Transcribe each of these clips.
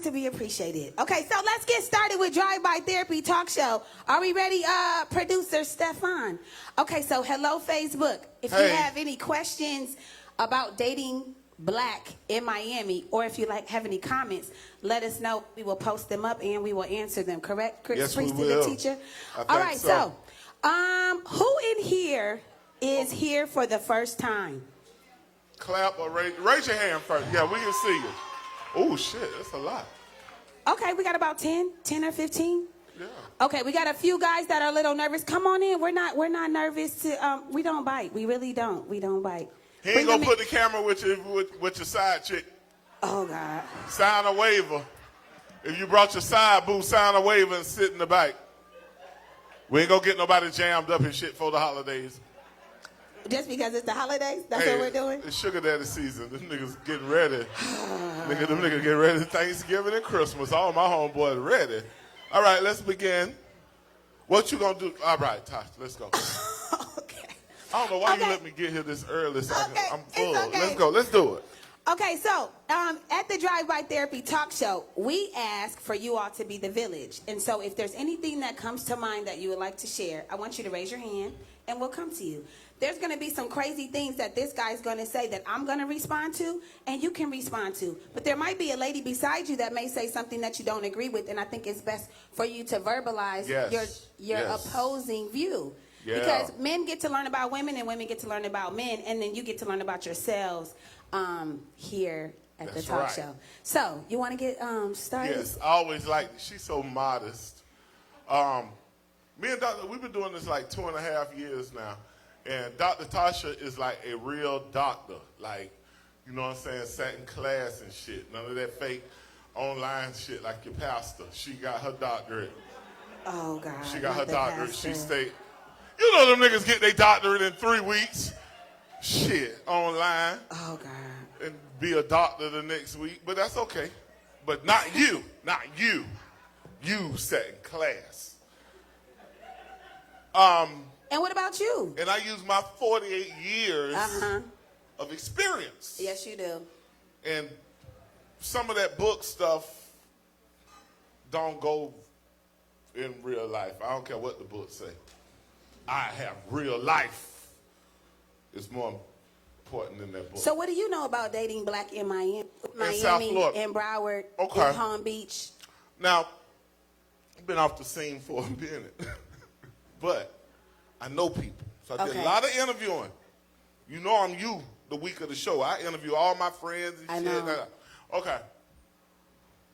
to be appreciated. Okay, so let's get started with Drive-By Therapy Talk Show. Are we ready, producer Stefan? Okay, so hello, Facebook. If you have any questions about dating black in Miami, or if you have any comments, let us know. We will post them up and we will answer them. Correct, Chris? Yes, Priest, we will. the teacher. All right, so who in here is here for the first time? Clap or raise your hand first. Yeah, we can see you. Oh shit, that's a lot. Okay, we got about 10 or 15. Yeah. Okay, we got a few guys that are a little nervous. Come on in. We're not nervous to we don't bite. We really don't. We don't bite. He ain't gonna put the camera with your side chick. Oh God. Sign a waiver. If you brought your side boo, sign a waiver and sit in the back. We ain't gonna get nobody jammed up and shit for the holidays. Just because it's the holidays? That's what we're doing? It's sugar daddy season. Them niggas getting ready. Them niggas getting ready for Thanksgiving and Christmas. All my homeboys ready. All right, let's begin. What you gonna do? All right, Tasha, let's go. Okay. I don't know why you let me get here this early. So I'm full. Okay. Let's go. Let's do it. Okay, so at the Drive-By Therapy Talk Show, we ask for you all to be the village. And so if there's anything that comes to mind that you would like to share, I want you to raise your hand and we'll come to you. There's going to be some crazy things that this guy's going to say that I'm going to respond to and you can respond to. But there might be a lady beside you that may say something that you don't agree with, and I think it's best for you to verbalize your opposing view. Yeah. Because men get to learn about women and women get to learn about men, and then you get to learn about yourselves here at the talk show. So, you want to get started? Yes, I always she's so modest. Me and Dr., we've been doing this like 2.5 years now. And Dr. Tasha is like a real doctor. Like, you know what I'm saying, sat in class and shit. None of that fake online shit like your pastor. She got her doctorate. Oh, God. She got her doctorate. Pastor. She stayed. You know them niggas get their doctorate in 3 weeks. Shit, online. Oh, God. And be a doctor the next week. But that's okay. But not you. Not you. You sat in class. And what about you? And I use my 48 years of experience. Yes, you do. And some of that book stuff don't go in real life. I don't care what the book say. I have real life. It's more important than that book. So what do you know about dating black in Miami, South Florida. in Broward, in Palm Beach? Now, I've been off the scene for a minute. But I know people. So I did a lot of interviewing. You know I'm you the week of the show. I interview all my friends and shit. Know. Okay.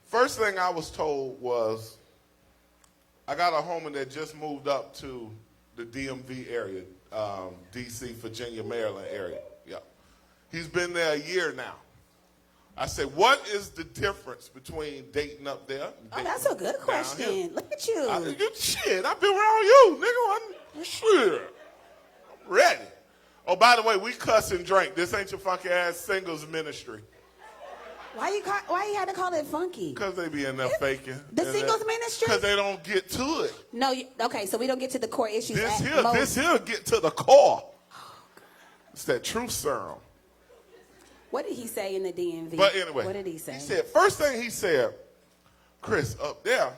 First thing I was told was I got a homie that just moved up to the DMV area, D.C., Virginia, Maryland area. Yeah. He's been there a year now. I said, what is the difference between dating up there and dating that's a good question. Look at you. Shit, I've been around you, nigga. I'm ready. Oh, by the way, we cuss and drink. This ain't your funky ass singles ministry. Why you had to call it funky? Because they be in there faking. The singles ministry? Because they don't get to it. No, okay, so we don't get to the core issues. This here get to the core. It's that truth serum. What did he say in the DMV? But anyway, what did he say? He said, first thing he said, Chris, up there,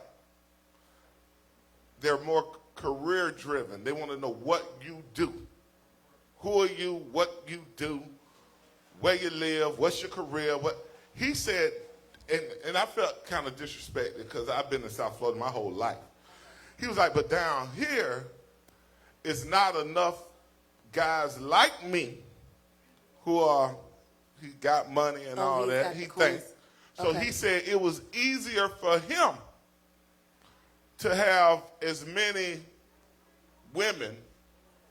they're more career driven. They want to know what you do. Who are you? What you do? Where you live? What's your career? What he said, and I felt kind of disrespected because I've been in South Florida my whole life. He was like, but down here, it's not enough guys like me who he got money and all that. He thinks. So he said it was easier for him to have as many women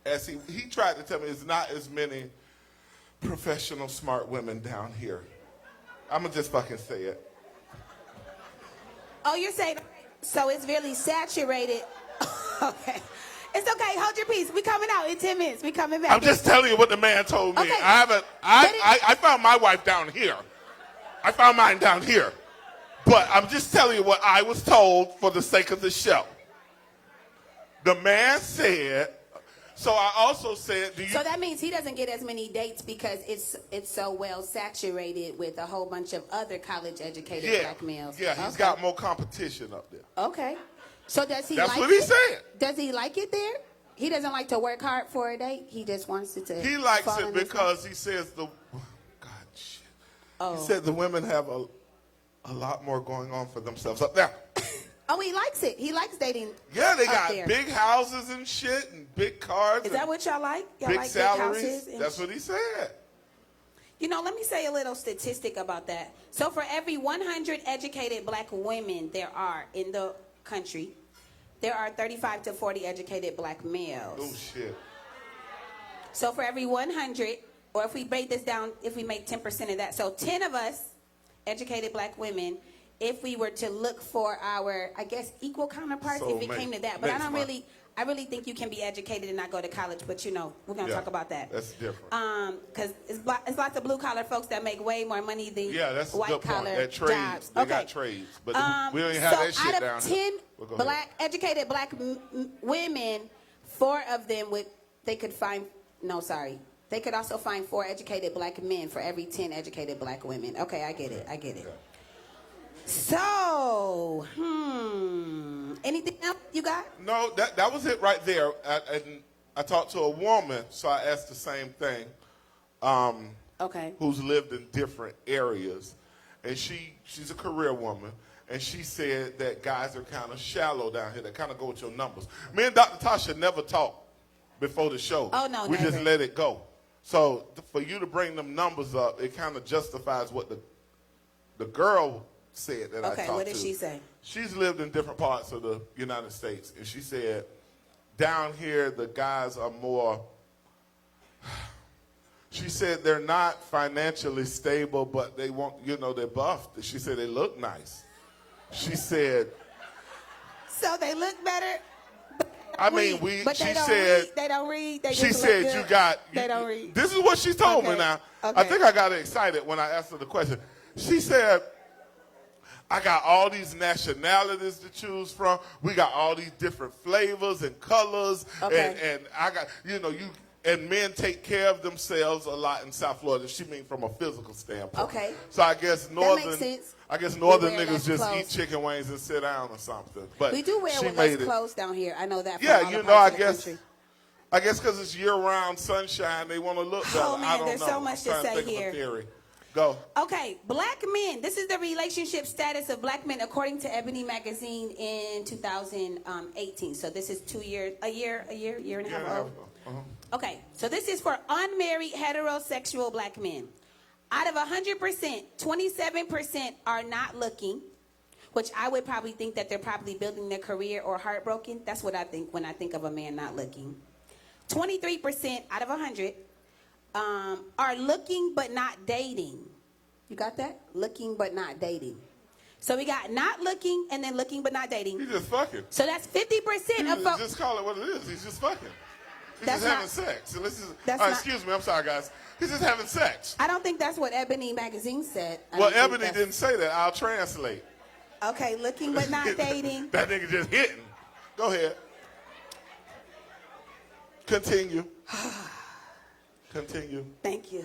as he tried to tell me it's not as many professional smart women down here. I'm going to just fucking say it. Oh, you're saying, so it's really saturated. Okay. It's okay. Hold your peace. We coming out in 10 minutes. We coming back. I'm just telling you what the man told me. Okay. I found my wife down here. I found mine down here. But I'm just telling you what I was told for the sake of the show. The man said, So I also said, do you? So that means he doesn't get as many dates because it's so well saturated with a whole bunch of other college-educated black males. Yeah, he's Okay. got more competition up there. Okay. So does he That's like what he it? said. Does he like it there? He doesn't like to work hard for a date. He just wants it to. He likes fall it in his because he says God, shit. Oh. He said the women have a lot more going on for themselves up there. Oh, he likes it. He likes dating. Yeah, they up got there. big houses and shit and big cars. Is that what y'all like? Y'all big like salaries? big houses? That's what he said. You know, let me say a little statistic about that. So for every 100 educated black women there are in the country, there are 35 to 40 educated black males. Oh, shit. So for every 100, or if we break this down, if we make 10% of that, so 10 of us, educated black women, if we were to look for our, I guess, equal counterparts, if it came to that. But I really think you can be educated and not go to college, but you know, we're going to talk about that. That's different. Because it's lots of blue-collar folks that make way more money than That's a good point. white-collar That trades, jobs. they got trades, but we don't even have that shit down So here. out of 10 educated black women, 4 of them they could also find 4 educated black men for every 10 educated black women. Okay, I get it. So, anything else you got? No, that was it right there. I talked to a woman, so I asked the same thing. Okay. Who's lived in different areas, and she's a career woman, and she said that guys are kind of shallow down here. They kind of go with your numbers. Me and Dr. Tasha never talked before the show. Oh no, we never. just let it go. So for you to bring them numbers up, it kind of justifies what the girl said that I talked to. Okay, what did she say? She's lived in different parts of the United States, and she said down here the guys are more, she said they're not financially stable, but they want, they're buffed. She said they look nice. She said. So they look better. She said. They don't read. They she just said look you good. got. They don't read. This is what she told me now. Okay. I think I got excited when I asked her the question. She said, I got all these nationalities to choose from. We got all these different flavors and colors. Okay. And I got, and men take care of themselves a lot in South Florida. She mean from a physical standpoint. Okay. So I guess northern We wear niggas less just clothes. eat chicken wings and sit down or something. But We do wear she with made less clothes down here. I know that. Yeah, from all the parts of the country. I guess because it's year-round sunshine, they want to look better. Oh man, I don't there's know. so much to I'm trying say think of a here. theory. Go. Okay, black men. This is the relationship status of black men according to Ebony magazine in 2018. So this is a year and a half old. Okay, so this is for unmarried heterosexual black men. Out of 100%, 27% are not looking, which I would probably think that they're probably building their career or heartbroken. That's what I think when I think of a man not looking. 23% out of 100 are looking but not dating. You got that? Looking but not dating. So we got not looking and then looking but not dating. He's just fucking. So that's 50% of folks. Just call it what it is. He's just fucking. He's That's just having not- sex. So that's not- excuse me. I'm sorry, guys. He's just having sex. I don't think that's what Ebony magazine said. Well, Ebony didn't say that. I'll translate. Okay, looking but not dating. That nigga just hitting. Go ahead. Continue. Continue. Thank you.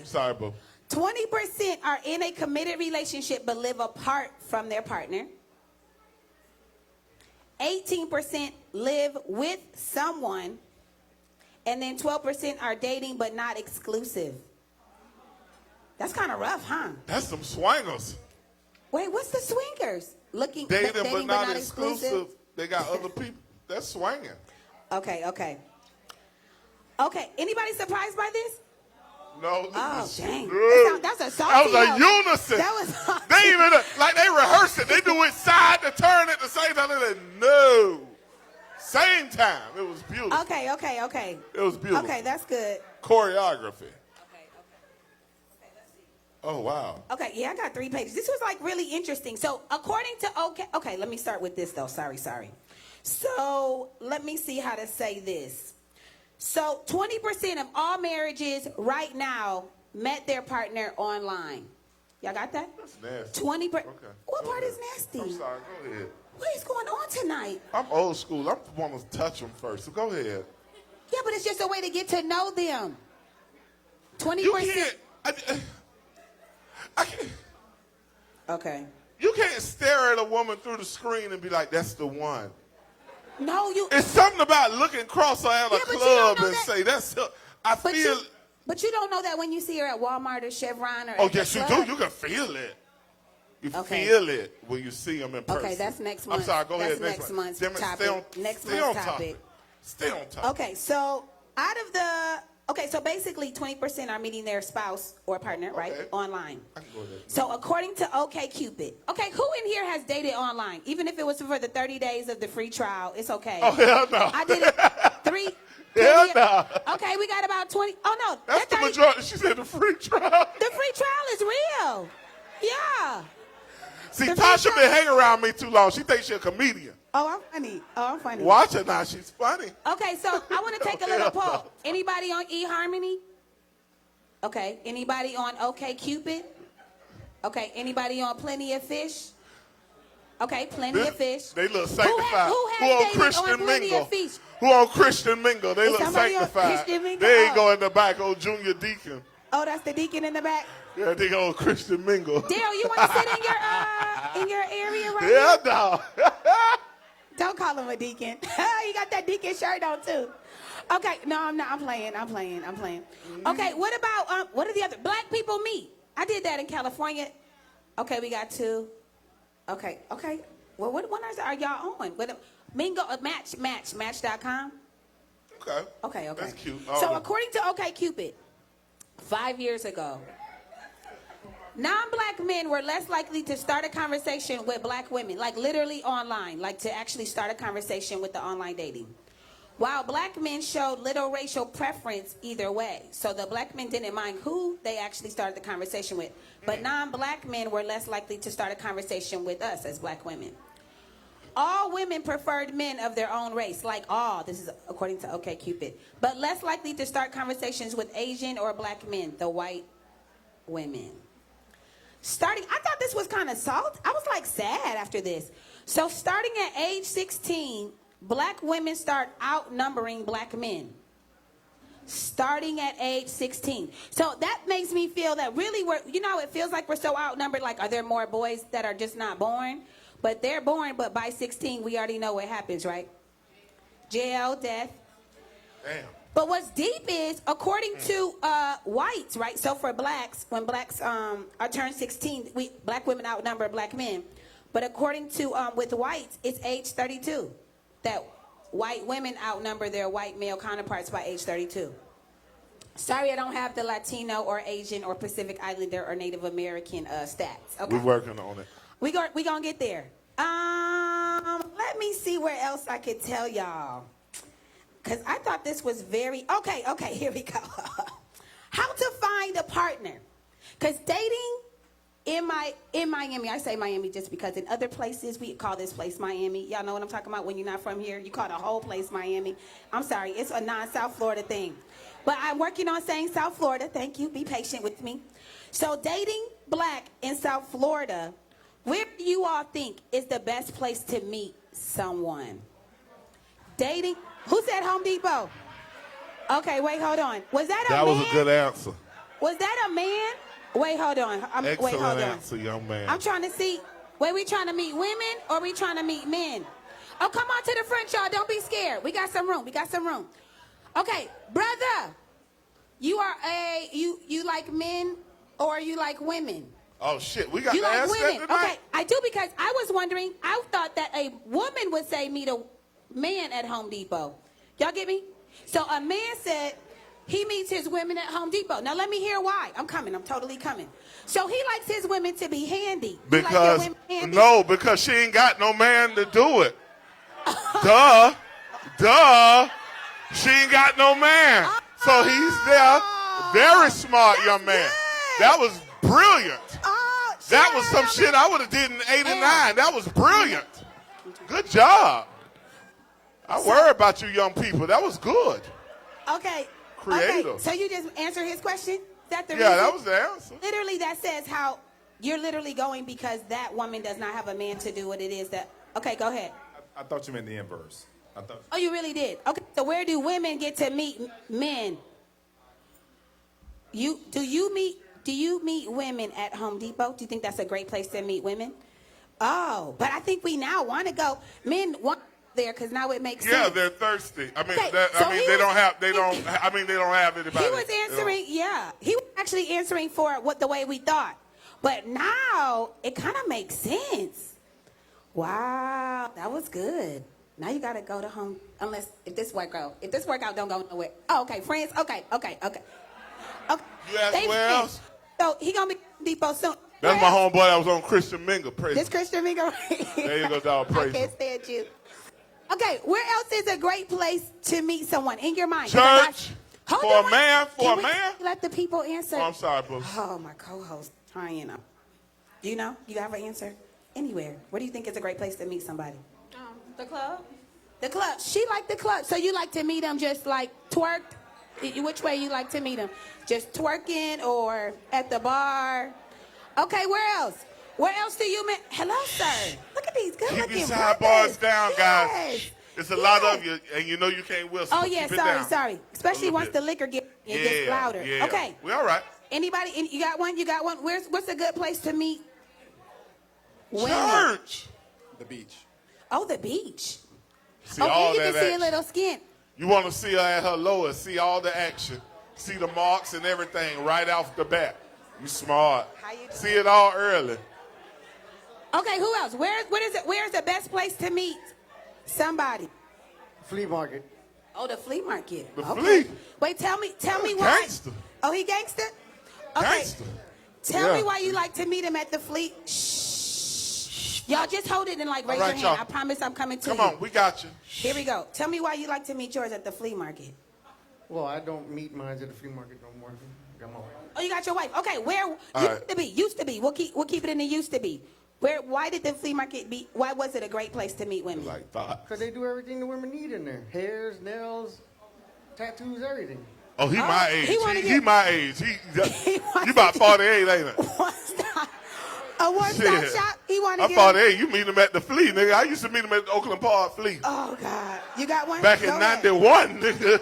Sorry, boo. 20% are in a committed relationship but live apart from their partner. 18% live with someone. And then 12% are dating but not exclusive. That's kind of rough, huh? That's some swingers. Wait, what's the swingers? Dating but not exclusive. They got other people. That's swinging. Okay. Anybody surprised by this? No. Oh, dang. No. That's a That salty was a help. unison. That was salty. They even, like they rehearse it. They do it side to turn at the same time. They're like, no. Same time. It was beautiful. Okay. It was beautiful. Okay, that's good. Choreography. Okay, let's see. Oh, wow. Okay, yeah, I got 3 pages. This was like really interesting. So according to okay, let me start with this though. Sorry. So let me see how to say this. So 20% of all marriages right now met their partner online. Y'all got that? That's nasty. 20%. Okay. What Go part ahead. is nasty? I'm sorry. Go ahead. What is going on tonight? I'm old school. I want to touch them first. So go ahead. Yeah, but it's just a way to get to know them. 20%. You can't. I can't. Okay. You can't stare at a woman through the screen and be like, "That's the one." No, you. It's something about looking across her at a but you don't club know and that- say, "That's her." I But feel. but you don't know that when you see her at Walmart or Chevron or. Oh, at the yes, you club. do. You can feel it. You Okay. feel it when you see them in person. Okay, that's next month. I'm sorry. Go That's ahead. next month's Damn it, topic. Next stay month's on topic. Stay on topic. Okay, so out of the so basically 20% are meeting their spouse or partner, right? Okay. Online. I can go there. So according to OkCupid, okay, who in here has dated online? Even if it was for the 30 days of the free trial, it's okay. Oh, hell no. I did it three. Hell 20 no. Okay, we got about 20. Oh no, That's the 30 majority. She said the free trial. The free trial is real. Yeah. See, The free Tasha trial- been hanging around me too long. She thinks she's a comedian. Oh, I'm funny. Watch her now. She's funny. Okay, so I want to take a Hell little no. poll. Anybody on eHarmony? Okay. Anybody on OkCupid? Okay. Anybody on Plenty of Fish? Okay, Plenty of Fish. They look sanctified. Who Who has on dated Christian on Plenty Mingle? of Fish? Who on Christian Mingle? They Is look somebody on sanctified. Christian Mingle? They ain't Oh. going in the back, old junior deacon. Oh, that's the deacon in the back. Yeah, they go on Christian Mingle. Daryl, you want to sit in your area right here? Yeah, no. Don't call him a deacon. You got that deacon shirt on too. Okay, no, I'm not. I'm playing. Okay, what about what are the other black people meet? I did that in California. Okay, we got two. Okay. Well, what one are y'all on? Mingo, Match.com. Okay. Okay. That's cute. So according to OkCupid, 5 years ago, non-black men were less likely to start a conversation with black women, like literally online, like to actually start a conversation with the online dating. While black men showed little racial preference either way. So the black men didn't mind who they actually started the conversation with. But non-black men were less likely to start a conversation with us as black women. All women preferred men of their own race, like all, this is according to OkCupid, but less likely to start conversations with Asian or black men, the white women. I thought this was kind of salt. I was like sad after this. So starting at age 16, black women start outnumbering black men. Starting at age 16. So that makes me feel that really it feels like we're so outnumbered. Like, are there more boys that are just not born? But they're born, but by 16, we already know what happens, right? Jail, death. Damn. But what's deep is, according to whites, right? So for blacks, when blacks are turned 16, black women outnumber black men. But according to with whites, it's age 32 that white women outnumber their white male counterparts by age 32. Sorry, I don't have the Latino or Asian or Pacific Islander or Native American stats. Okay. We're working on it. We gonna get there. Let me see where else I could tell y'all. Because I thought this was very... Okay, here we go. How to find a partner. Because dating in Miami, I say Miami just because in other places, we call this place Miami. Y'all know what I'm talking about when you're not from here? You call the whole place Miami. I'm sorry, it's a non-South Florida thing. But I'm working on saying South Florida. Thank you. Be patient with me. So dating black in South Florida, where do you all think is the best place to meet someone? Dating... Who said Home Depot? Okay, wait, hold on. Was that a man? That was a good answer. Was that a man? Wait, hold on. Excellent answer, young man. I'm trying to see. Wait, we trying to meet women or we trying to meet men? Oh, come on to the front, y'all. Don't be scared. We got some room. Okay, brother. You are you like men or you like women? Oh, shit. We got You to like ask women. that tonight? Okay, I do because I was wondering. I thought that a woman would say meet a man at Home Depot. Y'all get me? So a man said he meets his women at Home Depot. Now let me hear why. I'm coming. I'm totally coming. So he likes his women to be handy. You like your women handy? Because she ain't got no man to do it. Duh. She ain't got no man. So he's there. Very smart young man. good. That was brilliant. Oh, That was some shit I would have did in 8 and 9. That was brilliant. Good job. I worry about you young people. That was good. Okay. Creative. Okay. So you just answer his question? Is that the Yeah, reason? that was the answer. Literally, that says how you're literally going because that woman does not have a man to do what it is that... Okay, go ahead. I thought you meant the inverse. I thought. Oh, you really did? Okay, so where do women get to meet men? Do you meet women at Home Depot? Do you think that's a great place to meet women? Oh, but I think we now want to go. Men want there because now it makes sense. Yeah, they're thirsty. I mean, Okay, they don't have anybody. He was answering, he was actually answering for the way we thought. But now it kind of makes sense. Wow, that was good. Now you got to go to home, if this workout don't go nowhere. Oh, okay, friends, okay. You asked where else? So he going to be Depot soon. That's my homeboy that was on Christian Mingle. Praise This him. Christian Mingle right here. There you go, dog. Praise I can't him. stand you. Okay, where else is a great place to meet someone in your mind? Church. Hold For on, a man? Can For a we man? let the people answer. Oh, I'm sorry, boo. Oh, my co-host trying up. You know? You have an answer? Anywhere. Where do you think is a great place to meet somebody? The club. The club. She liked the club. So you like to meet them just like twerk? Which way you like to meet them? Just twerking or at the bar? Okay, where else? Where else do you meet? Hello, sir. Look at these good-looking Keep your brothers. sidebars down, guys. Yes. It's a lot of you, and you know you can't whistle. Oh, yeah, Keep it down. sorry. Especially A little once bit. the liquor gets louder. Yeah. Okay. We all right. Anybody? You got one? What's a good place to meet women? Church. The beach. Oh, the beach. See Oh, all and you that can see a action. little skin. You want to see her at her lowest, see all the action, see the marks and everything right off the bat. You smart. How you doing? See it all early. Okay, who else? Where's the best place to meet somebody? Flea market. Oh, the flea market. The Okay. flea? Wait, tell me why. Gangster. Oh, he gangster? Okay. Gangster. Tell me Yeah. why you like to meet him at the flea. Shh. Y'all just hold it and raise All your right, hand. y'all. I promise I'm coming to Come you. on, we got you. Here we go. Tell me why you like to meet yours at the flea market. Well, I don't meet mine at the flea market no more. Got my wife. Oh, you got your wife. Okay, where used to be. We'll keep it in the used to be. Why did the flea market why was it a great place to meet women? Like thought. Because they do everything the women need in there. Hairs, nails, tattoos, everything. Oh, he my age. he wanna He get- my age. wants You about to- 48, ain't it? A one-stop Shit. shop? He want to I'm get 48. You meet him at the flea, nigga. I used to meet him at the Oakland Park flea. Oh, God. You got one? Back in Go ahead. 91, nigga.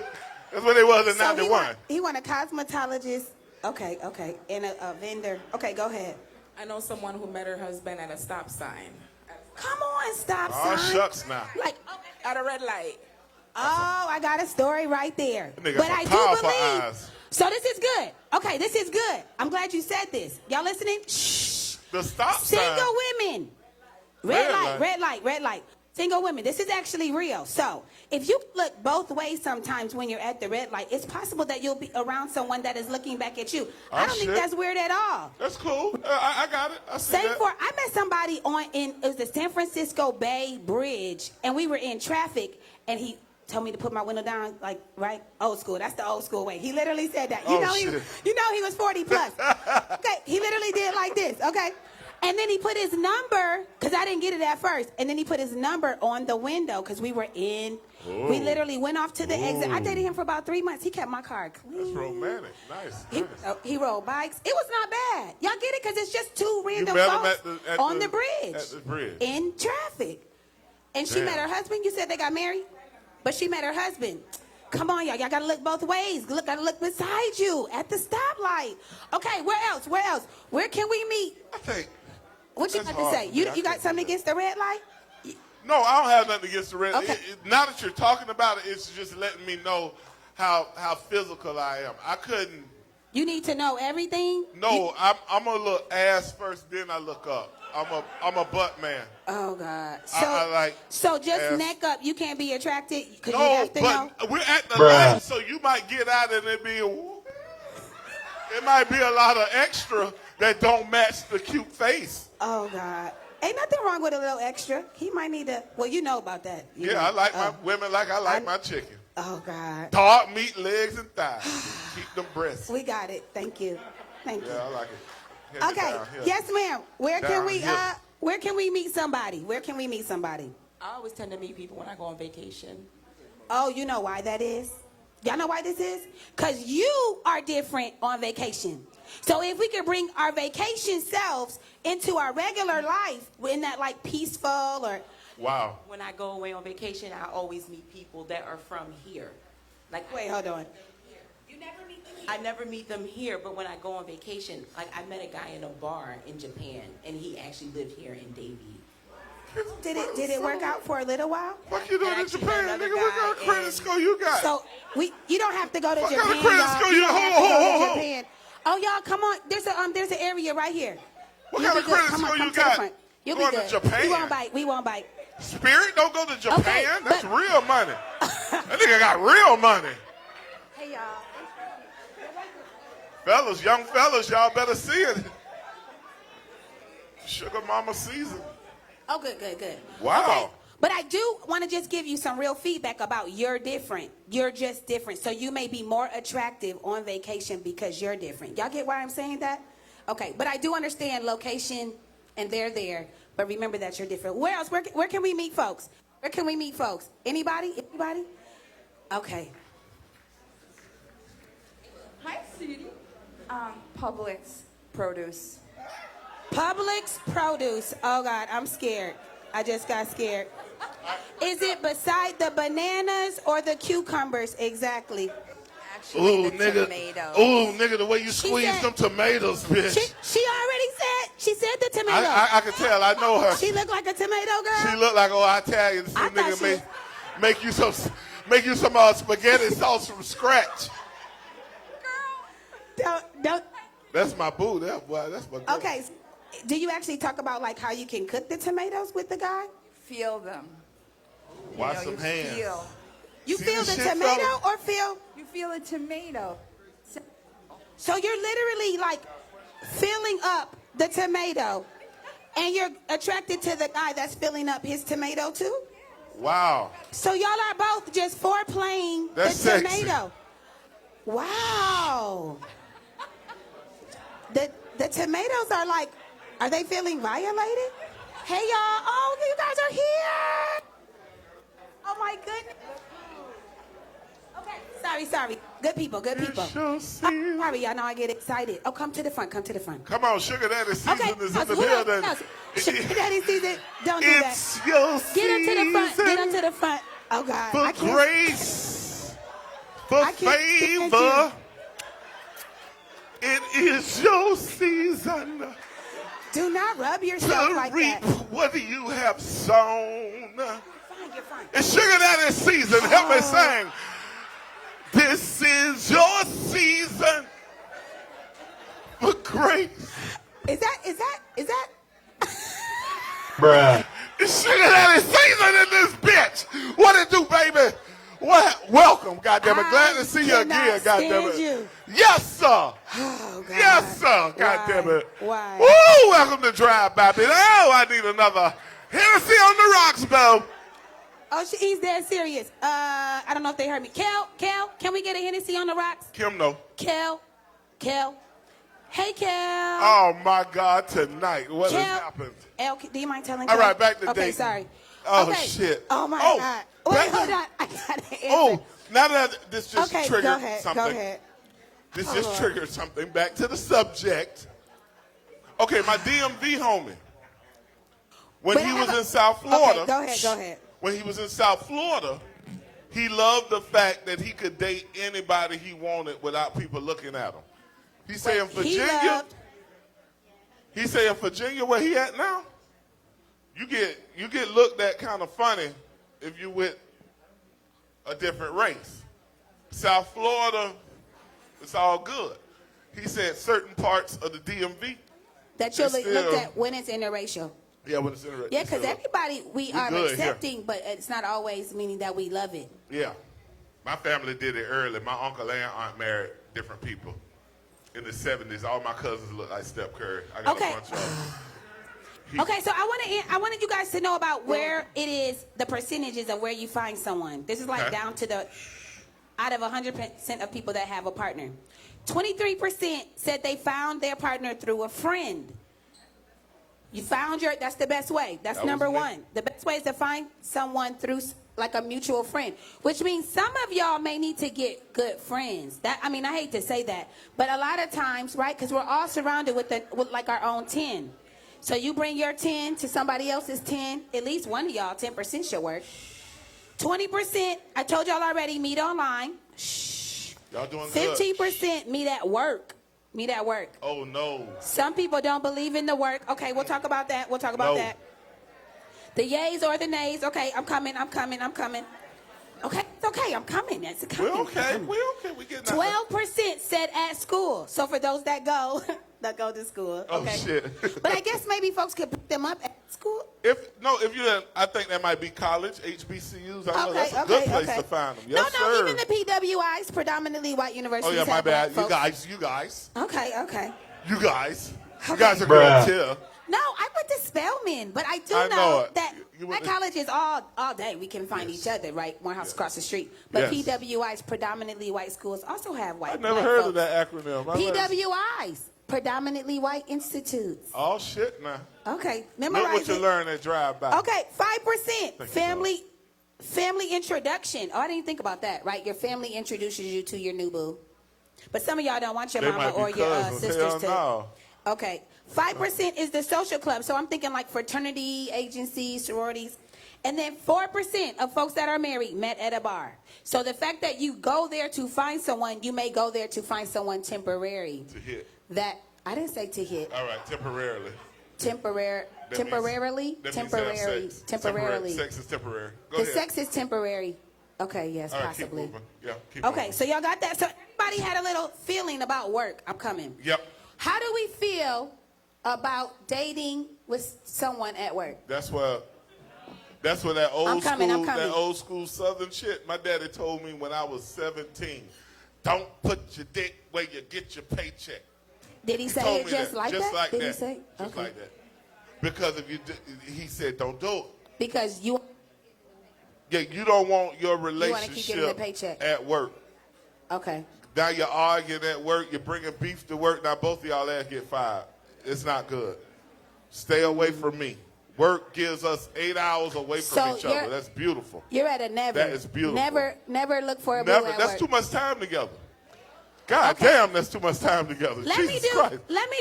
That's what they was in So 91. he want a cosmetologist. Okay. And a vendor. Okay, go ahead. I know someone who met her husband at a stop sign. Come on, stop Oh, sign. shucks now. Like, At a red light. oh, I got a story right there. That nigga But some I do powerful believe. eyes. So this is good. Okay, this is good. I'm glad you said this. Y'all listening? Shh. The stop sign. Single women. Red light. Red light. Single women. This is actually real. So if you look both ways sometimes when you're at the red light, it's possible that you'll be around someone that is looking back at you. I don't think shit. that's weird at all. That's cool. I got it. I see Same that. for, I met somebody it was the San Francisco Bay Bridge, and we were in traffic, and he told me to put my window down, like, right? Old school. That's the old school way. He literally said that. Oh, shit. You know he was 40 plus. Okay, he literally did like this, okay? And then he put his number, because I didn't get it at first, and then he put his number on the window, because we were in. Ooh. We literally went off to the exit. I Ooh. dated him for about 3 months. He kept my car clean. That's romantic. Nice. He rode bikes. It was not bad. Y'all get it? Because it's just two random met him folks at on the- the bridge. at the bridge. In traffic. And she Damn. met her husband. You said they got married? But she met her husband. Come on, y'all. Y'all got to look both ways. Gotta look beside you at the stoplight. Okay, where else? Where can we meet? I think. What you That's got to hard say? for me. You I got can't something do that. against the red light? No, I don't have nothing against the red. Okay. Now that you're talking about it, it's just letting me know how physical I am. I couldn't. You need to know everything? No, I'm a look ass first, then I look up. I'm a butt man. Oh, God. I like So just ass. neck up. You can't be attracted because you No, have to know. but we're at the light, so you might get out and it might be a lot of extra that don't match the cute face. Oh, God. Ain't nothing wrong with a little extra. He might need to, well, you know about that. You know. Yeah, I like my Oh. women like I like my chicken. Oh, God. Dark meat, legs, and thighs. Keep them breasts. We got it. Thank you. Thank you. Yeah, I like it. Here's it Okay. down here. Yes, ma'am. Where Down here. can we meet somebody? Where can we meet somebody? I always tend to meet people when I go on vacation. Oh, you know why that is? Y'all know why this is? Because you are different on vacation. So if we could bring our vacation selves into our regular life, in that like peaceful or... Wow. When I go away on vacation, I always meet people that are from here. Like, Wait, hold on. You never meet them here? I never meet them here, but when I go on vacation, like I met a guy in a bar in Japan, and he actually lived here in Davie. Did it work out for a little while? What you doing in Actually, Japan, another nigga? What kind of guy credit in- score you got? So you don't have to go to What Japan. kind of credit y'all. score You you- don't have to go hold, to hold. Japan. Oh, y'all, come on. There's an area right here. What You'll kind be of good. credit Come on, score come you to the got? front. You'll Going be to good. Japan? We won't bite. Spirit don't go to Japan. Okay, That's but- real money. That nigga got real money. Hey, y'all. Fellas, young fellas, y'all better see it. Sugar mama season. Oh, good. Wow. Okay. But I do want to just give you some real feedback about you're different. You're just different. So you may be more attractive on vacation because you're different. Y'all get why I'm saying that? Okay. But I do understand location and they're there. But remember that you're different. Where else? Where can we meet folks? Where can we meet folks? Anybody? Okay. Hi, sweetie. Publix produce. Publix produce. Oh, God, I'm scared. I just got scared. Is it beside the bananas or the cucumbers exactly? Actually, Ooh, the nigga. tomatoes. Ooh, nigga, the way you She squeeze said- them tomatoes, bitch. She said the tomato. I can tell. I know her. She looked like a tomato girl. She look like Italian. Some I thought nigga she make you some spaghetti sauce from scratch. Don't. That's my boo. That's my girl. Okay. Do you actually talk about like how you can cook the tomatoes with the guy? Feel them. Wash You know, some you hands. Feel. You See feel this the shit, tomato fella? or feel? You feel a tomato. So you're literally like filling up the tomato, and you're attracted to the guy that's filling up his tomato too. Wow. So y'all are both just foreplaying the That's sexy. tomato. Wow. The tomatoes are like, are they feeling violated? Hey y'all, oh you guys are here. Oh my goodness. Okay, sorry. Good people. Sorry, y'all know I get excited. Oh, come to the front. Come on, Sugar Daddy season Okay, is in the who else? building. Sugar Daddy season. Don't do that. It's your Get up to the front. season Get up to the front. Oh God. for I can't. grace, for I can't stand favor. It is your season Do not rub yourself to like reap that. what you have sown. You're fine. It's Sugar Daddy season. Help me sing. This is your season for grace. Is that? Bruh. It's Sugar Daddy season in this bitch. What it do, baby? What? Welcome, goddammit. Glad to see you cannot again, stand goddammit. you. Yes, sir. Oh God. Yes, sir. Why? Goddammit. Why? Woo! Welcome to Drive By. Oh, I need another Hennessy on the rocks, Bo. Oh, he's dead serious. I don't know if they heard me. Kel, can we get a Hennessy on the rocks? Kim, no. Kel. Hey, Kel. Oh my God! Tonight, what Kel. has happened? Do you mind telling? All Kel? right, back to Okay, dating. sorry. Oh Okay. shit! Oh my Oh, God. back Wait, hold to- on. I gotta answer. Oh, now that this just Okay, triggered go ahead. something. Go ahead. This Oh, just Lord. triggered something. Back to the subject. Okay, my DMV homie. When But he I was have a- in South Florida. Okay, go ahead. When he was in South Florida, he loved the fact that he could date anybody he wanted without people looking at him. He say in Virginia. He say in Virginia, where he at now, you get looked at kind of funny if you with a different race. South Florida, it's all good. He said certain parts of the DMV. That you'll It's look still- at when it's interracial. Yeah, when it's interesting. Yeah, because everybody we are good here. accepting, but it's not always meaning that we love it. Yeah. My family did it early. My uncle and aunt married different people. In the 70s, all my cousins look like Steph Curry. I got Okay. a bunch of them. Okay, so I wanted you guys to know about where it is, the percentages of where you find someone. This is like Okay. down to the, out of 100% of people that have a partner. 23% said they found their partner through a friend. You found that's the best way. That's That was number me. one. The best way is to find someone through like a mutual friend, which means some of y'all may need to get good friends. I hate to say that, but a lot of times, right? Because we're all surrounded with like our own 10. So you bring your 10 to somebody else's 10. At least one of y'all, 10% should work. 20%, I told y'all already, meet online. Shh. Y'all doing good. 15% meet at work. Meet at work. Oh, no. Some people don't believe in the work. Okay, we'll talk about that. We'll talk about that. The yays or the nays. Okay, I'm coming. Okay, it's okay. I'm coming. That's coming. We're okay. We're okay. We getting 12% said at school. So for those that go to school. Oh, Okay. shit. But I guess maybe folks could pick them up at school. I think that might be college, HBCUs. I know that's a good place to find them. Yes, no, sir. even the PWIs, predominantly white universities. Oh, yeah, my have bad. black folks. You guys. Okay. You guys Okay. are good too. No, I went to Spelman, but I do I know know it. that You at went to- college is all day. We can find each other, right? One house across the street. But Yes. PWIs, predominantly white schools, also have white. I never black heard folks. of that acronym. PWIs, predominantly white institutes. Oh, shit, now. Okay, Look memorize what you it. learn at drive-by. Okay, 5% Thank you, family introduction. Oh, I didn't think about that, right? Your family introduces you to your new boo. But some of y'all don't want your They mama might be or your cousins. sisters Hell to. no. Okay, 5% is the social club. So I'm thinking like fraternity, agencies, sororities. And then 4% of folks that are married met at a bar. So the fact that you go there to find someone, you may go there to find someone temporary. To hit. I didn't say to hit. All right, temporarily. Temporarily. That means have sex. Temporarily. Sex is temporary. Go The ahead. sex is temporary. Okay, yes, All right, possibly. keep moving. Yeah, keep Okay, moving. so y'all got that. So everybody had a little feeling about work. I'm coming. Yep. How do we feel about dating with someone at work? That's where that old coming. that old school Southern shit. My daddy told me when I was 17, don't put your dick where you get your paycheck. Did he say Told it me just that. like Just that? like Did that. he say? Just Okay. like that. Because he said don't do it. Because you. Yeah, you don't want your wanna keep getting the relationship paycheck. at work. Okay. Now you're arguing at work. You're bringing beef to work. Now both of y'all ass get fired. It's not good. Stay away from me. Work gives us 8 hours away from each other. That's beautiful. You're at a never. That is beautiful. Never look for a boo Never. at That's work. too much time together. God damn, that's too much time together. Let Jesus me Christ.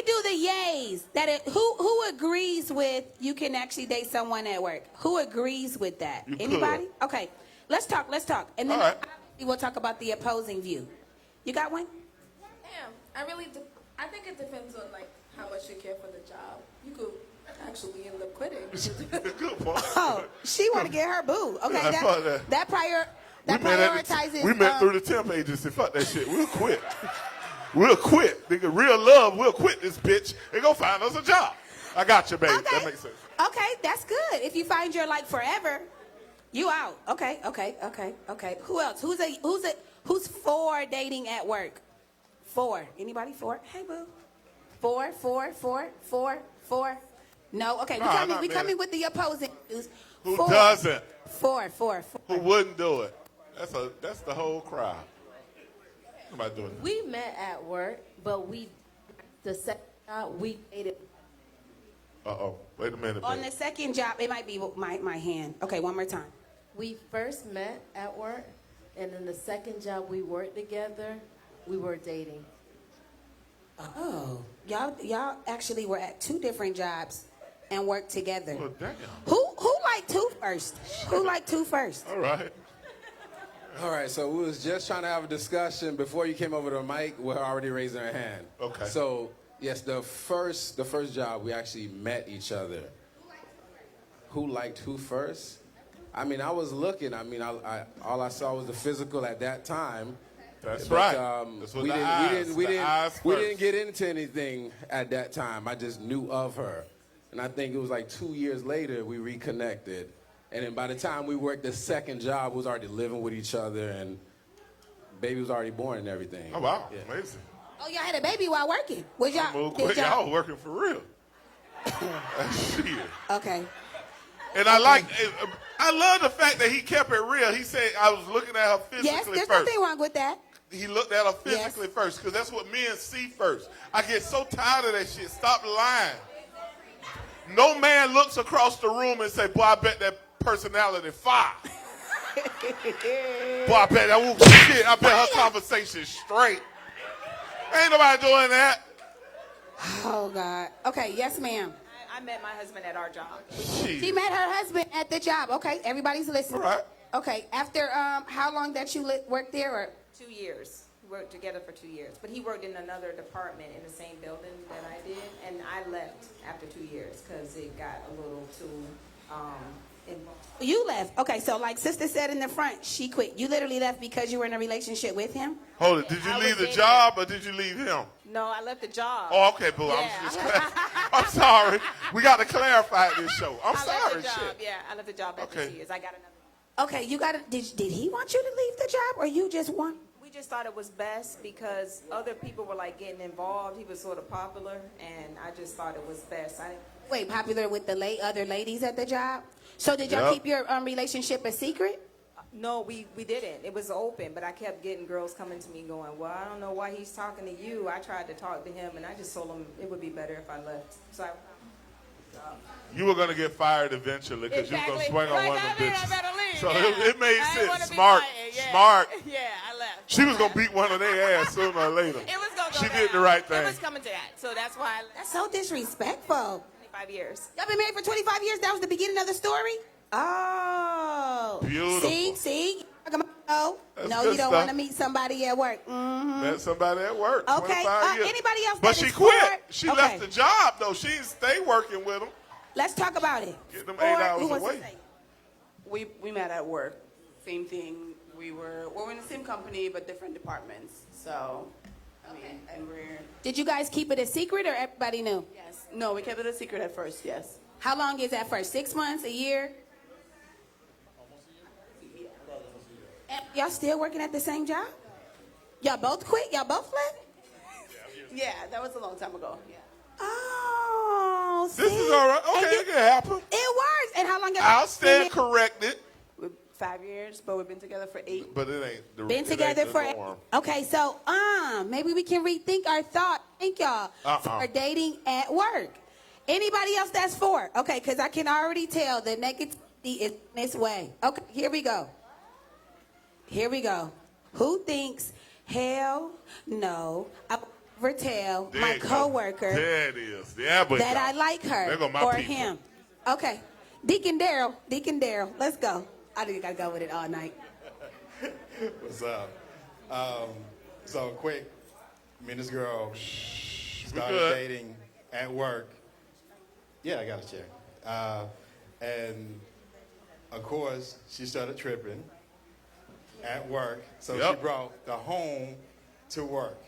do the yays. Who agrees with you can actually date someone at work? Who agrees with that? You Anybody? could. Okay. Let's talk. And then All right. we'll talk about the opposing view. You got one? I think it depends on like how much you care for the job. You could actually end up quitting. Good point. Oh, she want to get her boo. Okay, I thought that. that prioritizes. We met through the temp agency. Fuck that shit. We'll quit. We'll quit. Nigga, real love, we'll quit this bitch and go find us a job. I got you, baby. Okay. That makes sense. Okay, that's good. If you find your like forever, you out. Okay. Who else? Who's for dating at work? 4. Anybody 4? Hey, boo. 4. No. Okay. Nah, We not coming many. with the opposing views. Who 4. doesn't? 4. Who wouldn't do it? That's the whole crowd. What am I doing? We met at work, but the second job we dated. Uh-oh. Wait a minute. On baby. the second job, it might be my hand. Okay, one more time. We first met at work, and then the second job we worked together, we were dating. Oh, y'all actually were at 2 different jobs and worked together. Well, damn. Who liked who first? Who liked who first? All right. All right, so we was just trying to have a discussion before you came over to the mic. We're already raising our hand. Okay. So yes, the first job we actually met each other. Who liked who first? I mean, I was looking. I mean, I all I saw was the physical at that time. That's But, right. That's what we the didn't, eyes. we the eyes didn't, we first. didn't get into anything at that time. I just knew of her, and I think it was like 2 years later we reconnected. And then by the time we worked the second job, we was already living with each other, and baby was already born and everything. Oh, wow. Yeah. Amazing. Oh, y'all had a baby while working. Was y'all? Move did quick. y'all- Y'all working for real. Shit. Okay. And I love the fact that he kept it real. He said, I was looking at her physically Yes, there's first. nothing wrong with that. He looked at her physically first because that's what men see first. I get so tired of that shit. Stop lying. No man looks across the room and say, boy, I bet that personality fire. Boy, I bet that shit. I bet her conversation straight. Ain't nobody doing that. Oh, God. Okay, yes, ma'am. I met my husband at our job. Shit. She met her husband at the job. Okay, everybody's listening. All right. Okay, after how long that you worked there? Or 2 years. We worked together for 2 years. But he worked in another department in the same building that I did. And I left after 2 years because it got a little too you left. Okay, so like sister said in the front, she quit. You literally left because you were in a relationship with him? Hold it. Did you I leave was the dating job or did you leave him? No, I left the job. Oh, okay, boo. Yeah. I'm sorry. We got to clarify this show. I'm I sorry. left the job. Shit. Yeah, I left the job after Okay. 2 years. I got another. Okay, you got to, did he want you to leave the job or you just want? We just thought it was best because other people were like getting involved. He was sort of popular, and I just thought it was best. Wait, popular with the other ladies at the job? So did y'all Yep. keep your relationship a secret? No, we didn't. It was open, but I kept getting girls coming to me going, well, I don't know why he's talking to you. I tried to talk to him, and I just told him it would be better if I left. So You were going to get fired eventually because you were going to swing on Like, one of them I bitches. better leave. So Yeah. it made I didn't wanna sense. be Smart. fired. Yeah. Smart. Yeah, I left. She was going to beat one of their ass sooner or later. It was going to go She down. did the right thing. It was coming to that. So that's why I left. That's so disrespectful. 25 years. Y'all been married for 25 years? That was the beginning of the story? Oh. Beautiful. See? No, That's no, good you don't stuff. want to meet somebody at work. Met somebody at work. Okay, 25 years. anybody else But that she is quit. for- She okay. left the job, though. She didn't stay working with him. Let's talk about it. Get them Or 8 who hours wants to away. say? We met at work. Same thing. We're in the same company but different departments. So, I mean, and we're Did you guys keep it a secret or everybody knew? yes. No, we kept it a secret at first. Yes. How long is that first? 6 months? A year? And y'all still working at the same job? Y'all both quit? Y'all both left? Yeah, that was a long time ago. Yeah. Oh, see? This is all right. And Okay, you- it can happen. It works. And how long have I'll you stand corrected. We're 5 years, but we've been together for 8. But it ain't the Been it together ain't for the norm. okay, so maybe we can rethink our thought. Thank y'all for dating at work. Anybody else that's for? Okay, because I can already tell the negativity is this way. Okay, here we go. Here we go. Who thinks? Hell no. I would never tell There my you go. coworker There it is. Yeah, but that I like There her go my or people. him. Okay, Deacon Daryl, let's go. I think I gotta go with it all night. What's up? So quick, me and this girl started good. dating at work. Yeah, I got a chair. And of course, she started tripping at work. So Yep. she brought the home to work.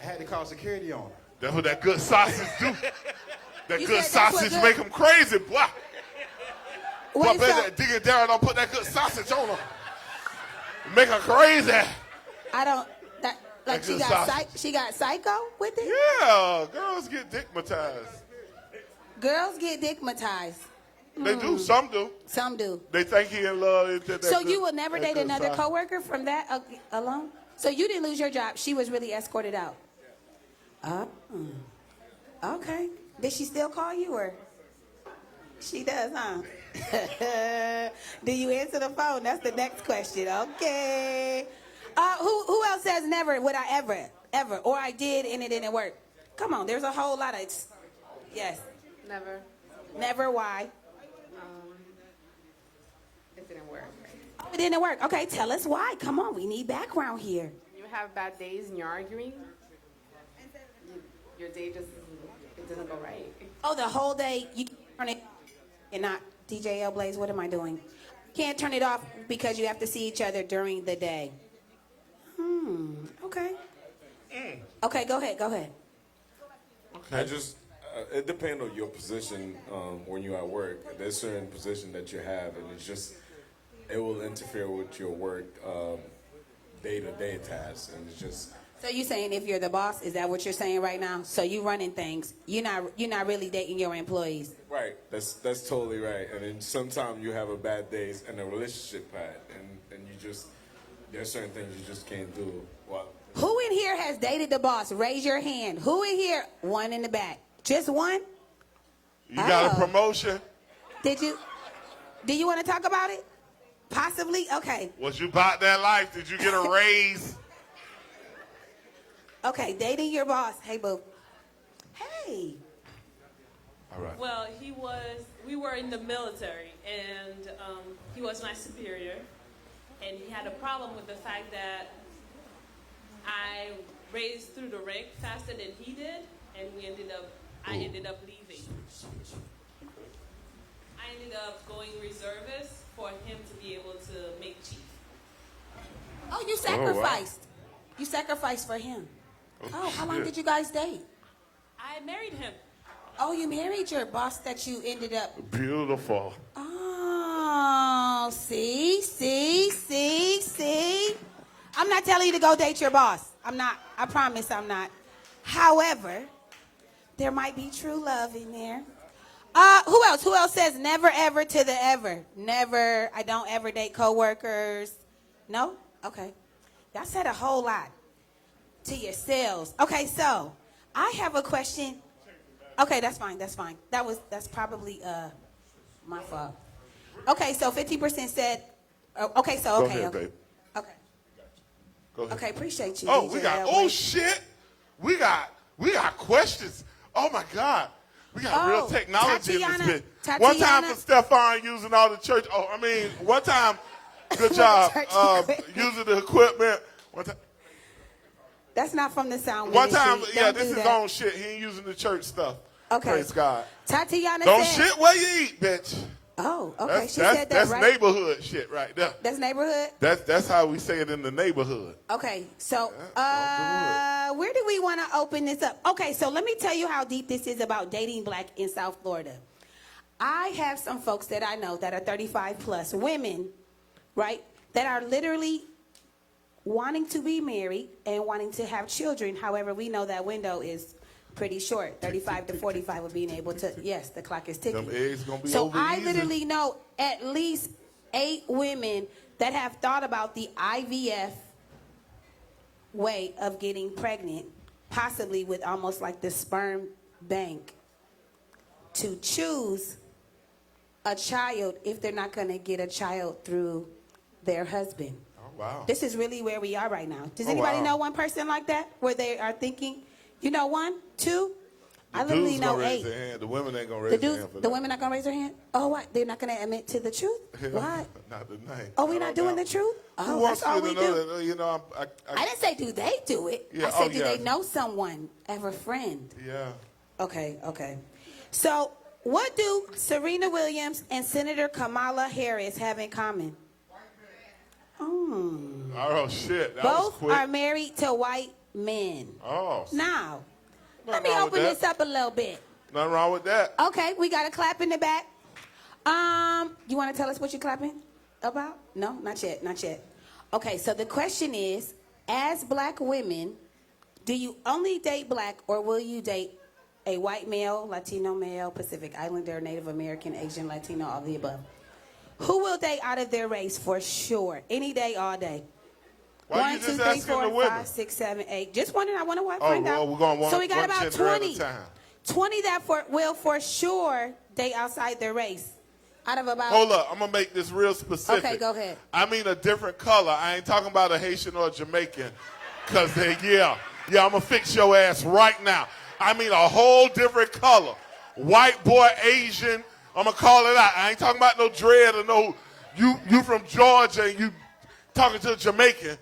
I had to call security on her. That's what that good sausage do. That You good said that's what sausage good- make them crazy, boy. Boy, Wait, bet so that Digger Darren don't put that good sausage on her. Make her crazy. I don't. That like That she good got sausage. she got psycho with it. Yeah, girls get dickmatized. Girls get dickmatized. They do. Some do. Some do. They think he in love. So you will never date another coworker from that alone. So you didn't lose your job. She was really escorted out. Oh. Okay. Did she still call you or? She does, huh? Do you answer the phone? That's the next question. Okay. Who else says never would I ever, or I did and it didn't work? Come on, there's a whole lot of, yes. Never. Never, why? It didn't work. Oh, it didn't work. Okay, tell us why. Come on, we need background here. You have bad days and you're arguing. Your day just it doesn't go right. Oh, the whole day, you can't turn it and not DJ L Blaze, what am I doing? Can't turn it off because you have to see each other during the day. Okay. Okay, go ahead. I just, it depends on your position when you're at work. There's certain position that you have, and it's just, it will interfere with your work day-to-day tasks, and it's just. So you saying if you're the boss, is that what you're saying right now? So you running things. You're not really dating your employees. Right, that's totally right. And then sometimes you have a bad days in a relationship part, and you just, there's certain things you just can't do. Well, Who in here has dated the boss? Raise your hand. Who in here? One in the back. Just one? You got a Oh. promotion? Do you want to talk about it? Possibly? Okay. Was you about that life? Did you get a raise? Okay, dating your boss. Hey, boo. Hey. All right. Well, we were in the military, and he was my superior, and he had a problem with the fact that I raised through the rank faster than he did, and I ended up leaving. I ended up going reservist for him to be able to make chief. Oh, you sacrificed. You sacrificed for him. Oh, how long did you guys date? I married him. Oh, you married your boss that you ended up. Beautiful. Oh, see. I'm not telling you to go date your boss. I'm not. I promise I'm not. However, there might be true love in there. Who else? Who else says never ever to the ever? Never. I don't ever date coworkers. No? Okay. Y'all said a whole lot to yourselves. Okay, so I have a question. Okay, that's fine. That's probably my fault. Okay, so 50% said. Okay, so okay, Go ahead, okay. babe. Okay. Go ahead. Okay, appreciate you. Oh, DJ we got. Elwood. Oh shit. We got questions. Oh my God. We got real technology in this bitch. One time for Stefan using all the church. Oh, I mean, one time. Good job using the equipment. One time. That's not from the sound. One time, ministry. yeah, Don't this do is that. own shit. He ain't using the church stuff. Okay. Praise God. Tatiana Don't said. shit where you eat, bitch. Oh, okay. That's, She said that that's right. neighborhood shit right there. That's neighborhood. That's how we say it in the neighborhood. Okay, so don't where do we want to open this up? Okay, so let me tell you how deep this is about dating black in South Florida. I have some folks that I know that are 35 plus women, right, that are literally wanting to be married and wanting to have children. However, we know that window is pretty short, 35 to 45 of being able to, yes, the clock is ticking. Them eggs gonna be So over I easy. literally know at least 8 women that have thought about the IVF way of getting pregnant, possibly with almost like the sperm bank, to choose a child if they're not going to get a child through their husband. Oh, wow. This is really where we are right now. Does Oh, anybody wow. know one person like that where they are thinking, you know, 1, 2? I The literally dudes know gonna raise 8. their hand. The women ain't gonna raise The their dudes, hand for the that. women not gonna raise their hand. Oh, what? They're not gonna admit to the truth. What? Not tonight. Oh, we're not doing the truth. Who Oh, wants that's all you we to know do. that? You know, I didn't say do they do it. Yeah, I said oh, do yeah. they know someone, have a friend. Yeah. Okay. So, what do Serena Williams and Senator Kamala Harris have in common? Oh shit. That was Both quick. are married to white men. Oh. Now, let Nothing me wrong with open that. this up a little bit. Nothing wrong with that. Okay, we got a clap in the back. You want to tell us what you're clapping about? No, not yet. Okay, so the question is, as black women, do you only date black or will you date a white male, Latino male, Pacific Islander, Native American, Asian, Latino, all of the above? Who will date out of their race for sure? Any day, all day. Why you 1, 2, just 3, asking 4, the women? 5, 6, 7, 8. Just wondering. I want to Oh, find out. well, we're going one, So we got one about gender at 20. a time. 20 that will for sure date outside their race. Out of about. Hold up, I'm gonna make this real specific. Okay, go ahead. I mean a different color. I ain't talking about a Haitian or a Jamaican, cause yeah, I'm gonna fix your ass right now. I mean a whole different color. White boy, Asian. I'm gonna call it out. I ain't talking about no dread or no. You from Georgia and you talking to a Jamaican.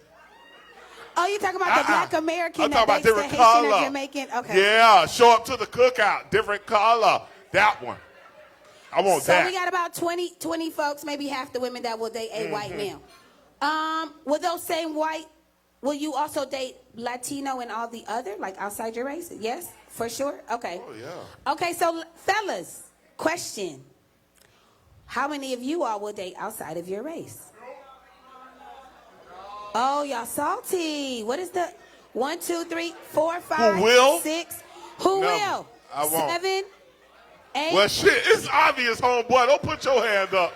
Oh, you talking about the black American I'm that talking about dates the different Haitian or color. Jamaican? Okay. Yeah, show up to the cookout. Different color. That one. I want So that. we got about 20 folks, maybe half the women that will date a white male. Will those same white, will you also date Latino and all the other, like outside your race? Yes, for sure? Okay. Oh, yeah. Okay, so fellas, question. How many of you all will date outside of your race? Oh, y'all salty. What is the 1, 2, 3, 4, 5, Who will? 6? Who Never. will? I won't. 7, 8. Well, shit, it's obvious, homeboy. Don't put your hand up.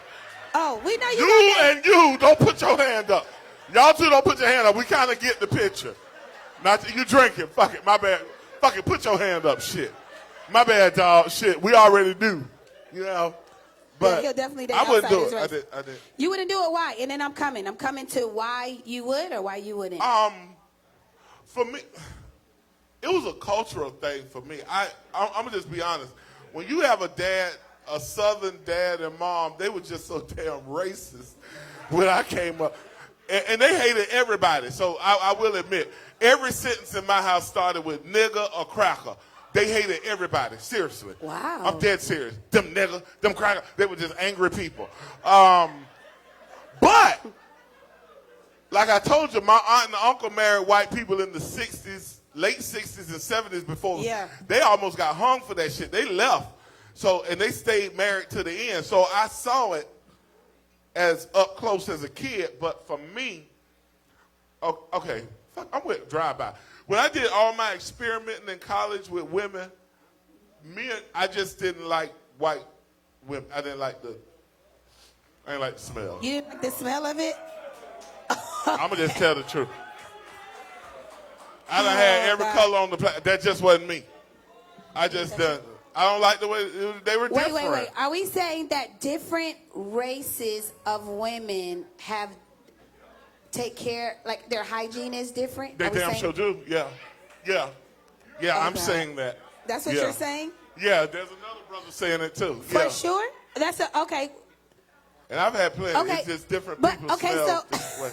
Oh, we know You and you, don't put your hand up. Y'all two don't put your hand up. We kind of get the picture. Not you drinking. Fuck it. My bad. Fuck it. Put your hand up. Shit. My bad, dog. Shit. We already knew. You know. But he'll definitely date I wouldn't outside do his it. race. I did. You wouldn't do it. Why? And then I'm coming to why you would or why you wouldn't. For me, it was a cultural thing for me. I'm gonna just be honest. When you have a dad, a Southern dad and mom, they were just so damn racist when I came up, and they hated everybody. So I will admit, every sentence in my house started with nigger or cracker. They hated everybody. Seriously. Wow. I'm dead serious. Them nigger, them cracker. They were just angry people. But like I told you, my aunt and uncle married white people in the 60s, late 60s and 70s before. Yeah. They almost got hung for that shit. They left. So, and they stayed married to the end. So I saw it as up close as a kid. But for me, okay, I'm with drive-by. When I did all my experimenting in college with women, I just didn't like white women. I didn't like the smell. You didn't like the smell of it? I'm going to just tell the truth. I done had every color on the planet. That just wasn't me. I don't like the way they were different. Wait. Are we saying that different races of women take care, like their hygiene is different? They damn sure do. Yeah. I'm saying that. That's what you're saying? Yeah, there's another brother saying it too. For sure? Okay. And I've had plenty. Okay. It's just different But, people okay, smell so- this way.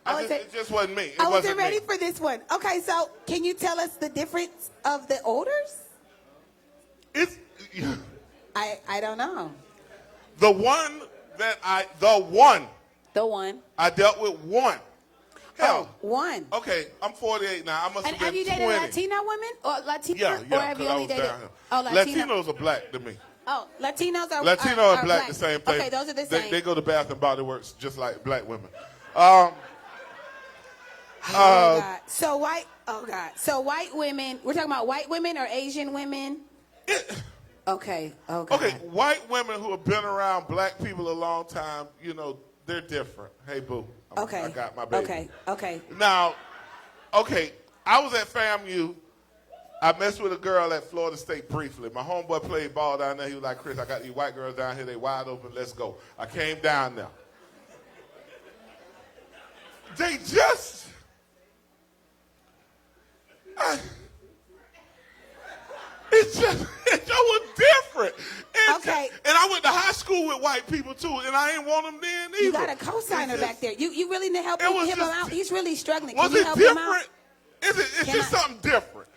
It just wasn't me. I wasn't ready me. for this one. Okay, so can you tell us the difference of the odors? I don't know. The one I dealt with one. Hell, one. Okay, I'm 48 now. I must have been 20. Have you dated Latina women or Latina? Yeah, or have you only dated? Latinos are black to me. Oh, Latinos are Latino and black the same thing. Okay, those are the same. They go to Bath and Body Works just like black women. God. So white. Oh God. So white women. We're talking about white women or Asian women. Okay. Okay. White women who have been around black people a long time, they're different. Hey, boo. I got my baby. Okay. Now, I was at FAMU. I messed with a girl at Florida State briefly. My homeboy played ball down there. He was like, Chris, I got these white girls down here. They wide open. Let's go. I came down there. They just... it was different. And I went to high school with white people too, and I ain't want them then either. You got a co-signer back there. You really need to help him out. He's really struggling. Was Can you it help different? him out? It's just something different.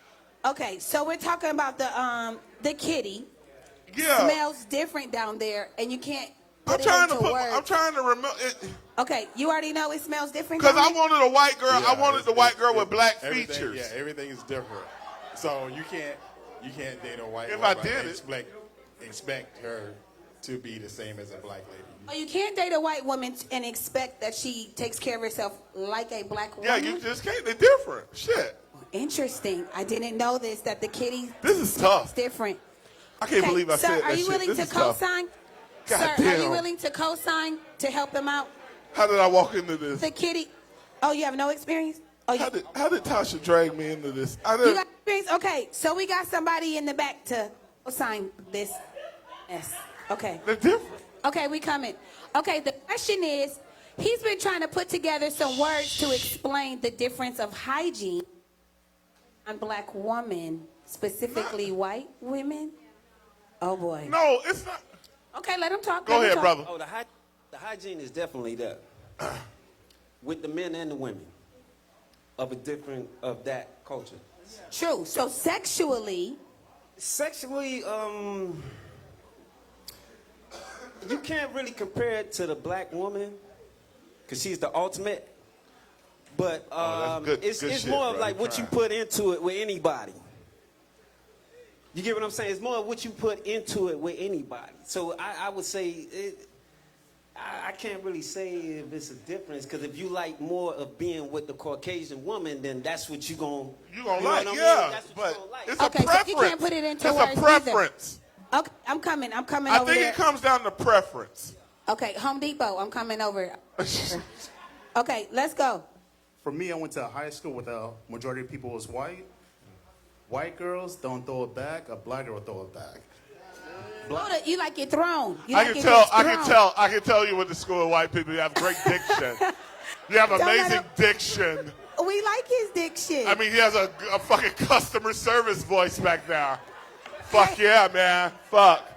Okay, so we're talking about the kitty. Yeah. Smells different down there, and you can't put I'm it into words. I'm trying to remember. Okay, you already know it smells different. Because I wanted a white girl. I wanted the white girl with black features. Yeah, everything is different. So you can't date a white If woman I did and expect her to be the same as a black lady. Oh, you can't date a white woman and expect that she takes care of herself like a black woman? Yeah, you just can't. They're different. Shit. Interesting. I didn't know this, that the kitty This is tough. different. I can't believe I Sir, said that are you shit. willing This to is tough. co-sign? God Sir, damn. are you willing to co-sign to help him out? How did I walk into this? The kitty. Oh, you have no experience? Oh, How did Tasha drag me into this? You got experience? Okay, so we got somebody in the back to sign this. Yes. Okay. They're different. Okay, we coming. Okay, the question is, he's been trying to put together some words to explain the difference of hygiene on black women, specifically white women. Oh boy. No, it's not. Okay, let him talk. Go ahead, brother. Oh, the hygiene is definitely there with the men and the women of that culture. True. So sexually, you can't really compare it to the black woman because she's the ultimate. But it's shit, more of bro. like what you put into it with anybody. You get what I'm saying? It's more of what you put into it with anybody. So I would say I can't really say if it's a difference because if you like more of being with the Caucasian woman, then that's what you're going to like. What Yeah, I mean? That's what but you gonna like. it's a okay, preference. so you can't put it into it's words a preference. either. Okay, I'm coming I over think there. it comes down to preference. Okay, Home Depot, I'm coming over. Okay, let's go. For me, I went to a high school where the majority of people was white. White girls don't throw it back. A black girl will throw it back. You like it thrown. You I like can it tell. just I thrown. can tell. I can tell you with the school of white people. You have great diction. You have Don't let amazing him- diction. We like his diction. I mean, he has a fucking customer service voice back there. Fuck yeah, man. Fuck.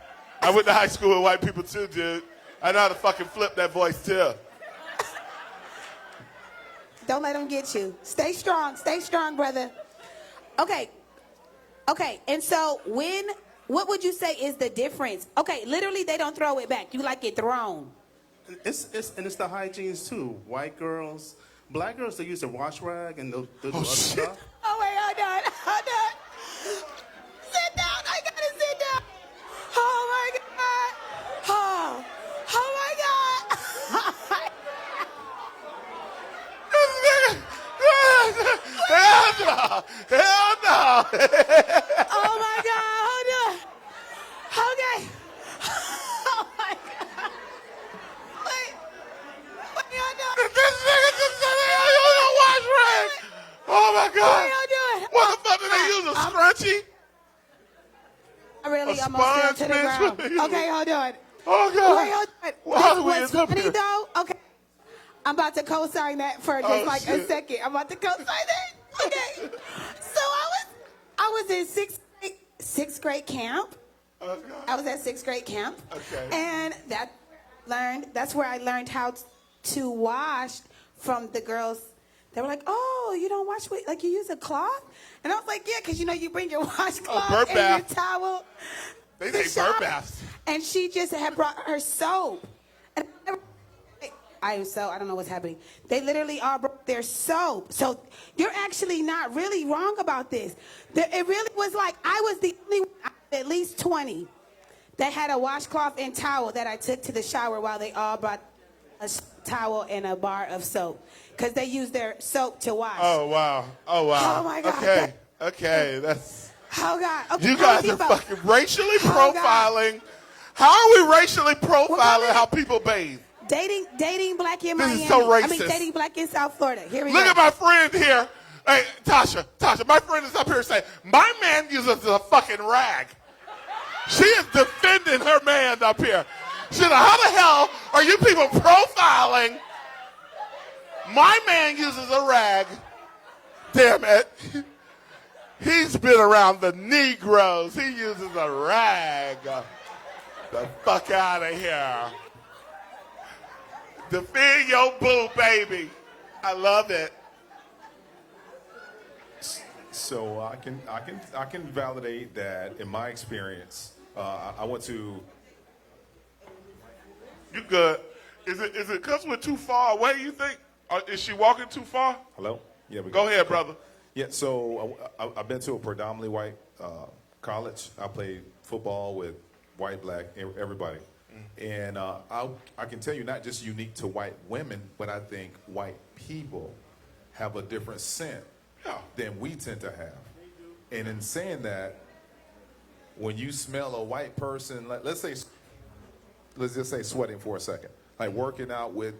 I went to high school with white people too, dude. I know how to fucking flip that voice too. Don't let him get you. Stay strong, brother. Okay. And so what would you say is the difference? Okay, literally they don't throw it back. You like it thrown. It's the hygienes too. White girls, black girls, they use a wash rag and they'll do other stuff. Oh wait, hold on. Sit down. I gotta sit down. Oh my God. Oh my God. Hell no. Hell no. Oh my God. Hold on. Okay. Oh my God. Wait, y'all doing? This nigga just said he used a wash rag. Oh my God. What y'all doing? What the fuck did they use? A scrunchie? I really A almost fell sponge, to the bitch? ground. What are you- Okay, hold on. Oh God. Wait, hold on. Well, how do we What's end up funny here? though? Okay. I'm about to co-sign that for just Oh, a shit. second. I'm about to co-sign that. Okay. So I was in sixth grade camp. I was at sixth grade camp. Okay. And that's where I learned how to wash from the girls. They were like, "Oh, you don't wash with, like you use a cloth?" And I was like, "Yeah, because you bring your washcloth bird and bath. your towel." They to say bird shop." baths. And she just had brought her soap. And I don't know what's happening. They literally all brought their soap. So you're actually not really wrong about this. It really was like I was the only one out of at least 20 that had a washcloth and towel that I took to the shower while they all brought a towel and a bar of soap. Because they use their soap to wash. Oh wow. Oh wow. Oh, my God. Okay. That's. Oh, God. Okay, You guys are fucking racially profiling. How are we racially profiling how people bathe? Dating black in This Miami. is so I mean, racist. dating black in South Florida. Here we Look go. at my friend here. Hey, Tasha, my friend is up here saying, my man uses a fucking rag. She is defending her man up here. She's like, how the hell are you people profiling? My man uses a rag. Damn it. He's been around the Negroes. He uses a rag. The fuck out of here. Defend your boo, baby. I love it. So I can validate that in my experience. I went to. You good? Is it because we're too far away? You think? Or is she walking too far? Hello. Yeah. Go ahead, brother. Yeah. So I've been to a predominantly white college. I played football with white, black, everybody. And I can tell you, not just unique to white women, but I think white people have a different scent than we tend to have. And in saying that, when you smell a white person, let's just say sweating for a second, like working out with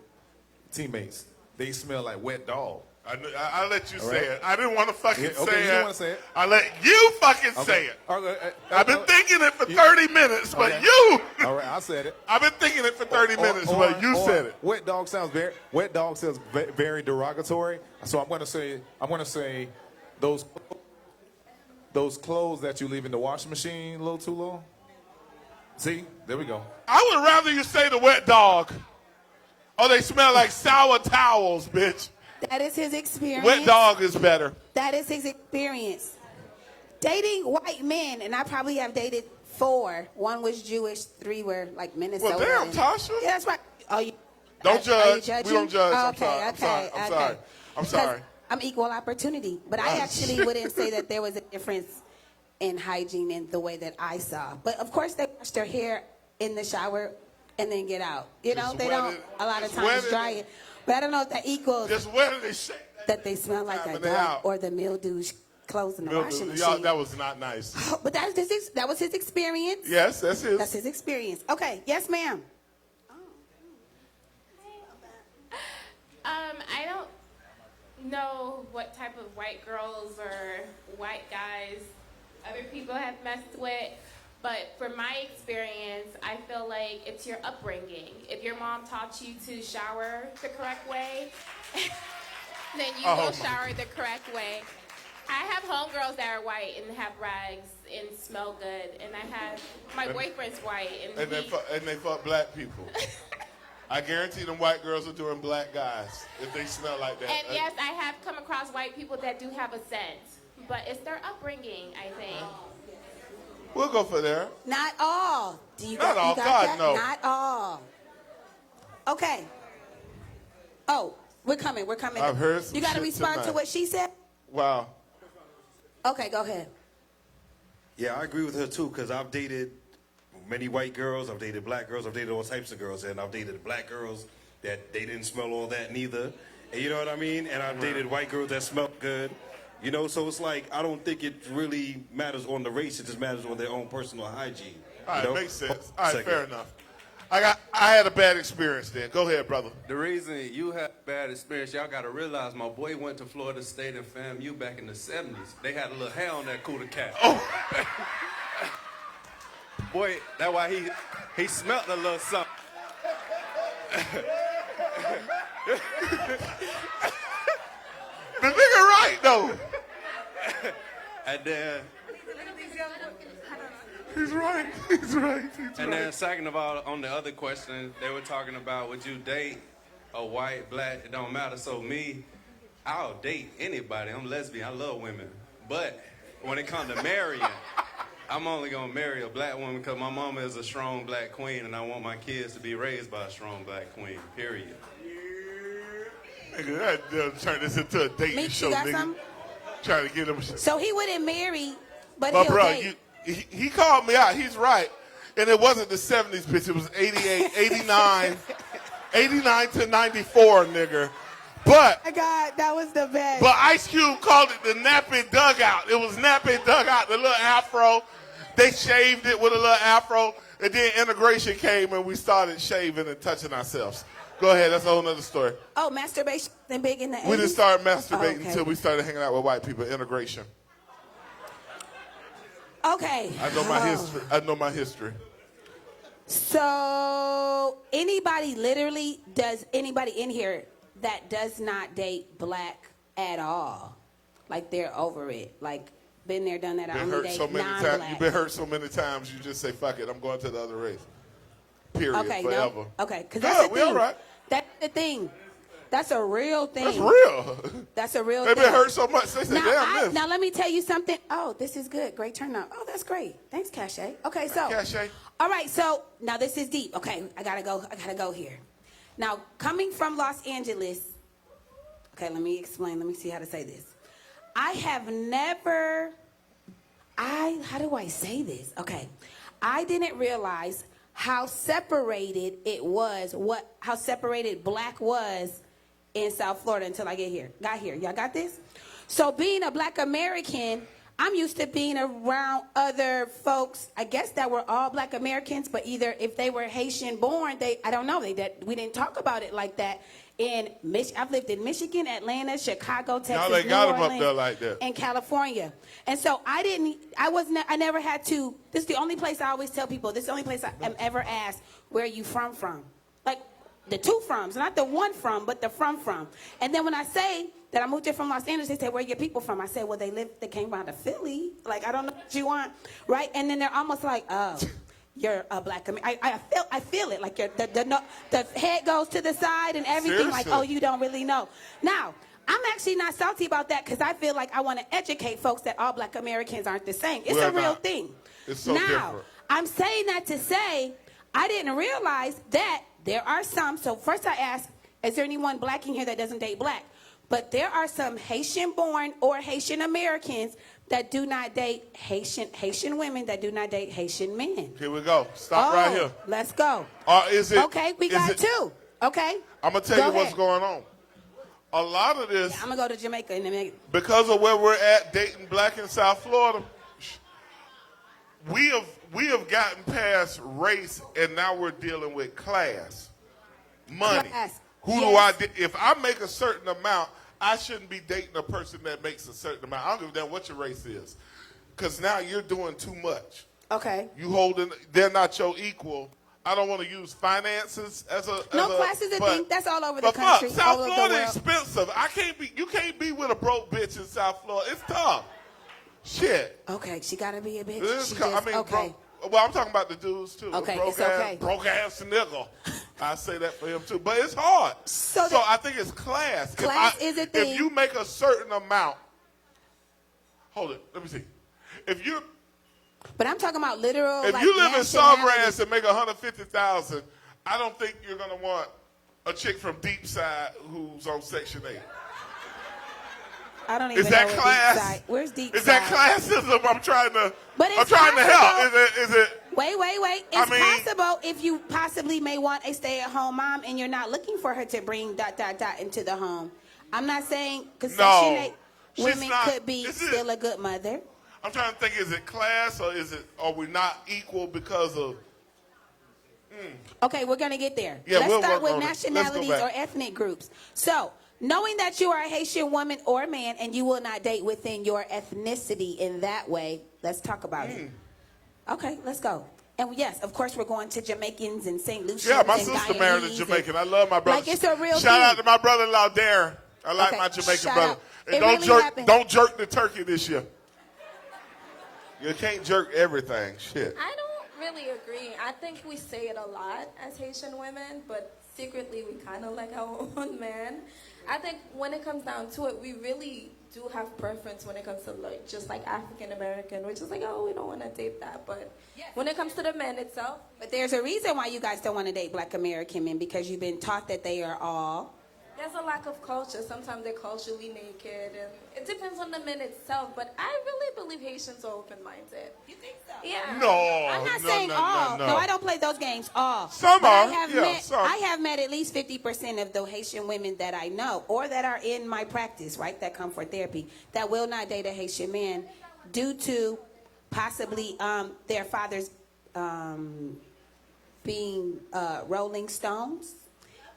teammates, they smell like wet dog. I let you All say right. it. I didn't want to fucking Okay, say you it. didn't wanna say it. I let you fucking Okay. say it. Okay, I've been thinking it for 30 minutes, but Okay. you. All right, I said it. I've been thinking it for 30 minutes, but you said it. Wet dog sounds very derogatory. So I'm gonna say those clothes that you leave in the washing machine a little too long. See, there we go. I would rather you say the wet dog. Oh, they smell like sour towels, bitch. That is his experience. Wet dog is better. That is his experience. Dating white men, and I probably have dated 4. 1 was Jewish, 3 were like Minnesota. Well, damn, and- Tasha. Yeah, that's right. Oh, you Don't are you judge. We judging? don't judge. I'm Okay, sorry. I'm sorry. I'm sorry. I'm sorry. I'm equal opportunity, but I actually wouldn't say that there was a difference in hygiene in the way that I saw. But of course, they wash their hair in the shower and then get out. You know, Just they wet don't it- a lot of just wet times it. dry it. But I don't know if that equals Just wet it and shake that they smell like a and they dog out. or the mildew clothes in the washing Y'all, machine. that was not nice. But that was his experience. Yes, that's his. That's his experience. Okay, yes, ma'am. I don't know what type of white girls or white guys other people have messed with, But from my experience, I feel like it's your upbringing. If your mom taught you to shower the correct way, then you will shower the correct way. I have homegirls that are white and have rags and smell good, and I have my boyfriend's white and they fuck black people. I guarantee them white girls are doing black guys if they smell like that. And yes, I have come across white people that do have a scent, but it's their upbringing, I think. We'll go for there. Not all. Do you Not got, all. you got God, that? no. Not all. Okay. Oh, we're coming. I've heard some You got to shit respond tonight. to what she said? Wow. Okay, go ahead. Yeah, I agree with her too, because I've dated many white girls, I've dated black girls, I've dated all types of girls, and I've dated black girls that they didn't smell all that neither. And you know what I mean? And I've dated white girls that smelled good. You know, so it's like, I don't think it really matters on the race, it just matters on their own personal hygiene. All right, you know? makes sense. All right, Second. fair enough. I had a bad experience then. Go ahead, brother. The reason you had bad experience, y'all got to realize my boy went to Florida State and FAMU back in the 70s. They had a little hair on that cooler cat. Oh. Boy, that's why he smelled a little something. The nigga right, though. And then... He's right. He's right. And then second of all, on the other question, they were talking about would you date a white, black, it don't matter. So me, I'll date anybody. I'm lesbian. I love women. But when it comes to marrying, I'm only going to marry a black woman because my mama is a strong black queen and I want my kids to be raised by a strong black queen, period. Nigga, that turn this into a dating Meek, show, you got nigga. some? Trying to get him. So he wouldn't marry, but But he'll bro, date. he called me out. He's right. And it wasn't the 70s, bitch. It was 88, 89, 89 to 94, nigga. But Oh my God, that was the best. But Ice Cube called it the nappy dugout. It was nappy dugout, the little afro. They shaved it with a little afro. And then integration came and we started shaving and touching ourselves. Go ahead, that's a whole nother story. Oh, masturbation been big in the 80s? We didn't start masturbating okay. until we started hanging out with white people. Integration. Okay. I know my history. I know my history. So anybody in here that does not date black at all? Like they're over it. Like been there, done that. I Been only hurt date so many times. non-black. You've been hurt so many times. You just say, "Fuck it, I'm going to the other race." Period. Okay, Forever. no. Okay, because Good, that's the we thing. all right. That's the thing. That's a real thing. That's real. That's a real They've thing. been hurt so much. They say, "Damn this." Now let me tell you something. Oh, this is good. Great turnout. Oh, that's great. Thanks, Cache. Okay, so. Cache. All right, so now this is deep. Okay, I gotta go here. Now, coming from Los Angeles. Okay, let me explain. Let me see how to say this. I have never. How do I say this? Okay, I didn't realize how separated it was. How separated black was in South Florida until I got here. Y'all got this? So being a black American, I'm used to being around other folks, I guess that were all black Americans, but either if they were Haitian born, I don't know, we didn't talk about it like that. I've lived in Michigan, Atlanta, Chicago, Texas, Now they New got 'em up Orleans, there like that. and California. And so I never had to, this is the only place I always tell people, this is the only place I am ever asked, where are you from? Like, the two froms, not the one from, but the from. And then when I say that I moved here from Los Angeles, they say, where are your people from? I say, well, they came out of Philly. Like, I don't know what you want, right? And then they're almost like, oh, you're a black American. I feel it, like the head goes to the side and everything. Seriously? Like, oh, you don't really know. Now, I'm actually not salty about that because I feel like I want to educate folks that all black Americans aren't the same. It's We're a real not. thing. It's so now, different. I'm saying that to say I didn't realize that there are some. So first I asked, is there anyone black in here that doesn't date black? But there are some Haitian-born or Haitian Americans that do not date Haitian women that do not date Haitian men. Here we go. Stop right here. Let's go. Is it? Okay, we got two. Okay. I'm gonna tell Go you what's ahead. going on. A lot of this, I'm gonna go to Jamaica in a minute. because of where we're at, dating black in South Florida, we have gotten past race, and now we're dealing with class, money. Class. Who do I? If I make a certain amount, I shouldn't be dating a person that makes a certain amount. I don't give a damn what your race is, because now you're doing too much. Okay. They're not your equal. I don't want to use finances as a. Class is a thing. That's all over the But country. fuck, South all over the Florida world. expensive. You can't be with a broke bitch in South Florida. It's tough. Shit. Okay, she gotta be a bitch. Okay. Well, I'm talking about the dudes too. Okay, it's okay. Broke ass nigga. I say that for him too, but it's hard. So I think it's class. Class is a thing. If you make a certain amount, hold it. Let me see. But I'm talking about literal. If you live in Sawgrass and make $150,000, I don't think you're gonna want a chick from Deep Side who's on Section 8. I don't even know. Is that where class? Deep Side. Where's Deep Is Side? that classism? I'm trying to possible. help. Is it? Wait. It's possible if you possibly may want a stay-at-home mom and you're not looking for her to bring ... into the home. I'm not saying because Section 8 women could be still a good mother. I'm trying to think, is it class or are we not equal because of... Okay, we're going to get there. Yeah, Let's start with Let's nationalities go or back. ethnic groups. So, knowing that you are a Haitian woman or man and you will not date within your ethnicity in that way, let's talk about it. Okay, let's go. And yes, of course, we're going to Jamaicans and St. Lucians. Yeah, my and sister Guyanese married a Jamaican. I love my brother. Like it's a real Shout out thing. to my brother-in-law, Darren. I like Okay, my Jamaican shout brother. out. And It really happened. don't jerk the turkey this year. You can't jerk everything. Shit. I don't really agree. I think we say it a lot as Haitian women, but secretly we kind of like our own man. I think when it comes down to it, we really do have preference when it comes to like just like African American, which is like, oh, we don't want to date that. But when it comes to the men itself, But there's a reason why you guys don't want to date Black American men because you've been taught that they are all. there's a lack of culture. Sometimes they're culturally naked, and it depends on the men itself. But I really believe Haitians are open-minded. You think so? Yeah. No. I'm not saying all. No. I don't play those games. All. Some But are. I have met at least 50% of the Haitian women that I know or that are in my practice, right, that come for therapy, that will not date a Haitian man due to possibly their fathers being Rolling Stones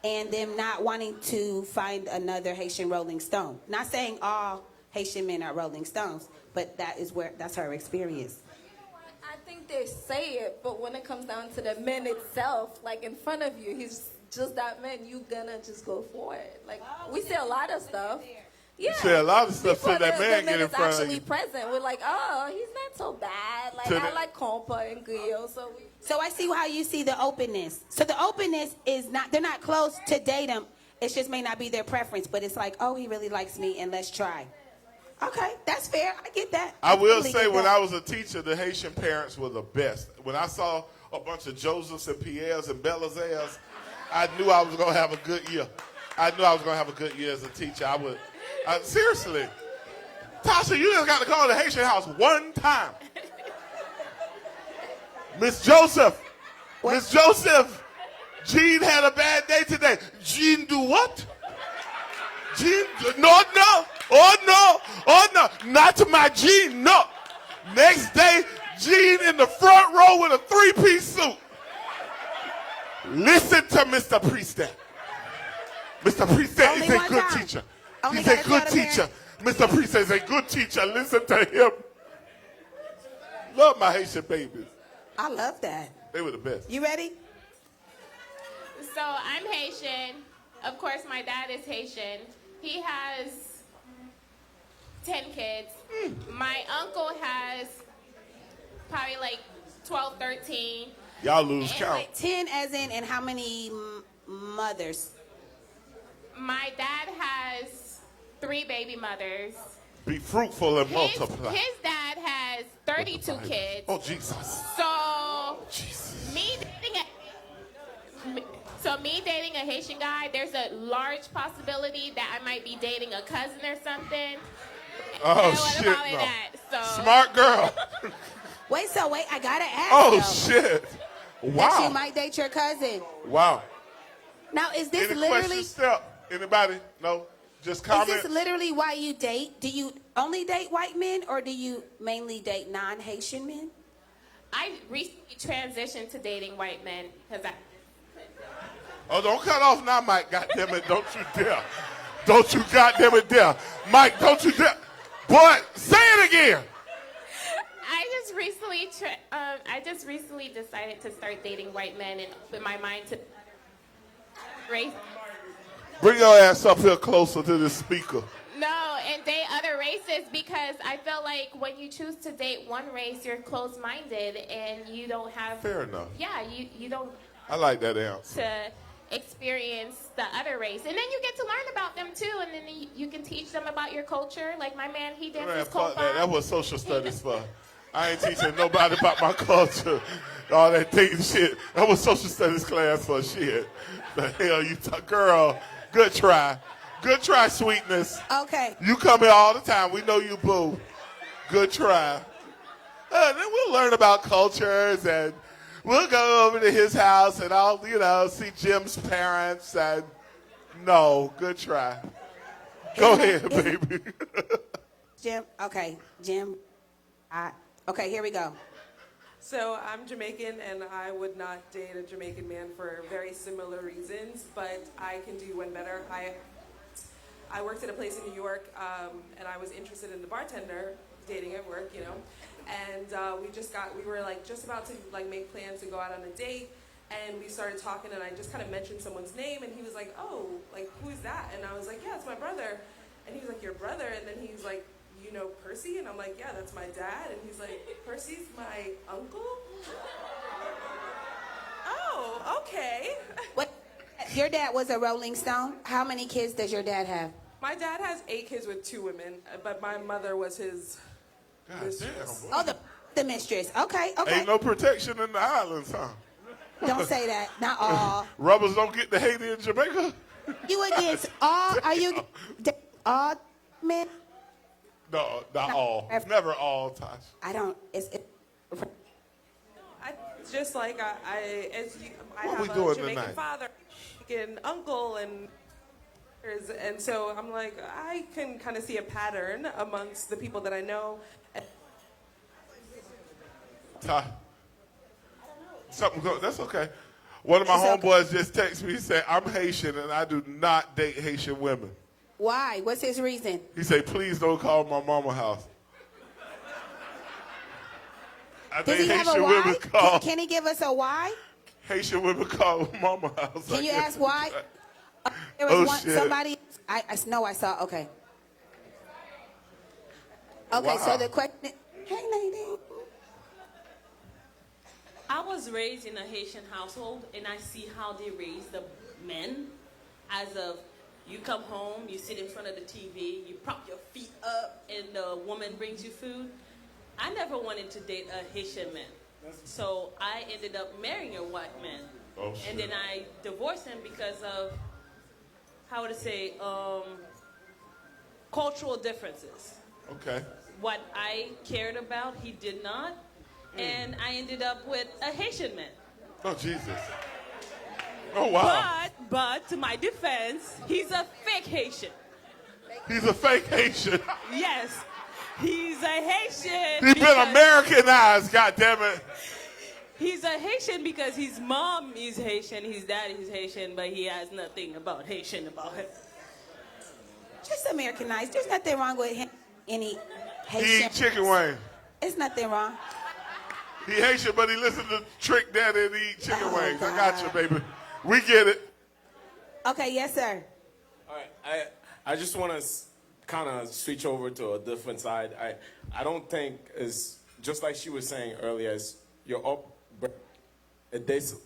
and them not wanting to find another Haitian Rolling Stone. Not saying all Haitian men are Rolling Stones, but that's her experience. I think they say it, but when it comes down to the men itself, like in front of you, he's just that man, you gonna just go for it. Like, we say a lot of stuff. Yeah. You say a lot of stuff till that man get in front of actually you. present. We're like, oh, he's not so bad. Like, I like compa and griot, so we... So I see how you see the openness. So the openness is not, they're not close to date him. It just may not be their preference, but it's like, oh, he really likes me and let's try. Okay, that's fair. I get that. I will totally say get when that. I was a teacher, the Haitian parents were the best. When I saw a bunch of Josephs and Pierres and Belazers, I knew I was going to have a good year. I knew I was going to have a good year as a teacher. Seriously. Tasha, you just got to call the Haitian house one time. Miss Joseph. Miss Joseph. Jean had a bad day today. Jean do what? Jean, no. Oh, no. Not to my Jean, no. Next day, Jean in the front row with a three-piece suit. Listen to Mr. Priestet. Mr. Priestet is a good teacher. He's a good teacher. Mr. Priestet is a good teacher. Listen to him. Love my Haitian babies. I love that. They were the best. You ready? So I'm Haitian. Of course, my dad is Haitian. He has 10 kids. My uncle has probably like 12, 13. Y'all lose count. Like 10 as in, and how many mothers? My dad has 3 baby mothers. Be fruitful and multiply. His dad has 32 kids. Oh, Jesus. So, me dating a Haitian guy, there's a large possibility that I might be dating a cousin or something. Oh, what shit, about no. that? So, Smart girl. Wait, I gotta ask. Oh, though, shit. That Wow. you might date your cousin. Wow. Now, is this Any literally? questions, Step? Anybody? No? Just comment. Is this literally why you date? Do you only date white men, or do you mainly date non-Haitian men? I recently transitioned to dating white men because Oh, don't cut off now, Mike. Goddamn it. Don't you dare. Don't you goddamn it dare. Mike, don't you dare. Boy, say it again. I just recently I just recently decided to start dating white men and open my mind to race. Bring your ass up here closer to the speaker. No, and date other races because I feel like when you choose to date one race, you're closed-minded and you don't have. Fair enough. Yeah, you don't. I like that answer. To experience the other race, and then you get to learn about them too, and then you can teach them about your culture. Like my man, he dances Man, fuck compa. that. That was social studies for. I ain't teaching nobody about my culture. All that dating shit. That was social studies class for shit. The hell you girl, good try. Good try, sweetness. Okay. You come here all the time. We know you, boo. Good try. Then we'll learn about cultures, and we'll go over to his house, and I'll, see Jim's parents, and no, good try. Go ahead, baby. Jim, okay. Jim, okay, here we go. So I'm Jamaican, and I would not date a Jamaican man for very similar reasons, but I can do one better. I worked at a place in New York, and I was interested in the bartender dating at work, and we were just about to make plans to go out on a date, and we started talking, and I just kind of mentioned someone's name, and he was like, oh, who's that? And I was like, yeah, it's my brother. And he was like, your brother? And then he's like, you know Percy? And I'm like, yeah, that's my dad. And he's like, Percy's my uncle? Oh, okay. What? Your dad was a Rolling Stone. How many kids does your dad have? My dad has 8 kids with 2 women, but my mother was his mistress. Oh, the mistress. Okay. Ain't no protection in the islands, huh? Don't say that. Not all. Rubbers don't get to Haiti in Jamaica? You against all? Are you all men? No, not all. Never all, Tasha. I don't. Just like I What we have doing a Jamaican tonight? father, Jamaican uncle, and so I'm like, I can kind of see a pattern amongst the people that I know. That's okay. One of my homeboys just texted me. He said, I'm Haitian and I do not date Haitian women. Why? What's his reason? He said, please don't call my mama house. I Does think he have a Haitian why? women call. Can he give us a why? Haitian women call mama house. Can you ask why? There was shit. somebody. I know I saw. Okay. Okay. Wow. So the question. Hey, lady. I was raised in a Haitian household, and I see how they raise the men. As of, you come home, you sit in front of the TV, you prop your feet up, and the woman brings you food. I never wanted to date a Haitian man. So I ended up marrying a white man. Oh, and then I divorced him because of, how would I say, cultural differences. Okay. What I cared about, he did not. And I ended up with a Haitian man. Oh, Jesus. Oh, wow. But to my defense, he's a fake Haitian. He's a fake Haitian. Yes. He's a Haitian. He's been Americanized, goddammit. He's a Haitian because his mom is Haitian, his dad is Haitian, but he has nothing about Haitian about him. Just Americanized. There's nothing wrong with him. Any Haitian. He eat chicken wing. There's nothing wrong. He Haitian, but he listen to Trick Daddy and eat chicken wings. I got you, baby. We get it. Okay, yes, sir. All right, I just want to kind of switch over to a different side. I don't think is just like she was saying earlier. Is your there's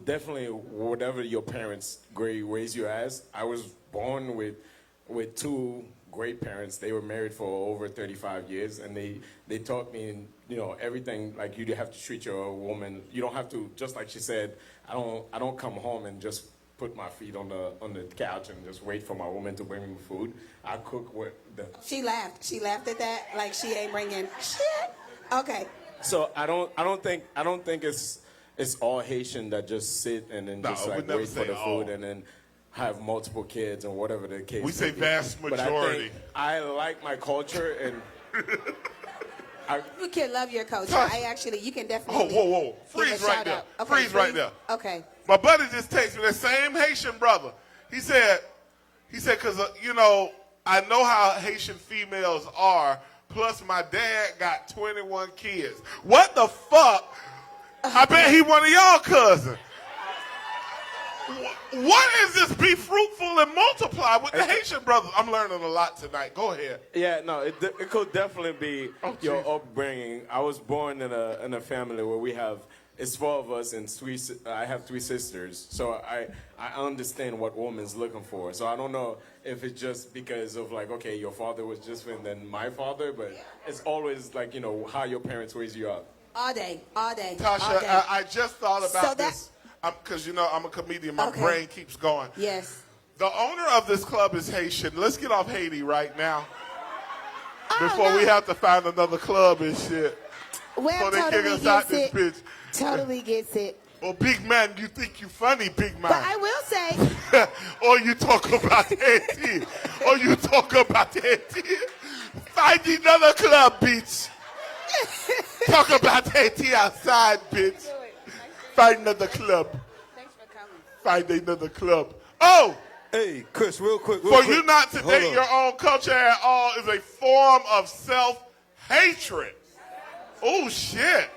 definitely whatever your parents raised you as. I was born with 2 great parents. They were married for over 35 years, and they taught me, everything. Like, you have to treat your woman. You don't have to, just like she said. I don't come home and just put my feet on the couch and just wait for my woman to bring me food. I cook what the. She laughed. She laughed at that like she ain't bringing shit. Okay. So I don't think it's all Haitian that just sit and then just we like never wait for say the all. food and then have multiple kids and whatever the case. We say may be. vast But majority. I like my culture and. You can love your culture. You can definitely. Whoa. give Freeze a right shout there. out. Okay, Freeze right there. Okay. My buddy just texted me, that same Haitian brother. He said, because, I know how Haitian females are, plus my dad got 21 kids. What the fuck? I bet he one of y'all cousins. What is this? Be fruitful and multiply with the Haitian brothers. I'm learning a lot tonight. Go ahead. Yeah, no, it could definitely be your upbringing. I was born in a family where it's 4 of us and I have 3 sisters. So I understand what woman's looking for. So I don't know if it's just because of like, okay, your father was different than my father, but it's always like, how your parents raise you up. All day. Tasha, all day. I just thought about this. Because, I'm a comedian. My brain keeps going. Yes. The owner of this club is Haitian. Let's get off Haiti right now. Before we have to find another club and shit. Well, Before they kick us out this bitch. Totally gets it. Well, big man, you think you funny, big man. But I will say. Or you talk about Haiti. Or you talk about Haiti. Find another club, bitch. Talk about Haiti outside, bitch. Find another club. Thanks for coming. Find another club. Oh! Hey, Chris, real quick. For you not to date your own culture at all is a form of self-hatred. Oh, shit.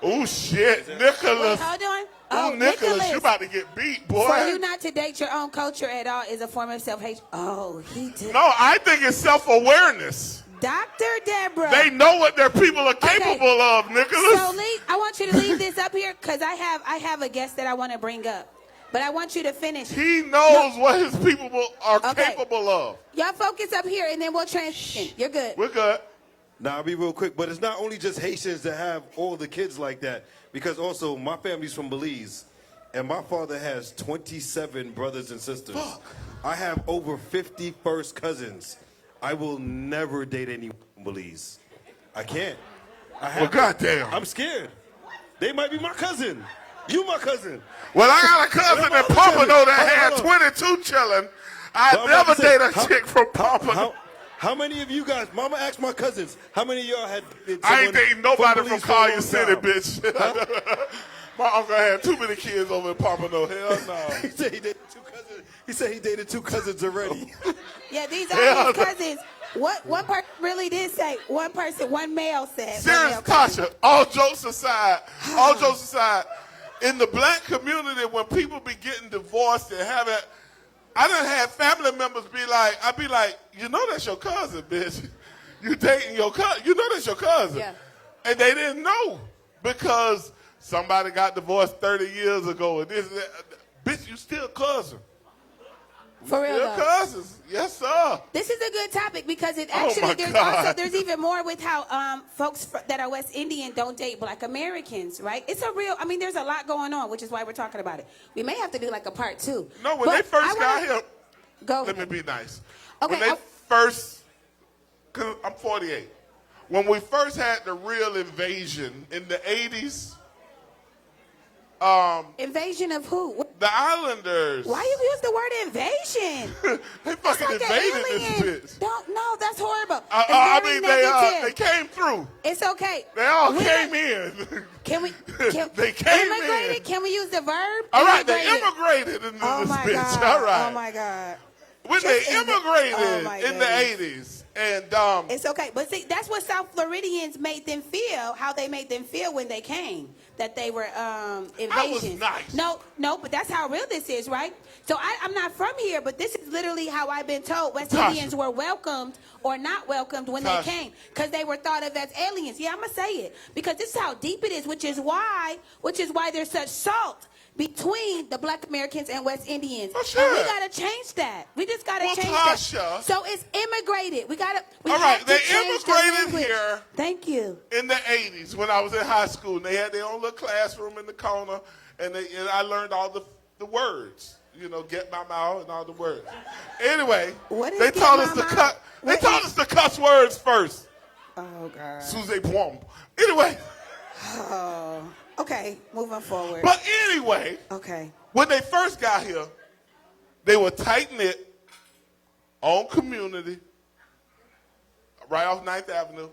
Oh, shit. Nicholas. Wait, hold on. Oh, Nicholas, you about to get beat, boy. For you not to date your own culture at all is a form of self-hatred. Oh, he did. No, I think it's self-awareness. Dr. Deborah. They know what their people are capable of, Nicholas. So, I want you to leave this up here because I have a guest that I want to bring up. But I want you to finish. He knows what his people are capable of. Y'all focus up here and then we'll transition. You're good. We're good. Now, I'll be real quick, but it's not only just Haitians that have all the kids like that, because also my family's from Belize, and my father has 27 brothers and sisters. Fuck. I have over 50 first cousins. I will never date anyone from Belize. I can't. Well, goddamn. I'm scared. They might be my cousin. You my cousin. Well, I got a cousin in Pompano that had 22 chilling. I'd never date a chick from Pompano. How many of you guys, Mama asked my cousins, how many of y'all had I ain't dating nobody from Belize for a Collier long City, time? bitch. Huh? My uncle had too many kids over in Pompano. Hell no. He said he dated 2 cousins. He said he dated 2 cousins already. Yeah, these are his cousins. What one person really did say? One male said. Serious, Tasha, all jokes aside, in the black community, when people be getting divorced and having, I done had family members I'd be like, you know that's your cousin, bitch. You dating your cousin. You know that's your cousin. Yeah. And they didn't know because somebody got divorced 30 years ago. And this, bitch, you still cousin. For real, Still though. cousins. Yes, sir. This is a good topic because it Oh, actually my God. there's even more with how folks that are West Indian don't date Black Americans, right? It's a real. I mean, there's a lot going on, which is why we're talking about it. We may have to do like a part 2. No, when they first got here, let me be nice. Okay, When they first, cause I'm 48. When we first had the real invasion in the 80s, invasion of who? the Islanders. Why you use the word invasion? They fucking like an invaded alien. this bitch. Don't no, that's horrible. I It's very mean, negative. they came through. It's okay. They all We came don't- in. Can we? They came immigrated? in. Can we use the verb? All right, they immigrated into Oh this my bitch. God. All right. Oh my God. When they Just in the- immigrated oh my in the goodness. 80s, and It's okay, but see, that's what South Floridians made them feel. How they made them feel when they came, that they were invasions. nice. No, but that's how real this is, right? So I'm not from here, but this is literally how I've been told West Tasha. Indians were welcomed or not welcomed when Tasha. they came, because they were thought of as aliens. Yeah, I'm gonna say it because this is how deep it is, which is why there's such salt between the Black Americans and West Indians. sure. And we gotta change that. We just gotta change Tasha. that. So it's immigrated. We all right, have to they change the immigrated language. here. Thanand you. In the 80s, when I was in high school, and they had their own little classroom in the corner, and I learned all the words. You know, get my mouth and all the words. Anyway, What is they get taught my us to mouth? cut. They What taught is- us to cuss words first. Oh God. Suze Boom. Anyway, Oh. Okay, moving forward. but anyway, Okay. when they first got here, they were tight knit, own community, right off 9th Avenue.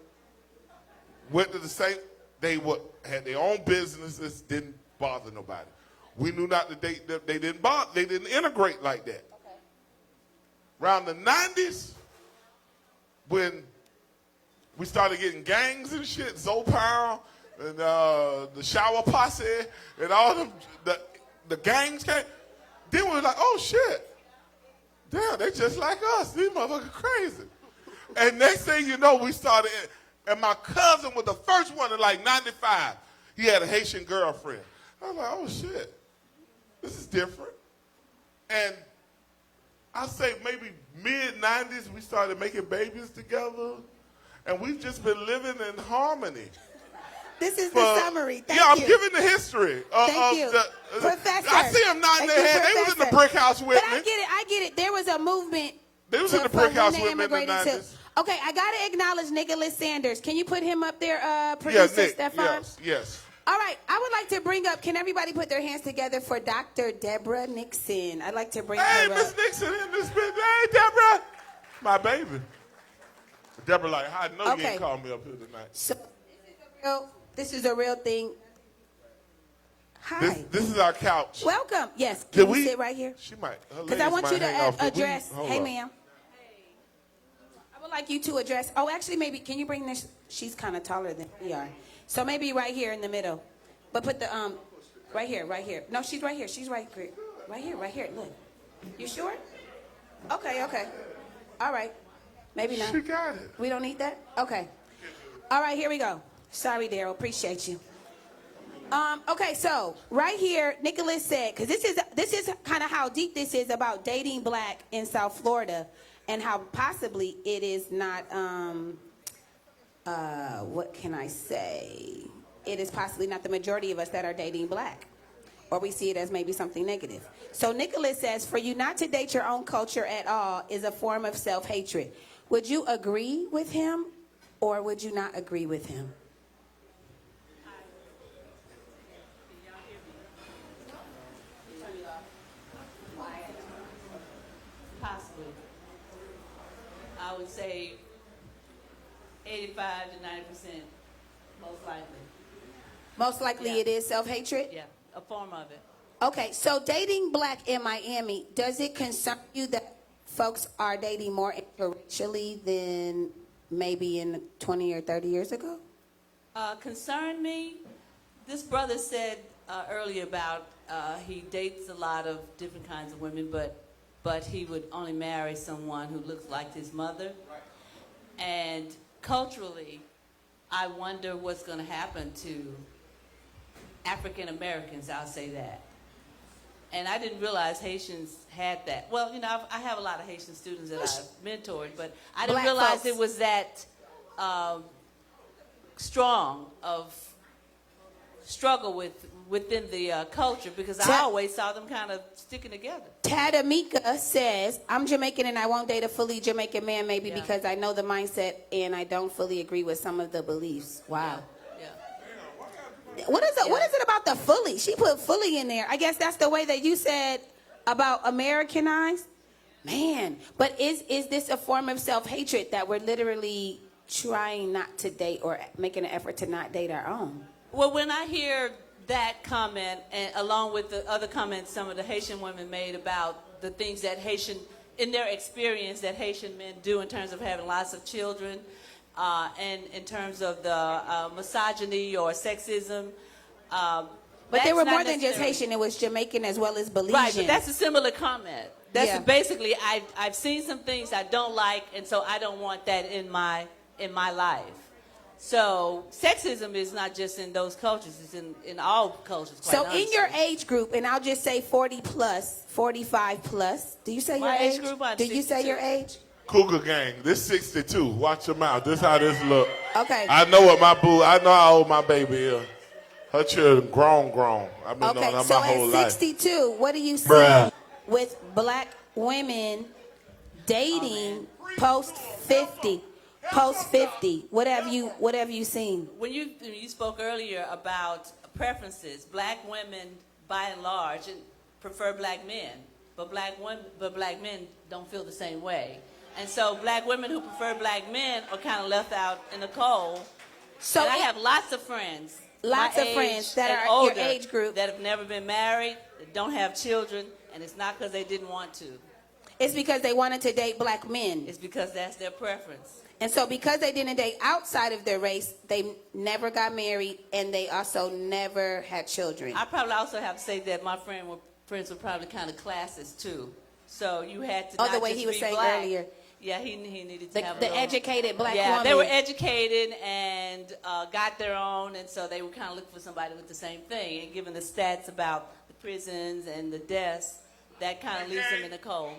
Went to the same. They had their own businesses. Didn't bother nobody. We knew not to date them. They didn't bother. They didn't integrate like that. Around the 90s, when We started getting gangs and shit, Zopower and the Shower Posse and all them, the gangs came. Then we were like, oh shit. Damn, they just like us. These motherfuckers crazy. And next thing you know, we started, and my cousin was the first one in like 95. He had a Haitian girlfriend. I was like, oh shit, this is different. And I say maybe mid-90s, we started making babies together. And we've just been living in harmony. This is the summary. Thank you. I'm you. giving the history. Thank you. Professor. I see them nodding their head. They was in the brick house with me. But I get it. There was a movement. They was in the brick house with me in the immigrated 90s. Okay, I got to acknowledge Nicholas Sanders. Can you put him up there, producer Nick, Stefan? yes. All right, I would like to bring up, can everybody put their hands together for Dr. Deborah Nixon? I'd like to bring her Hey, up. Miss Nixon in this bitch. Hey, Deborah. My baby. Deborah like, I know you ain't called me up here tonight. So, this is a real thing. Hi. This is our couch. Welcome. Yes, can you sit right here? She might. Because I want you to address, hey, ma'am. I would like you to address, actually, maybe, can you bring this? She's kind of taller than we are. So maybe right here in the middle. But put the, right here. No, she's right here. She's right here. Right here. Look. You sure? Okay. All right. Maybe not. She got it. We don't need that? Okay. All right, here we go. Sorry, Daryl. Appreciate you. Okay, so right here, Nicholas said, because this is kind of how deep this is about dating black in South Florida and how possibly it is not, what can I say? It is possibly not the majority of us that are dating black, or we see it as maybe something negative. So Nicholas says, for you not to date your own culture at all is a form of self-hatred. Would you agree with him, or would you not agree with him? Possibly. I would say 85 to 90%, most likely. Most likely it is self-hatred? Yeah, a form of it. Okay, so dating black in Miami, does it concern you that folks are dating more interracially than maybe in 20 or 30 years ago? Concern me, this brother said earlier about he dates a lot of different kinds of women, but he would only marry someone who looks like his mother. And culturally, I wonder what's going to happen to African Americans, I'll say that. And I didn't realize Haitians had that. Well, you know, I have a lot of Haitian students that I've mentored, but I didn't realize it was that strong of struggle within the culture, because I always saw them kind of sticking together. Tadamika says, I'm Jamaican and I won't date a fully Jamaican man maybe because I know the mindset and I don't fully agree with some of the beliefs. Wow. What is it about the fully? She put fully in there. I guess that's the way that you said about Americanized. Man, but is this a form of self-hatred that we're literally trying not to date or making an effort to not date our own? Well, when I hear that comment, and along with the other comments some of the Haitian women made about the things that in their experience, that Haitian men do in terms of having lots of children, and in terms of the misogyny or sexism. But they were more than just Haitian. It was Jamaican as well as Belizean. Right, but that's a similar comment. That's basically, I've seen some things I don't like, and so I don't want that in my life. So sexism is not just in those cultures, it's in all cultures. So in your age group, and I'll just say 40 plus, 45 plus. Do you say My your age age? group, I'm Do you say 62. your age? Cougar gang. This 62. Watch your mouth. This how this look. Okay. I know what I know how old my baby is. Her children grown. I've been knowing her so my whole at life. 62, what do you see with black women dating post 50? Post 50, what have you seen? When you spoke earlier about preferences, black women by and large prefer black men, but black men don't feel the same way. And so black women who prefer black men are kind of left out in the cold. So and I have lots of friends. That are older, your age group that have never been married, that don't have children, and it's not because they didn't want to. It's because they wanted to date black men. It's because that's their preference. And so because they didn't date outside of their race, they never got married, and they also never had children. I probably also have to say that my friends were probably kind of classist too. So you had to. Oh, not the way just he was be saying black. earlier. Yeah, he needed to have the educated black yeah, woman. they were educated and got their own, and so they were kind of looking for somebody with the same thing. And given the stats about the prisons and the deaths, that kind of leaves them in the cold.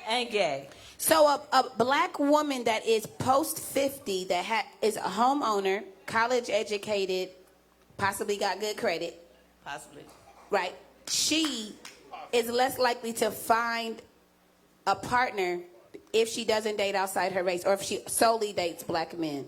And gay. So a black woman that is post 50 that is a homeowner, college educated, possibly got good credit. Possibly. Right. She is less likely to find a partner if she doesn't date outside her race, or if she solely dates black men.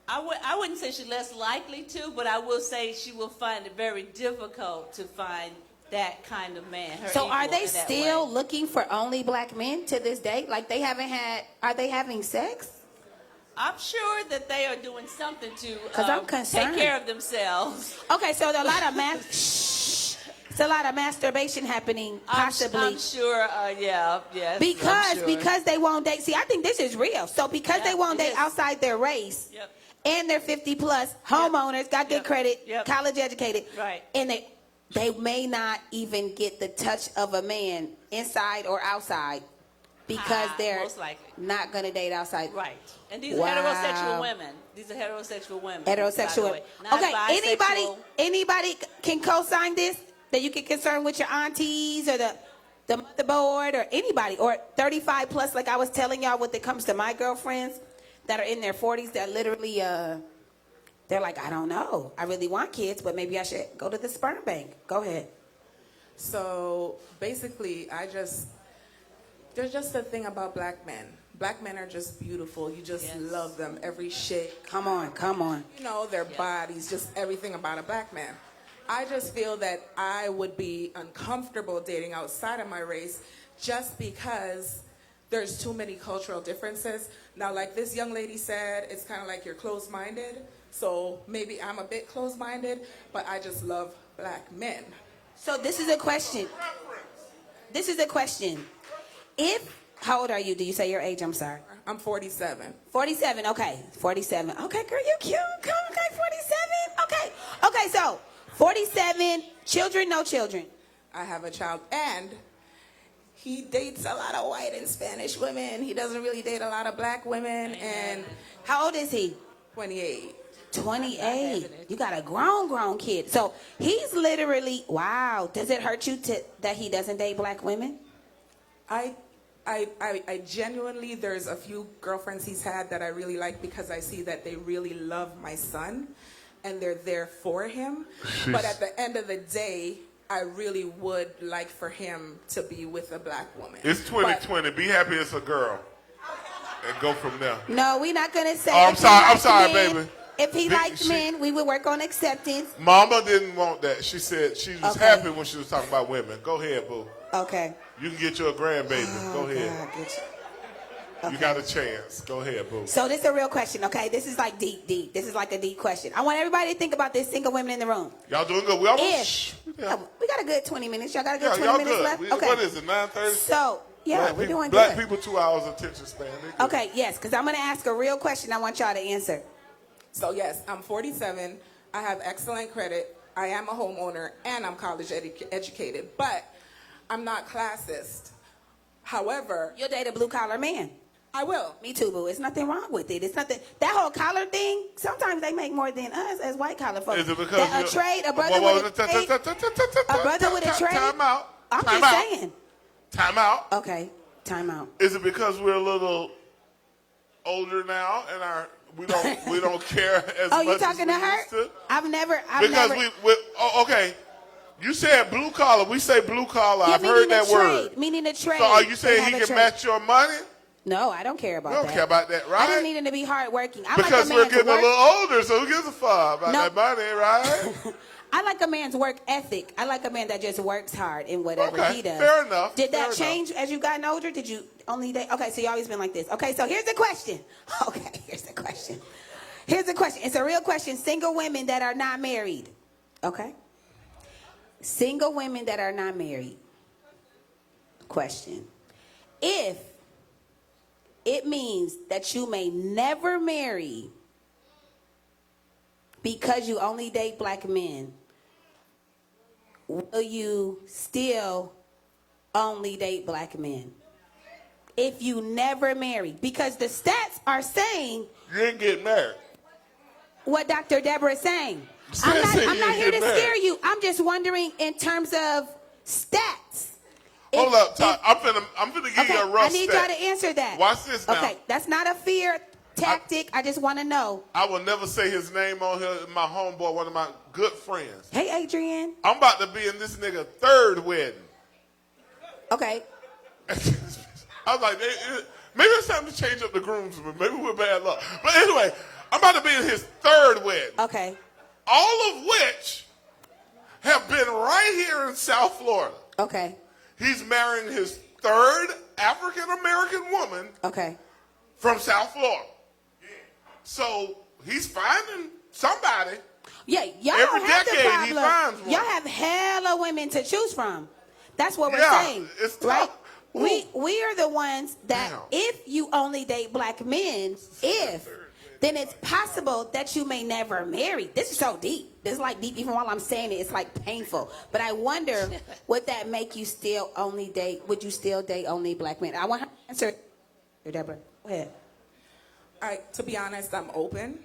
I wouldn't say she's less likely to, but I will say she will find it very difficult to find that kind of man. So are they still looking for only black men to this day? Like they haven't had, are they having sex? I'm sure that they are doing something to I'm concerned. take care of themselves. Okay, so a lot of it's a lot of masturbation happening, possibly. I'm sure, yes. Because they won't date. See, I think this is real. So because they won't date outside their race, and they're 50 plus, homeowners, got good credit, college educated, right, and they may not even get the touch of a man inside or outside because they're most likely not going to date outside. Right. And these are heterosexual women. These are heterosexual women. Heterosexual. Okay, anybody can co-sign this? That you get concerned with your aunties or the motherboard or anybody, or 35 plus, like I was telling y'all when it comes to my girlfriends that are in their 40s that literally, they're like, I don't know. I really want kids, but maybe I should go to the sperm bank. Go ahead. So basically, there's just a thing about black men. Black men are just beautiful. You just love them, every shit. Come on. You know, their bodies, just everything about a black man. I just feel that I would be uncomfortable dating outside of my race just because there's too many cultural differences. Now, like this young lady said, it's kind of like you're closed-minded. So maybe I'm a bit closed-minded, but I just love black men. So this is a question. How old are you? Do you say your age? I'm sorry. I'm 47. 47, okay. 47. Okay, girl, you cute. Okay, 47. Okay, so 47, children, no children. I have a child, and he dates a lot of white and Spanish women. He doesn't really date a lot of black women. And how old is he? 28. 28. You got a grown kid. So he's literally, wow. Does it hurt you that he doesn't date black women? I genuinely, there's a few girlfriends he's had that I really like because I see that they really love my son and they're there for him. But at the end of the day, I really would like for him to be with a black woman. It's 2020. Be happy it's a girl. And go from there. No, we're not going to say. Oh, I'm sorry, baby. If he liked men, we would work on acceptance. Mama didn't want that. She said she was happy when she was talking about women. Go ahead, boo. Okay. You can get you a grandbaby. Go ahead. God, You got a chance. Go ahead, boo. So this is a real question, okay? This is like deep. This is like a deep question. I want everybody to think about this, single women in the room. Y'all doing good. We almost... We got a good 20 minutes. Y'all got a good 20 minutes good. left? Okay. What is it, 9:30? So, yeah, we're doing good. Black people, 2 hours attention span. Okay, yes, because I'm going to ask a real question I want y'all to answer. So yes, I'm 47. I have excellent credit. I am a homeowner and I'm college educated, but I'm not classist. However, you'll date a blue collar man. I will. Me too, boo. It's nothing wrong with it. It's nothing. That whole collar thing. Sometimes they make more than us as white collar folks. Is it because a trade, a brother with a trade, a brother with a trade. Time out. I'm just saying. Time out. Okay. Time out. Is it because we're a little older now and we don't care as much? Oh, you talking to her? I've never. Okay. You said blue collar. We say blue collar. Yeah, I've heard that word. Meaning a trade. So are you saying he can match your money? No, I don't care about that. You don't care about that, right? I just need him to be hardworking. Because we're getting a little older, so who gives a fuck about that money, right? I like a man's work ethic. I like a man that just works hard in whatever he does. Fair enough. Did that change as you gotten older? Did you only date? Okay, so you always been like this. Okay, so here's the question. Here's the question. It's a real question. Single women that are not married. Okay? Single women that are not married. question. If it means that you may never marry because you only date black men, will you still only date black men? If you never marry, because the stats are saying You ain't getting married. what Dr. Deborah is saying. I'm not here to scare you. I'm just wondering in terms of stats. Hold up, Todd. I'm finna give you a rough I need stat. y'all to answer that. Watch this now. Okay, that's not a fear tactic. I just want to know. I will never say his name on here. My homeboy, one of my good friends. Hey, Adrian. I'm about to be in this nigga third wedding. Okay. I was like, maybe it's time to change up the groomsmen. Maybe we're bad luck. But anyway, I'm about to be in his third wedding. Okay. All of which have been right here in South Florida. Okay. He's marrying his third African-American woman. Okay. From South Florida. So he's finding somebody. Yeah, y'all Every don't have the decade he problem. finds one. Y'all have hella women to choose from. That's what we're Yeah, saying, it's tough. right? We are the ones that if you only date black men, then it's possible that you may never marry. This is so deep. This is like deep. Even while I'm saying it, it's like painful. But I wonder, would that make you still only date? Would you still date only black men? I want her to answer. Deborah, go ahead. To be honest, I'm open.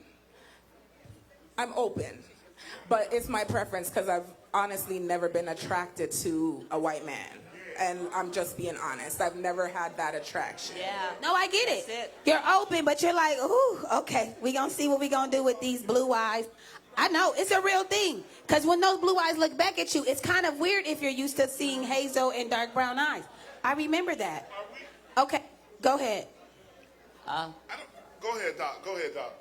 But it's my preference because I've honestly never been attracted to a white man. And I'm just being honest. I've never had that attraction. Yeah. No, I get it. You're open, but you're like, ooh, okay. We gonna see what we gonna do with these blue eyes. I know, it's a real thing. Because when those blue eyes look back at you, it's kind of weird if you're used to seeing hazel and dark brown eyes. I remember that. Okay, go ahead. Go ahead, Doc. Go ahead, Doc.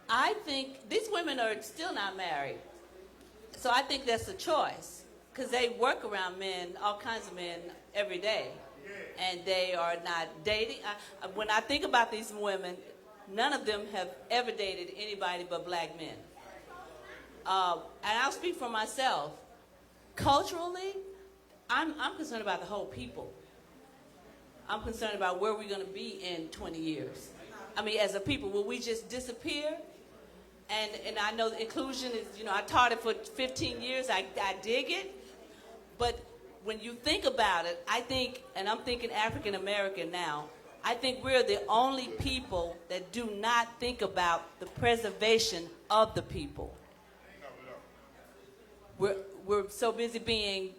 I think these women are still not married. So I think that's a choice. Because they work around men, all kinds of men, every day. And they are not dating. When I think about these women, none of them have ever dated anybody but black men. And I'll speak for myself. Culturally, I'm concerned about the whole people. I'm concerned about where we're going to be in 20 years. I mean, as a people, will we just disappear? And I know inclusion is, I taught it for 15 years. I dig it. But when you think about it, I think, and I'm thinking African American now, I think we're the only people that do not think about the preservation of the people. We're so busy being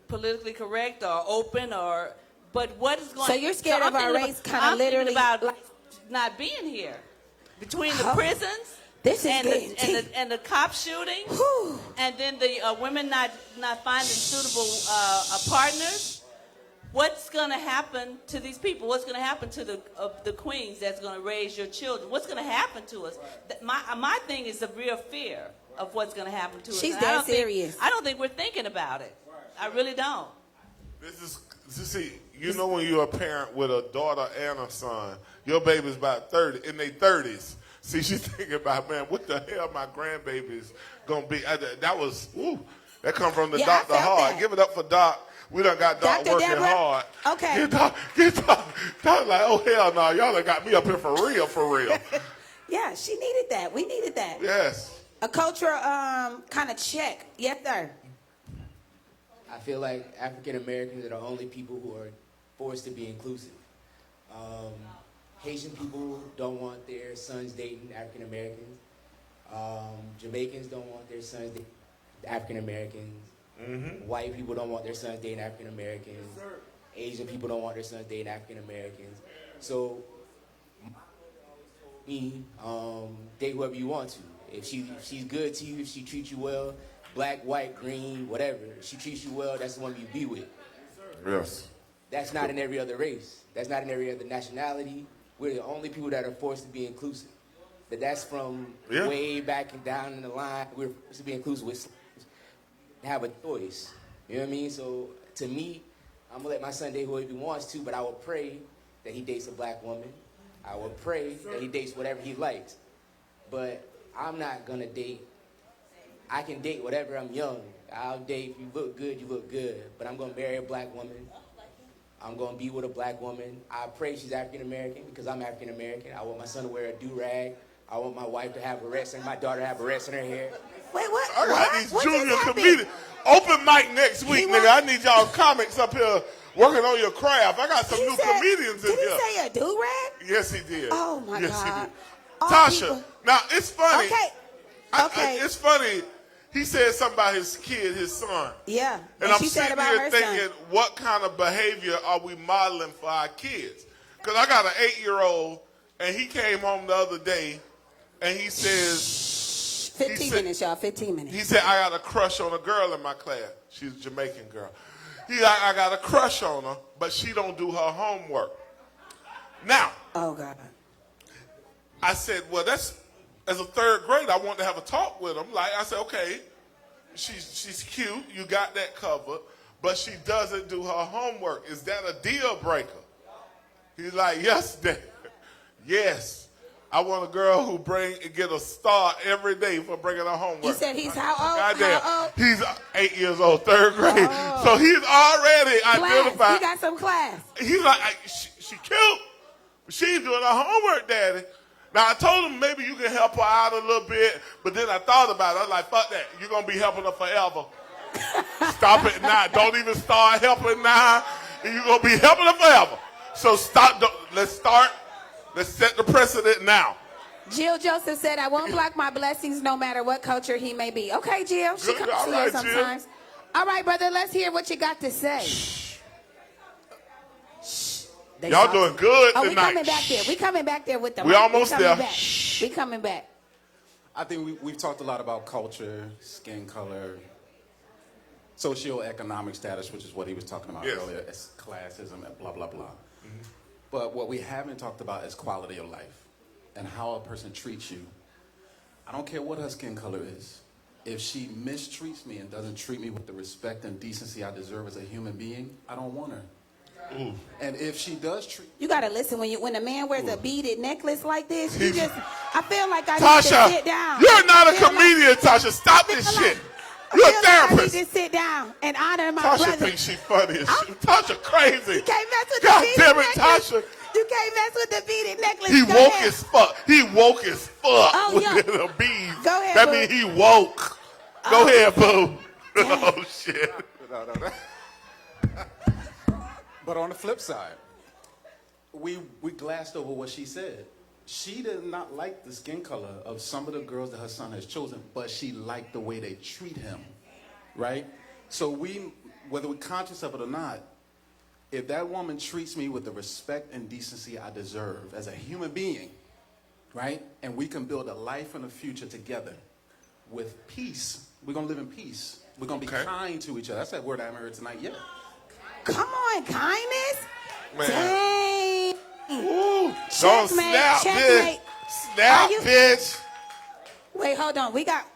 politically correct or open but what is going? So you're scared of our race kind of literally about not being here between the prisons. This is and the cop shooting, and then the women not finding suitable partners. What's going to happen to these people? What's going to happen to the queens that's going to raise your children? What's going to happen to us? My thing is a real fear of what's going to happen to us. She's dead serious. I don't think we're thinking about it. I really don't. See, when you're a parent with a daughter and a son, your baby's about 30, in their 30s. See, she's thinking about, man, what the hell my grandbaby's going to be. That come from the Dr. Hard. Give it up for Doc. We done got Doc working hard. Okay. Get Doc like, oh, hell no, y'all done got me up here for real. Yeah, she needed that. We needed that. Yes. A cultural kind of check. Yes, sir. I feel like African Americans are the only people who are forced to be inclusive. Haitian people don't want their sons dating African Americans. Jamaicans don't want their sons dating African Americans. Mm-hmm. White people don't want their sons dating African Americans. Asian people don't want their sons dating African Americans. So, date whoever you want to. If she's good to you, if she treats you well, black, white, green, whatever. If she treats you well, that's the one you be with. Yes. That's not in every other race. That's not in every other nationality. We're the only people that are forced to be inclusive. That's from way back and down in the line. We're supposed to be inclusive with slaves. Have a choice. You know what I mean? So to me, I'm gonna let my son date whoever he wants to, but I will pray that he dates a black woman. I will pray that he dates whatever he likes. But I'm not gonna date. I can date whatever. I'm young, I'll date. If you look good, you look good. But I'm going to marry a black woman. I'm going to be with a black woman. I pray she's African American because I'm African American. I want my son to wear a do-rag. I want my wife to have barrettes and my daughter to have barrettes in her hair. Wait, what? I got these What junior just happened? comedians. Open mic next week, nigga. I need y'all comics up here working on your craft. I got some new comedians in Did here. he say a do-rag? Yes, he did. Oh, my yes, God. He did. All Tasha, people- now it's funny. Okay. It's funny. He said something about his kid, his son. Yeah. And I'm she said sitting about here her thinking, son. what kind of behavior are we modeling for our kids? Because I got an 8-year-old, and he came home the other day, and he says... 15 minutes, y'all. 15 minutes. He said, I got a crush on a girl in my class. She's a Jamaican girl. I got a crush on her, but she don't do her homework. Now... Oh, God. I said, well, that's... As a third grade, I wanted to have a talk with him. Like, I said, okay, she's cute. You got that covered. But she doesn't do her homework. Is that a deal breaker? He's like, yes, Dad. Yes. I want a girl who get a star every day for bringing her homework. You said he's how old? Goddamn. How old? He's 8 years old, third grade. Oh. So he's already Class. identified. You got some class. He's like, she cute. She ain't doing her homework, Daddy. Now, I told him maybe you can help her out a little bit, but then I thought about it. I was like, fuck that. You're going to be helping her forever. Stop it now. Don't even start helping now. You're going to be helping her forever. So stop. Let's start. Let's set the precedent now. Jill Joseph said, I won't block my blessings no matter what culture he may be. Okay, Jill. She Good. comes All to right, you Jill. sometimes. All right, brother, let's hear what you got to say. They Y'all talking. doing good Oh, we tonight. coming back there. We coming back there with the We mic. almost coming there. Back. We coming back. I think we've talked a lot about culture, skin color, socioeconomic status, which is what he was talking about Yes. earlier, as classism and blah, blah, blah. But what we haven't talked about is quality of life and how a person treats you. I don't care what her skin color is. If she mistreats me and doesn't treat me with the respect and decency I deserve as a human being, I don't want her. Ooh. And if she does treat... You got to listen when a man wears a beaded necklace like this, you just, I feel like I need Tasha, to sit down. you're not a I feel comedian, Tasha. Stop I this feel shit. like- You're a I feel like I therapist. need to sit down and honor my Tasha brother. thinks she funny as shit. Tasha crazy. You can't mess with God the beaded damn it, necklace. Tasha. You can't mess with the beaded necklace. He Go woke ahead. as fuck. He woke as fuck Oh, with yeah. the bees. Go ahead, That boo. means he woke. Go ahead, boo. Oh, shit. But on the flip side, we glassed over what she said. She did not like the skin color of some of the girls that her son has chosen, but she liked the way they treat him, right? So whether we're conscious of it or not, if that woman treats me with the respect and decency I deserve as a human being, right? And we can build a life and a future together with peace. We're going to live in peace. We're going to be kind to each other. That's that word I haven't heard tonight yet. Come on, kindness. Man. Dang. Ooh, don't Checkmate, snap, checkmate. bitch. Snap, Are you- bitch. Wait, hold on.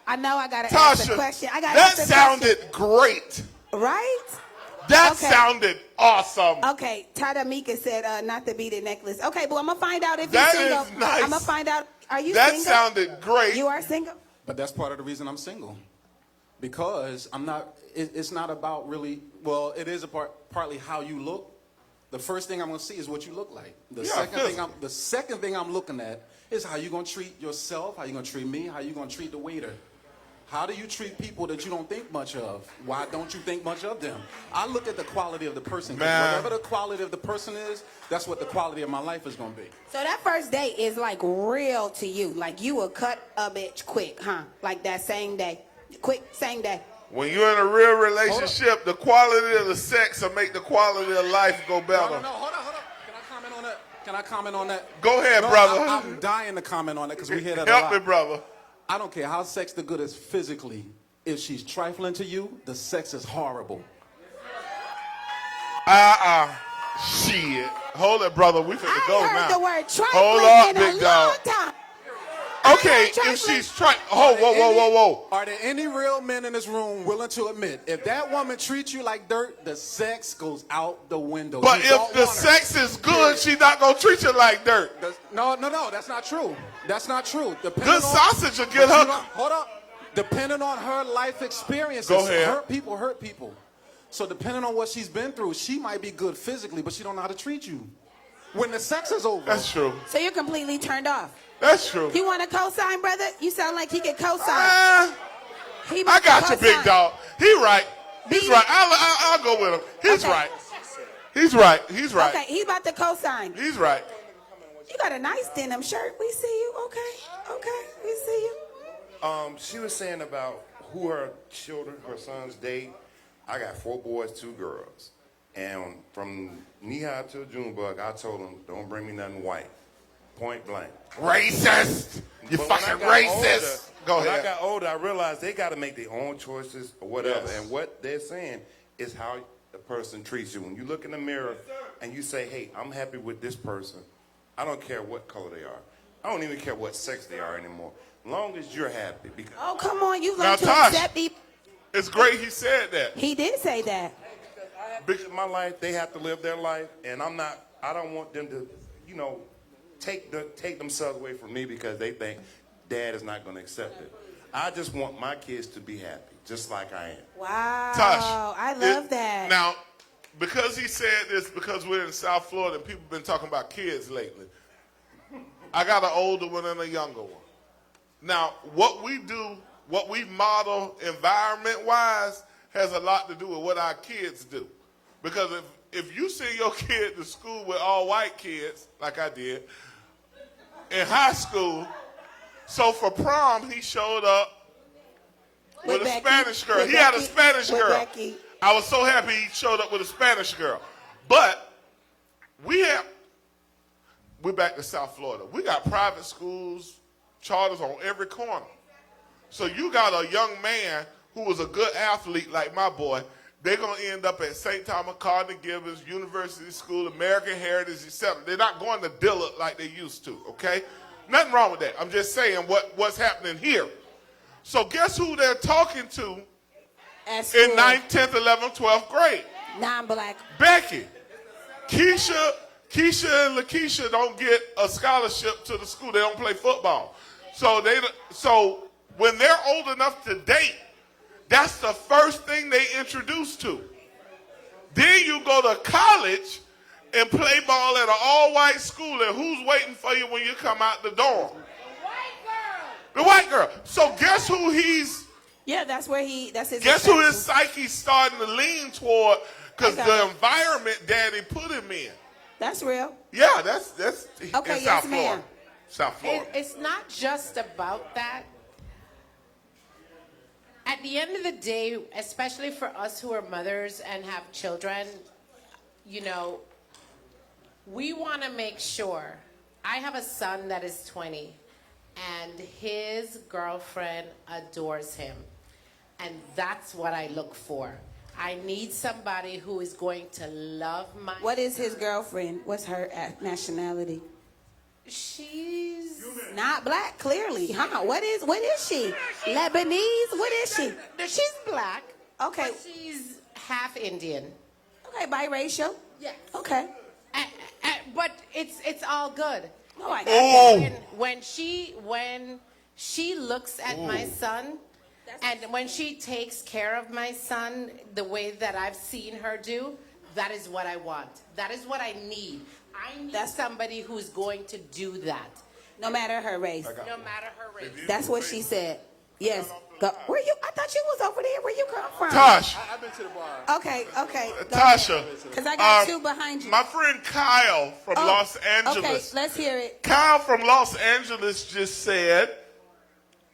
I know I got to ask a Tasha, question. I got that sounded great. Right? That Okay. sounded awesome. Okay, Tada Mika said not the beaded necklace. Okay, but I'm going to find out if That you're single. is nice. I'm going to find out. Are you That single? sounded great. You are single? But that's part of the reason I'm single. Because it's not about really, well, it is partly how you look. The first thing I'm going to see is what you look like. The second thing I'm looking at is how you're going to treat yourself, how you're going to treat me, how you're going to treat the waiter. How do you treat people that you don't think much of? Why don't you think much of them? I look at the quality of the person. 'Cause Man. whatever the quality of the person is, that's what the quality of my life is going to be. So that first date is like real to you. Like you will cut a bitch quick, huh? Like that same day. Quick, same day. When you're in a real relationship, the quality of the sex will make the quality of life go better. No, hold on. Can I comment on that? Can I comment on that? Go ahead, No, brother. I'm dying to comment on that because we hear that a Help lot. me, brother. I don't care how sex the good is physically. If she's trifling to you, the sex is horrible. Shit. Hold it, brother. We finna go I heard now. the word trifling Hold up, in big a dog. long time. Okay, if she's whoa. Are there any real men in this room willing to admit if that woman treats you like dirt, the sex goes out the window? But You don't if the want her. sex is good, she's not gonna treat you like dirt. No, that's not true. That's not true. Good sausage will get her. Hold up. Depending on her life experiences, Go ahead. hurt people. So depending on what she's been through, she might be good physically, but she don't know how to treat you. When the sex is over. That's true. So you're completely turned off. That's true. You want a cosign, brother? You sound like he could cosign. I got you, big dog. He right. He's right. I'll go with him. He's right. He's right. He's right. Okay, he's about to cosign. He's right. You got a nice denim shirt. We see you. Okay, we see you. She was saying about who her children, her sons date. I got 4 boys, 2 girls. And from knee-high to Junebug, I told them, don't bring me nothing white. Point blank. Racist! You But when fucking I got racist! Go When ahead. I got older, I realized they got to make their own choices or whatever. Yes. And what they're saying is how the person treats you. When you look in the mirror and you say, hey, I'm happy with this person. I don't care what color they are. I don't even care what sex they are anymore. As long as you're happy. Because Oh, come on. You Now, learned to Tosh, accept me. it's great he said that. He did say that. Because my life, they have to live their life, and I don't want them to, take themselves away from me because they think dad is not going to accept it. I just want my kids to be happy, just like I am. Wow. Tosh, I love that. Now, because he said this, because we're in South Florida and people have been talking about kids lately, I got an older one and a younger one. Now, what we do, what we model environment-wise has a lot to do with what our kids do. Because if you send your kid to school with all white kids, like I did, in high school, so for prom, he showed up with a Spanish girl. He had a Spanish girl. I was so happy he showed up with a Spanish girl. But we're back to South Florida. We got private schools, charters on every corner. So you got a young man who was a good athlete like my boy. They're going to end up at St. Thomas, Cardinal Gibbons, University School, American Heritage, etc. They're not going to Dillard like they used to, okay? Nothing wrong with that. I'm just saying what's happening here. So guess who they're talking to in 9th, 10th, 11th, 12th grade? Non-black. Becky. Keisha and Lakeisha don't get a scholarship to the school. They don't play football. So when they're old enough to date, that's the first thing they introduce to. Then you go to college and play ball at an all-white school, and who's waiting for you when you come out the dorm? The white girl. So guess who he's... Yeah, that's his... Guess who his psyche's starting to lean toward? Because the environment daddy put him in. That's real. Yeah, that's Okay, in yes, South Florida. ma'am. South Florida. It's not just about that. At the end of the day, especially for us who are mothers and have children, we want to make sure. I have a son that is 20, and his girlfriend adores him. And that's what I look for. I need somebody who is going to love my... What is his girlfriend? What's her nationality? She's not black, clearly. Huh? What is she? Lebanese? What is she? She's black. Okay. But she's half Indian. Okay, biracial. Yes. Okay. But it's all good. Oh, I got when she looks at my son, and when she takes care of my son the way that I've seen her do, that is what I want. That is what I need. I need somebody who's going to do that. No matter her race. No matter her race. That's what she said. Yes. Go. Where you? I thought you was over there. Where you come from? Tosh. I've been to the bar. Okay. Tasha. Because I got two behind you. My friend Kyle from Los Angeles. Okay, let's hear it. Kyle from Los Angeles just said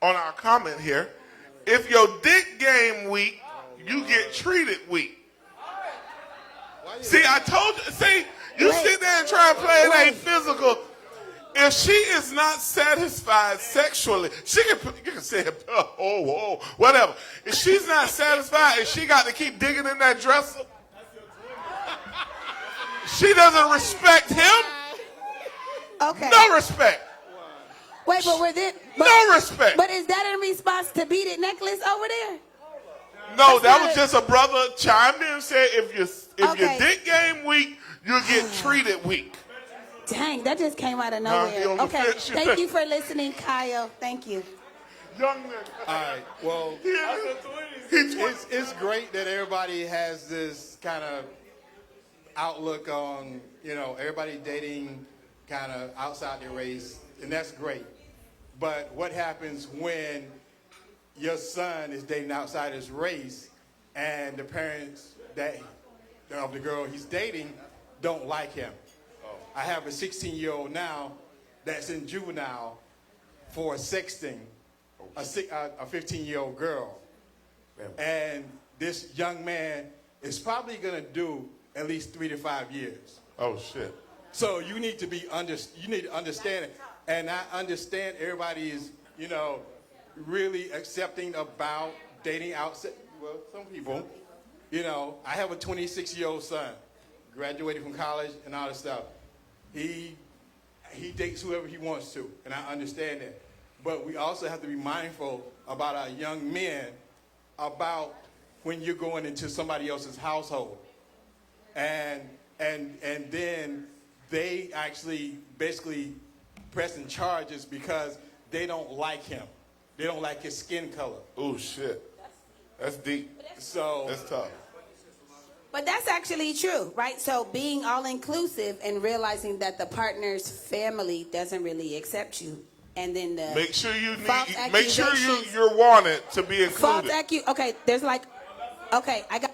on our comment here, if your dick game weak, you get treated weak. See, I told you. See, you sit there and try and play it ain't physical. If she is not satisfied sexually, you can say, whatever. If she's not satisfied and she got to keep digging in that dresser, she doesn't respect him. Okay. No respect. Wait, but no respect. But is that in response to Beat It Necklace over there? No, that was just a brother chimed in and said, if your dick game weak, you get treated weak. Dang, that just came out of nowhere. Okay, thank you for listening, Kyle. Thank you. Young nigga. All right. Well, it's great that everybody has this kind of outlook on, everybody dating kind of outside their race, and that's great. But what happens when your son is dating outside his race and the parents of the girl he's dating don't like him? I have a 16-year-old now that's in juvenile for sexting a 15-year-old girl. And this young man is probably going to do at least 3 to 5 years. Oh, shit. So you need to understand it. And I understand everybody is, really accepting about dating outside. Well, some people, I have a 26-year-old son, graduated from college and all this stuff. He dates whoever he wants to, and I understand that. But we also have to be mindful about our young men, about when you're going into somebody else's household. And then they actually basically pressing charges because they don't like him. They don't like his skin color. Oh, shit. That's deep. So that's tough. But that's actually true, right? So being all-inclusive and realizing that the partner's family doesn't really accept you. And then the make sure you're accusations- wanted to be included. Okay, there's I got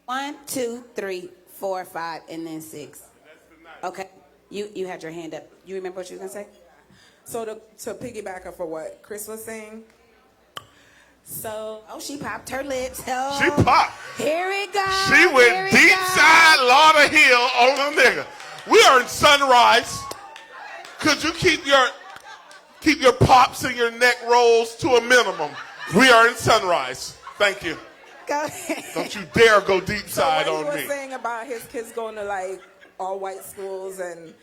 1, 2, 3, 4, 5, and then 6. Okay, you had your hand up. You remember what you were gonna say? So to piggyback up for what Chris was saying. So she popped her lips. Oh, She popped. Here it goes. She went deep side Lauder Hill on a nigga. We are in Sunrise. Could you keep your pops and your neck rolls to a minimum? We are in Sunrise. Thank you. Go ahead. Don't you dare go deep side so on what me. he was saying about his kids going to all white schools, and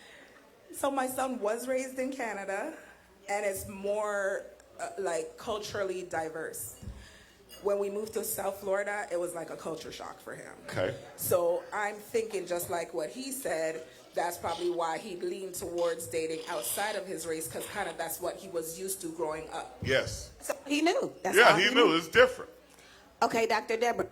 so my son was raised in Canada, and it's more culturally diverse. When we moved to South Florida, it was like a culture shock for him. Okay. So I'm thinking, just like what he said, that's probably why he leaned towards dating outside of his race, because kind of that's what he was used to growing up. Yes. So he knew. That's yeah, all he knew. It's different. Okay, Dr. Deborah.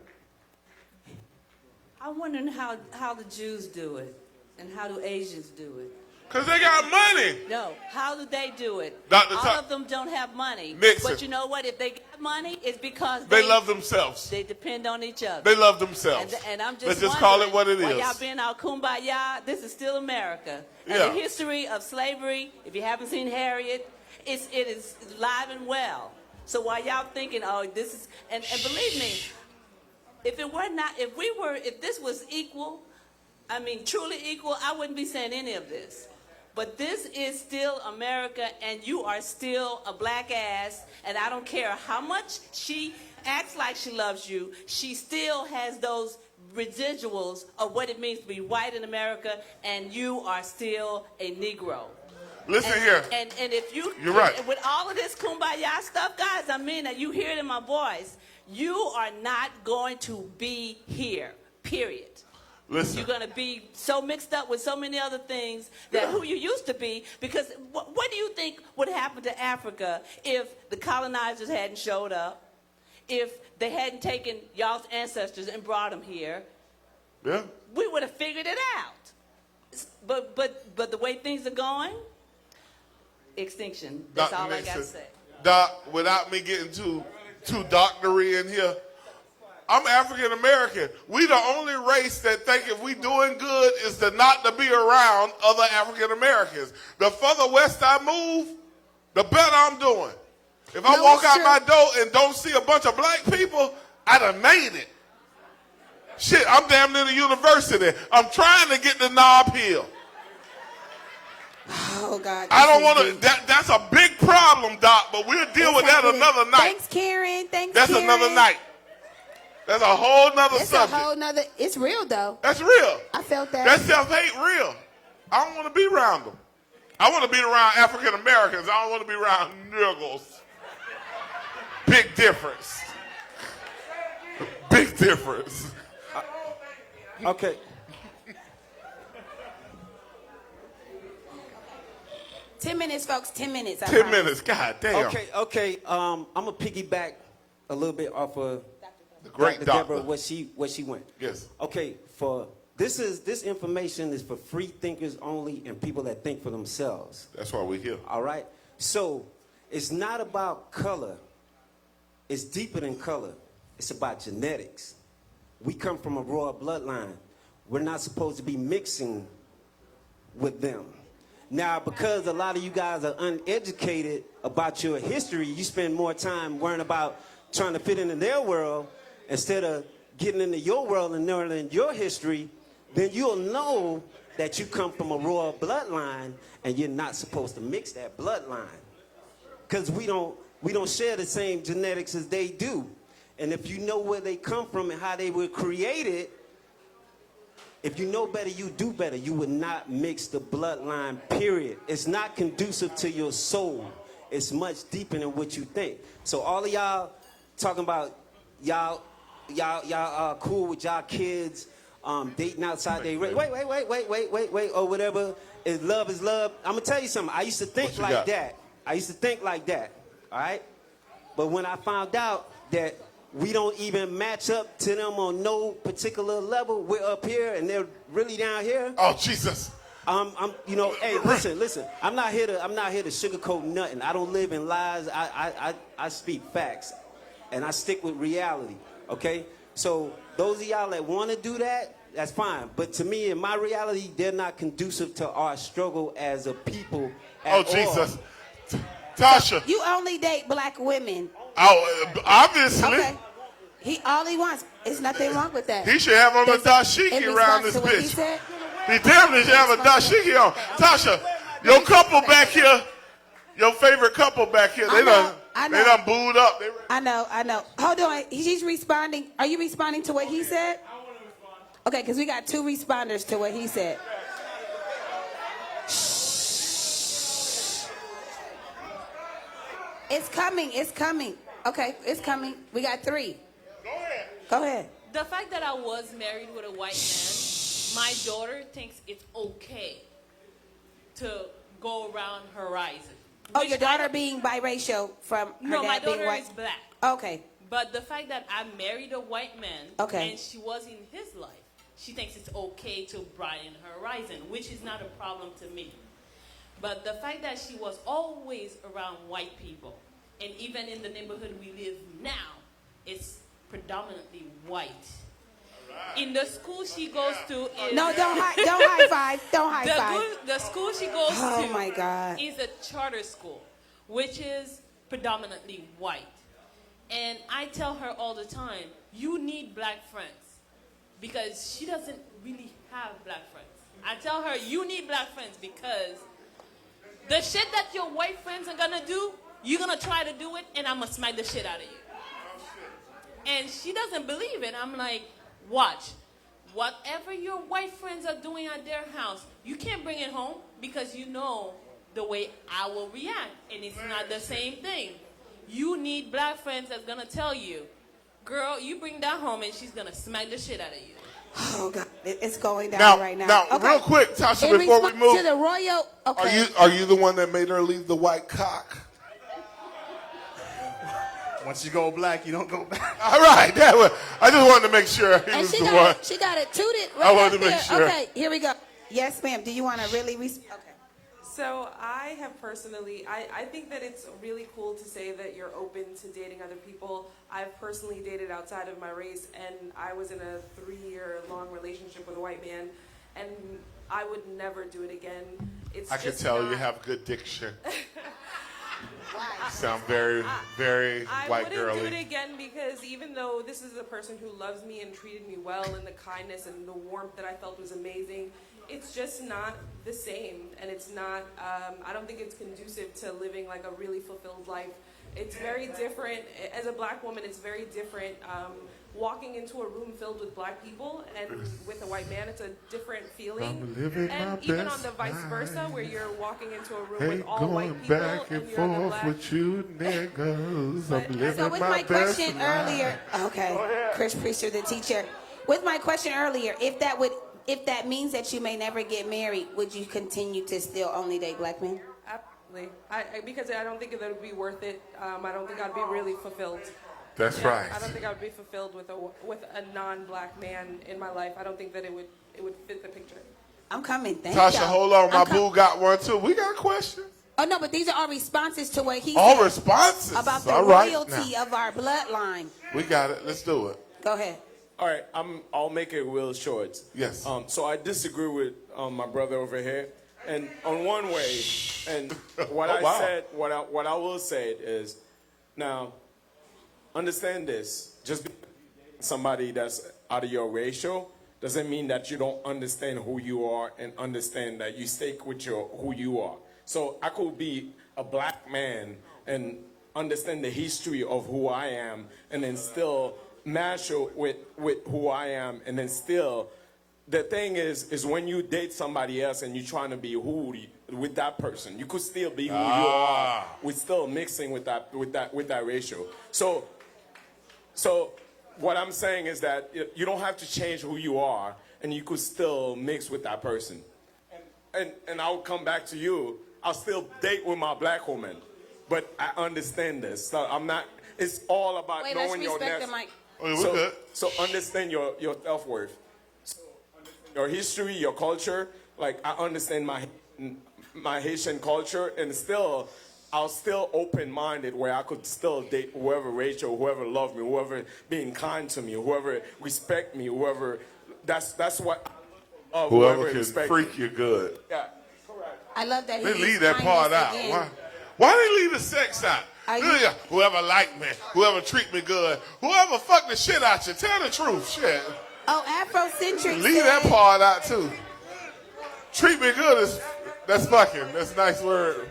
I'm wondering how the Jews do it and how do Asians do it. Because they got money. No, how do they do it? All of them don't have money. Nixon. But you know what? If they got money, it's because They love themselves. They depend on each other. They love themselves. And I'm just Let's just call it what it while is. y'all being all kumbaya, this is still America. And Yeah. the history of slavery, if you haven't seen Harriet, it is alive and well. So while y'all thinking, oh, this is, and believe me, if this was equal, I mean truly equal, I wouldn't be saying any of this. But this is still America, and you are still a black ass, and I don't care how much she acts like she loves you, she still has those residuals of what it means to be white in America, and you are still a Negro. Listen here. And if You're right. With all of this kumbaya stuff, guys, I mean that you hear it in my voice. You are not going to be here, period. Listen. You're going to be so mixed up with so many other things that who you used to be, because what do you think would happen to Africa if the colonizers hadn't showed up, if they hadn't taken y'all's ancestors and brought them here? Yeah. We would have figured it out. But the way things are going, extinction. That's Dr. all I got to Nixon, say. Doc, without me getting too doctory in here, I'm African American. We the only race that think if we doing good is not to be around other African Americans. The further west I move, the better I'm doing. If I walk out my door and don't see a bunch of black people, I done made it. Shit, I'm damn near the university. I'm trying to get to Nob Hill. Oh, God. I don't want to. That's a big problem, Doc, but we'll deal with that another night. Thanks, Karen. That's Karen. another night. That's a whole nother subject. A whole nother. It's real, though. That's real. I felt that. That self-hate real. I don't want to be around them. I want to be around African Americans. I don't want to be around niggles. Big difference. Big difference. Okay. 10 minutes, folks. 10 minutes. I 10 promise. minutes. God damn. Okay. I'm gonna piggyback a little bit off of The great Dr. doctor. Deborah, where she went. Yes. Okay. This information is for free thinkers only and people that think for themselves. That's why we're here. All right. So it's not about color. It's deeper than color. It's about genetics. We come from a royal bloodline. We're not supposed to be mixing with them. Now, because a lot of you guys are uneducated about your history, you spend more time worrying about trying to fit into their world instead of getting into your world and learning your history. Then you'll know that you come from a royal bloodline and you're not supposed to mix that bloodline. Because we don't share the same genetics as they do. And if you know where they come from and how they were created, if you know better, you do better. You would not mix the bloodline, period. It's not conducive to your soul. It's much deeper than what you think. So all of y'all talking about y'all cool with y'all kids, dating outside their race. Wait, or whatever. Is love. I'm gonna tell you something. I used to think like that. All right? But when I found out that we don't even match up to them on no particular level, we're up here and they're really down here. Oh, Jesus. Hey, listen. I'm not here to sugarcoat nothing. I don't live in lies. I speak facts. And I stick with reality. Okay? So those of y'all that want to do that, that's fine. But to me, in my reality, they're not conducive to our struggle as a people at all. Jesus. Tasha. You only date black women. Oh, obviously. Okay. All he wants is nothing wrong with that. He should have on a In dashiki around response this to what he bitch. said? He definitely should have a dashiki on. Tasha, your couple back here, your favorite couple back here, they done booed up. I know. Hold on. He's responding. Are you responding to what he said? Okay, because we got 2 responders to what he said. It's coming. Okay, it's coming. We got 3. Go ahead. The fact that I was married with a white man, my daughter thinks it's okay to go around horizon. Oh, your daughter being biracial from her No, my dad being daughter white? is black. Okay. But the fact that I married a white man Okay. and she was in his life, she thinks it's okay to broaden her horizon, which is not a problem to me. But the fact that she was always around white people, and even in the neighborhood we live now, it's predominantly white. In the school she goes to is... No, don't high five. Don't high five. The school she goes to Oh, my God. is a charter school, which is predominantly white. And I tell her all the time, you need black friends. Because she doesn't really have black friends. I tell her, you need black friends because the shit that your white friends are gonna do, you're gonna try to do it, and I'm gonna smack the shit out of you. And she doesn't believe it. I'm like, watch. Whatever your white friends are doing at their house, you can't bring it home because you know the way I will react. And it's not the same thing. You need black friends that's gonna tell you, girl, you bring that home and she's gonna smack the shit out of you. Oh, God. It's going down right now. Now, real quick, Tasha, before we move. To the royal... Okay. Are you the one that made her leave the white cock? Once you go black, you don't go back. All right. I just wanted to make sure he was the one. She got it tooted right I wanted up to make there. sure. Okay, here we go. Yes, ma'am. Do you want to really... Okay. So I have personally, I think that it's really cool to say that you're open to dating other people. I've personally dated outside of my race, and I was in a 3-year-long relationship with a white man, and I would never do it again. I can tell you have good diction. You sound very, very white girly. I wouldn't do it again because even though this is a person who loves me and treated me well and the kindness and the warmth that I felt was amazing, it's just not the same. And it's not, I don't think it's conducive to living like a really fulfilled life. It's very different. As a black woman, it's very different. Walking into a room filled with black people and with a white man, it's a different feeling. And even on the vice versa, where you're walking into a room with all white people back and and you're the forth black. with you niggas. I'm living So with my question earlier... Okay, Chris Priester, the teacher. With my question earlier, if that means that you may never get married, would you continue to still only date black men? Because I don't think that it would be worth it. I don't think I'd be really fulfilled. That's right. I don't think I would be fulfilled with a non-black man in my life. I don't think that it would fit the picture. I'm coming. Thank Tasha, y'all. hold on. My boo got one too. We got questions. Oh no, but these are all responses to what he All said responses. about the All right, royalty now. of our bloodline. We got it. Let's do it. Go ahead. All right, I'll make it real short. Yes. So I disagree with my brother over here, and on one way, and what I said, what I will say is, now, understand this: just because somebody that's out of your ratio doesn't mean that you don't understand who you are and understand that you stick with who you are. So I could be a black man and understand the history of who I am, and then still match with who I am, and then still, the thing is when you date somebody else and you're trying to be with that person, you could still be who you are. We're still mixing with that ratio. So what I'm saying is that you don't have to change who you are, and you could still mix with that person. And I'll come back to you. I'll still date with my black woman, but I understand this. So I'm not. It's all about knowing your next. So understand your self-worth. So understand your history, your culture. Like I understand my Haitian culture, and still, I'll still open-minded where I could still date whoever Rachel, whoever loved me, whoever being kind to me, whoever respect me, whoever. That's what. Whoever can freak you good. Yeah. I love that. They leave that part out. Why they leave the sex out? Whoever like me, whoever treat me good, whoever fuck the shit out you, tell the truth. Shit. Oh, Afrocentric. Leave that part out too. Treat me good that's fucking. That's a nice word.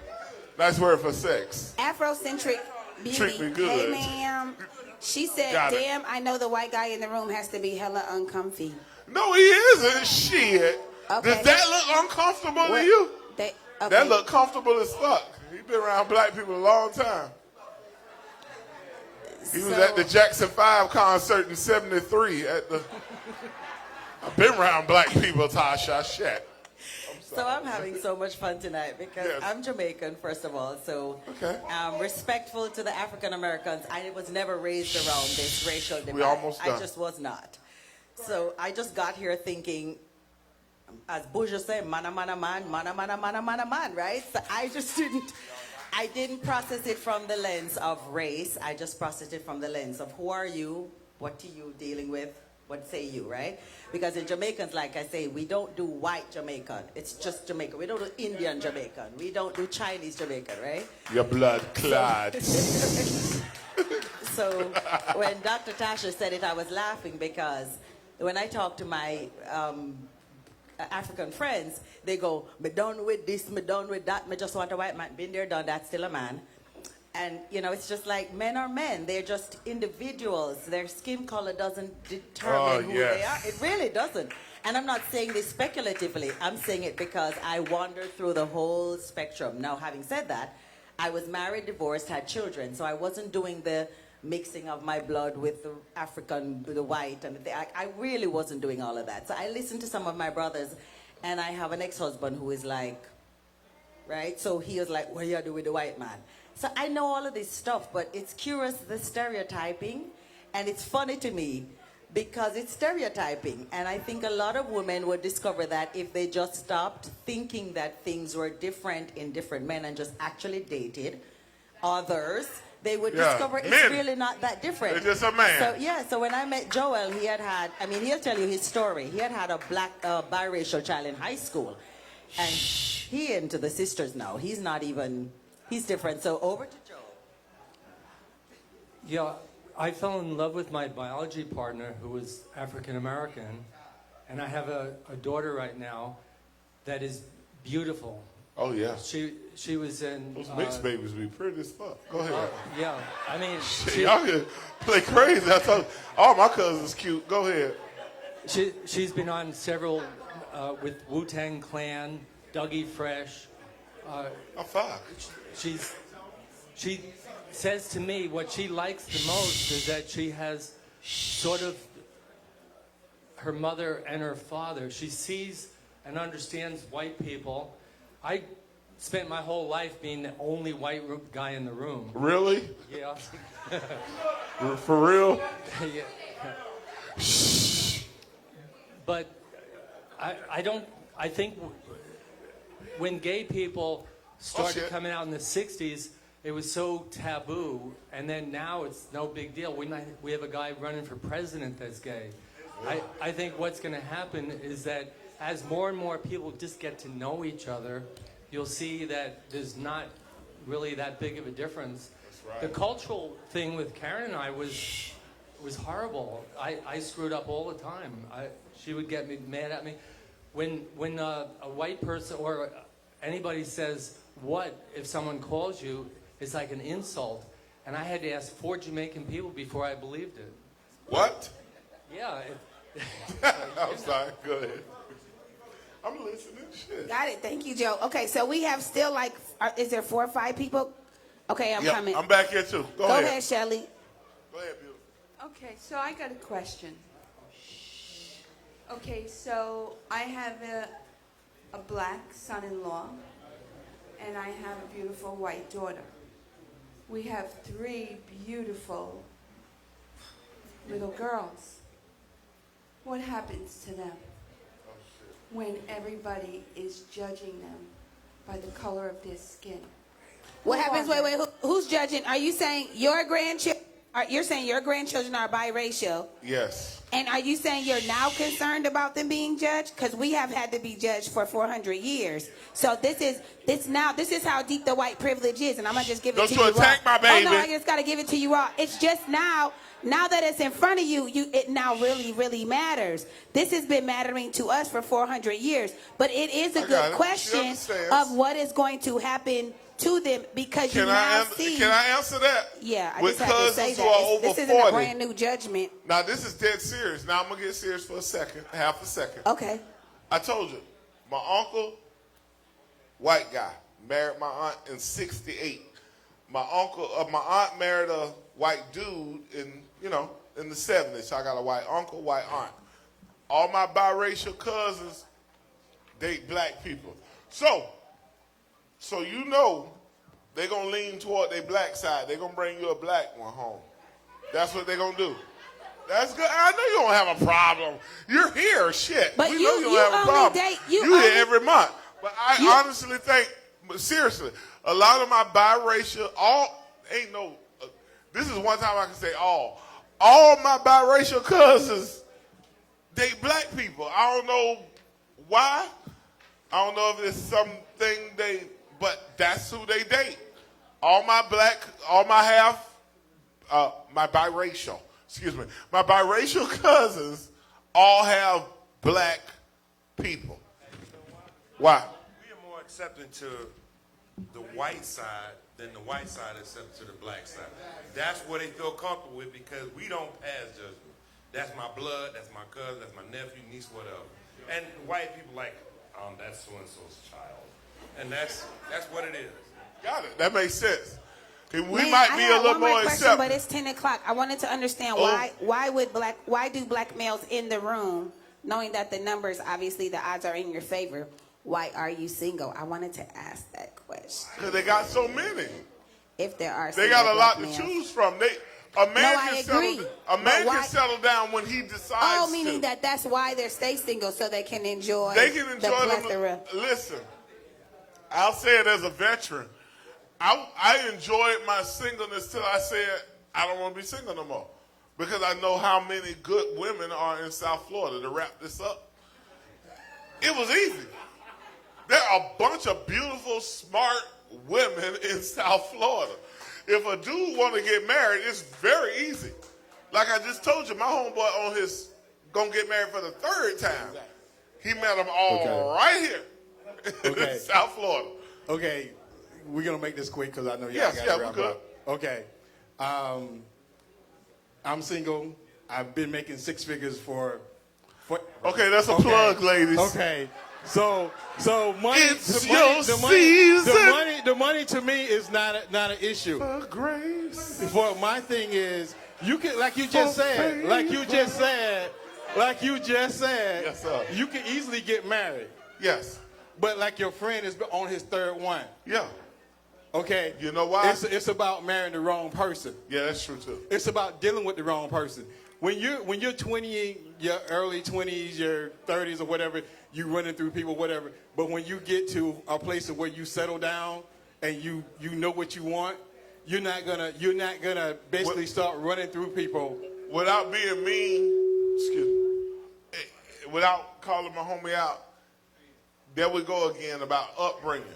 Nice word for sex. Afrocentric beauty. Treat me good. Hey, ma'am. She said, damn, I know the white guy in the room has to be hella uncomfy. No, he isn't. Shit. Okay. Does that look uncomfortable to you? Okay. That look comfortable as fuck. He been around black people a long time. He was at the Jackson 5 concert in 73 at the... I've been around black people, Tasha. Shit. So I'm having so much fun tonight because I'm Jamaican, first of all. So respectful to the African Americans. I was never raised around this racial divide. We almost done. I just was not. So I just got here thinking, as Buja said, man, right? So I didn't process it from the lens of race. I just processed it from the lens of who are you, what are you dealing with, what say you, right? Because in Jamaicans, like I say, we don't do white Jamaican. It's just Jamaican. We don't do Indian Jamaican. We don't do Chinese Jamaican, right? Your blood clot. So when Dr. Tasha said it, I was laughing because when I talk to my African friends, they go, me done with this, me done with that, me just want a white man. Been there, done that, still a man. And, you know, it's just like men are men. They're just individuals. Their skin color doesn't determine who they are. It really doesn't. And I'm not saying this speculatively. I'm saying it because I wandered through the whole spectrum. Now, having said that, I was married, divorced, had children. So I wasn't doing the mixing of my blood with the African, the white. And I really wasn't doing all of that. So I listened to some of my brothers. And I have an ex-husband who is like, right? So he was like, what do you do with the white man? So I know all of this stuff, but it's curious, the stereotyping, and it's funny to me because it's stereotyping. And I think a lot of women would discover that if they just stopped thinking that things were different in different men and just actually dated others, they would discover it's really not that different. It's just a man. So so when I met Joel, he'll tell you his story. He had a black biracial child in high school. And he into the sisters now. He's not even... He's different. So over to Joe. Yeah, I fell in love with my biology partner who was African American, and I have a daughter right now that is beautiful. Oh yeah. She was in. Those mixed babies be pretty as fuck. Go ahead. Yeah, I mean. Y'all can play crazy. I told you, all my cousins cute. Go ahead. She's been on several with Wu-Tang Clan, Dougie Fresh. Fuck. She says to me what she likes the most is that she has sort of her mother and her father. She sees and understands white people. I spent my whole life being the only white guy in the room. Really? Yeah. For real? Yeah. But I think when gay people started coming out in the 60s, it was so taboo, and then now it's no big deal. We have a guy running for president that's gay. I think what's going to happen is that as more and more people just get to know each other, you'll see that there's not really that big of a difference. Right. The cultural thing with Karen and I was horrible. I screwed up all the time. She would get me mad at me. When a white person or anybody says what if someone calls you, it's like an insult. And I had to ask 4 Jamaican people before I believed it. What? Yeah. I'm sorry. Go ahead. I'm listening. Shit. Got it. Thank you, Joe. Okay, so we have still like, is there 4 or 5 people? Okay, I'm coming. I'm back here too. Go ahead, Shelly. Go ahead, beautiful. Okay, so I got a question. Okay, so I have a black son-in-law, and I have a beautiful white daughter. We have 3 beautiful little girls. What happens to them when everybody is judging them by the color of their skin? What happens? Wait. Who's judging? Are you saying your grandchildren? You're saying your grandchildren are biracial? Yes. And are you saying you're now concerned about them being judged? Because we have had to be judged for 400 years. So this is how deep the white privilege is, and I'm gonna just give it to you raw. Don't you attack my baby. Oh no, I just gotta give it to you raw. It's just now that it's in front of you, it now really, really matters. This has been mattering to us for 400 years, but it is a good question of what is going to happen to them because Can I answer that? Yeah, I With just had to say cousins who are over this isn't 40. a brand new judgment. Now, this is dead serious. Now, I'm going to get serious for a second, half a second. Okay. I told you, my uncle, white guy, married my aunt in 68. My aunt married a white dude in the 70s. So I got a white uncle, white aunt. All my biracial cousins date black people. So you know they're going to lean toward their black side. They're going to bring you a black one home. That's what they're going to do. That's good. I know you don't have a problem. You're here, shit. But we you know you don't have a problem. You here every month. But I honestly think, seriously, a lot of my biracial, this is one time I can say all my biracial cousins date black people. I don't know why. I don't know if it's something but that's who they date. My biracial cousins all have black people. Why? We are more accepting to the white side than the white side accepting to the black side. That's what they feel comfortable with because we don't pass judgment. That's my blood, that's my cousin, that's my nephew, niece, whatever. And white people like, that's so-and-so's child. And that's what it is. Got it. That makes sense. We Man, might be a little more question, but accepting. it's 10 o'clock. I wanted to understand why do black males in the room, knowing that the numbers, obviously the odds are in your favor, why are you single? I wanted to ask that question. Because they got so many. If there are They got a lot to choose from. A man can settle down when he decides Oh, meaning that's why they stay single, so they can enjoy the plethora. Listen, I'll say it as a veteran. I enjoyed my singleness till I said I don't want to be single no more. Because I know how many good women are in South Florida. To wrap this up, it was easy. There are a bunch of beautiful, smart women in South Florida. If a dude want to get married, it's very easy. Like I just told you, my homeboy gonna get married for the 3rd time. He met them all right here in South Florida. Okay, we're gonna make this quick because I know y'all Yes, got to we're wrap good. up. Okay, I'm single. I've been making 6 figures for. Okay, that's a plug, ladies. Okay, so money. It's your season. The money to me is not an issue. For grace. For my thing is, you can like you just said, Yes, sir. you can easily get married. Yes. but like your friend is on his third one. Yeah. Okay. You know why? It's about marrying the wrong person. Yeah, that's true too. It's about dealing with the wrong person. When you're 20, your early 20s, your 30s or whatever, you running through people, whatever. But when you get to a place of where you settle down and you know what you want, you're not gonna basically start running through people without being mean. Excuse me. Without calling my homie out. There we go again about upbringing.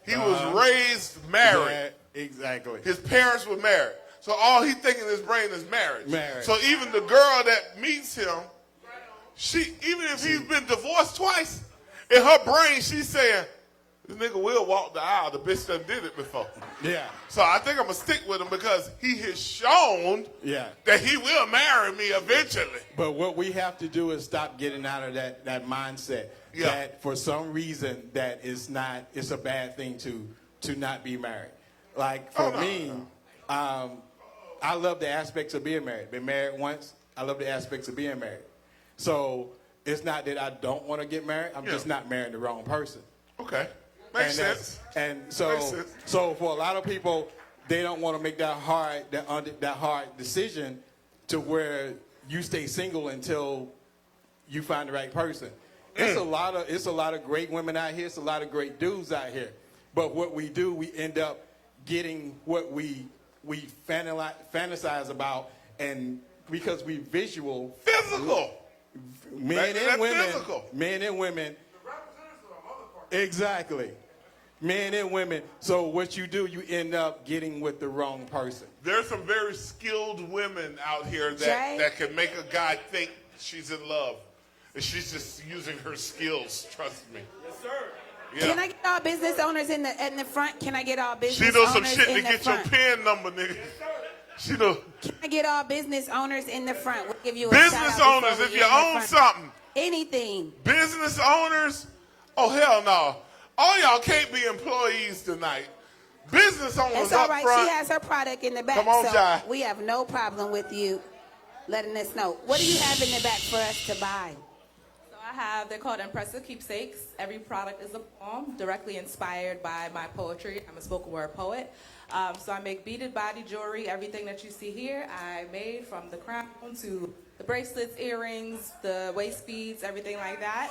He was raised married. Yeah, exactly. His parents were married. So all he thinking in his brain is marriage. Marriage. So even the girl that meets him, even if he's been divorced twice, in her brain she's saying, this nigga will walk the aisle. The bitch done did it before. Yeah. So I think I'm going to stick with him because he has shown that he will marry me eventually. But what we have to do is stop getting out of that mindset that for some reason that it's a bad thing to not be married. Like for me, I love the aspects of being married. Been married once. I love the aspects of being married. So it's not that I don't want to get married. I'm just not marrying the wrong person. Okay. Makes sense. And so for a lot of people, they don't want to make that hard decision to where you stay single until you find the right person. It's a lot of great women out here. It's a lot of great dudes out here. But what we do, we end up getting what we fantasize about, and because we physical, men and women, exactly. Men and women. So what you do, you end up getting with the wrong person. There's some very skilled women out here that can make a guy think she's in love. And she's just using her skills, trust me. Yes, sir. Yeah. Can I get all business owners in the front? Can I get all business owners owners She knows some shit in to the get front? your PIN number, nigga. She know. Can I get all business owners in the front? We'll give you a business shout out owners, before if we you end the own front. something. Anything. Business owners? Oh, hell no. All y'all can't be employees tonight. Business owners It's all up right. front. She has her product in the back. Come on, so Jai. we have no problem with you letting us know. What do you have in the back for us to buy? So I have, they're called Impressive Keepsakes. Every product is a poem directly inspired by my poetry. I'm a spoken word poet. So I make beaded body jewelry. Everything that you see here, I made from the crown to the bracelets, earrings, the waist beads, everything like that.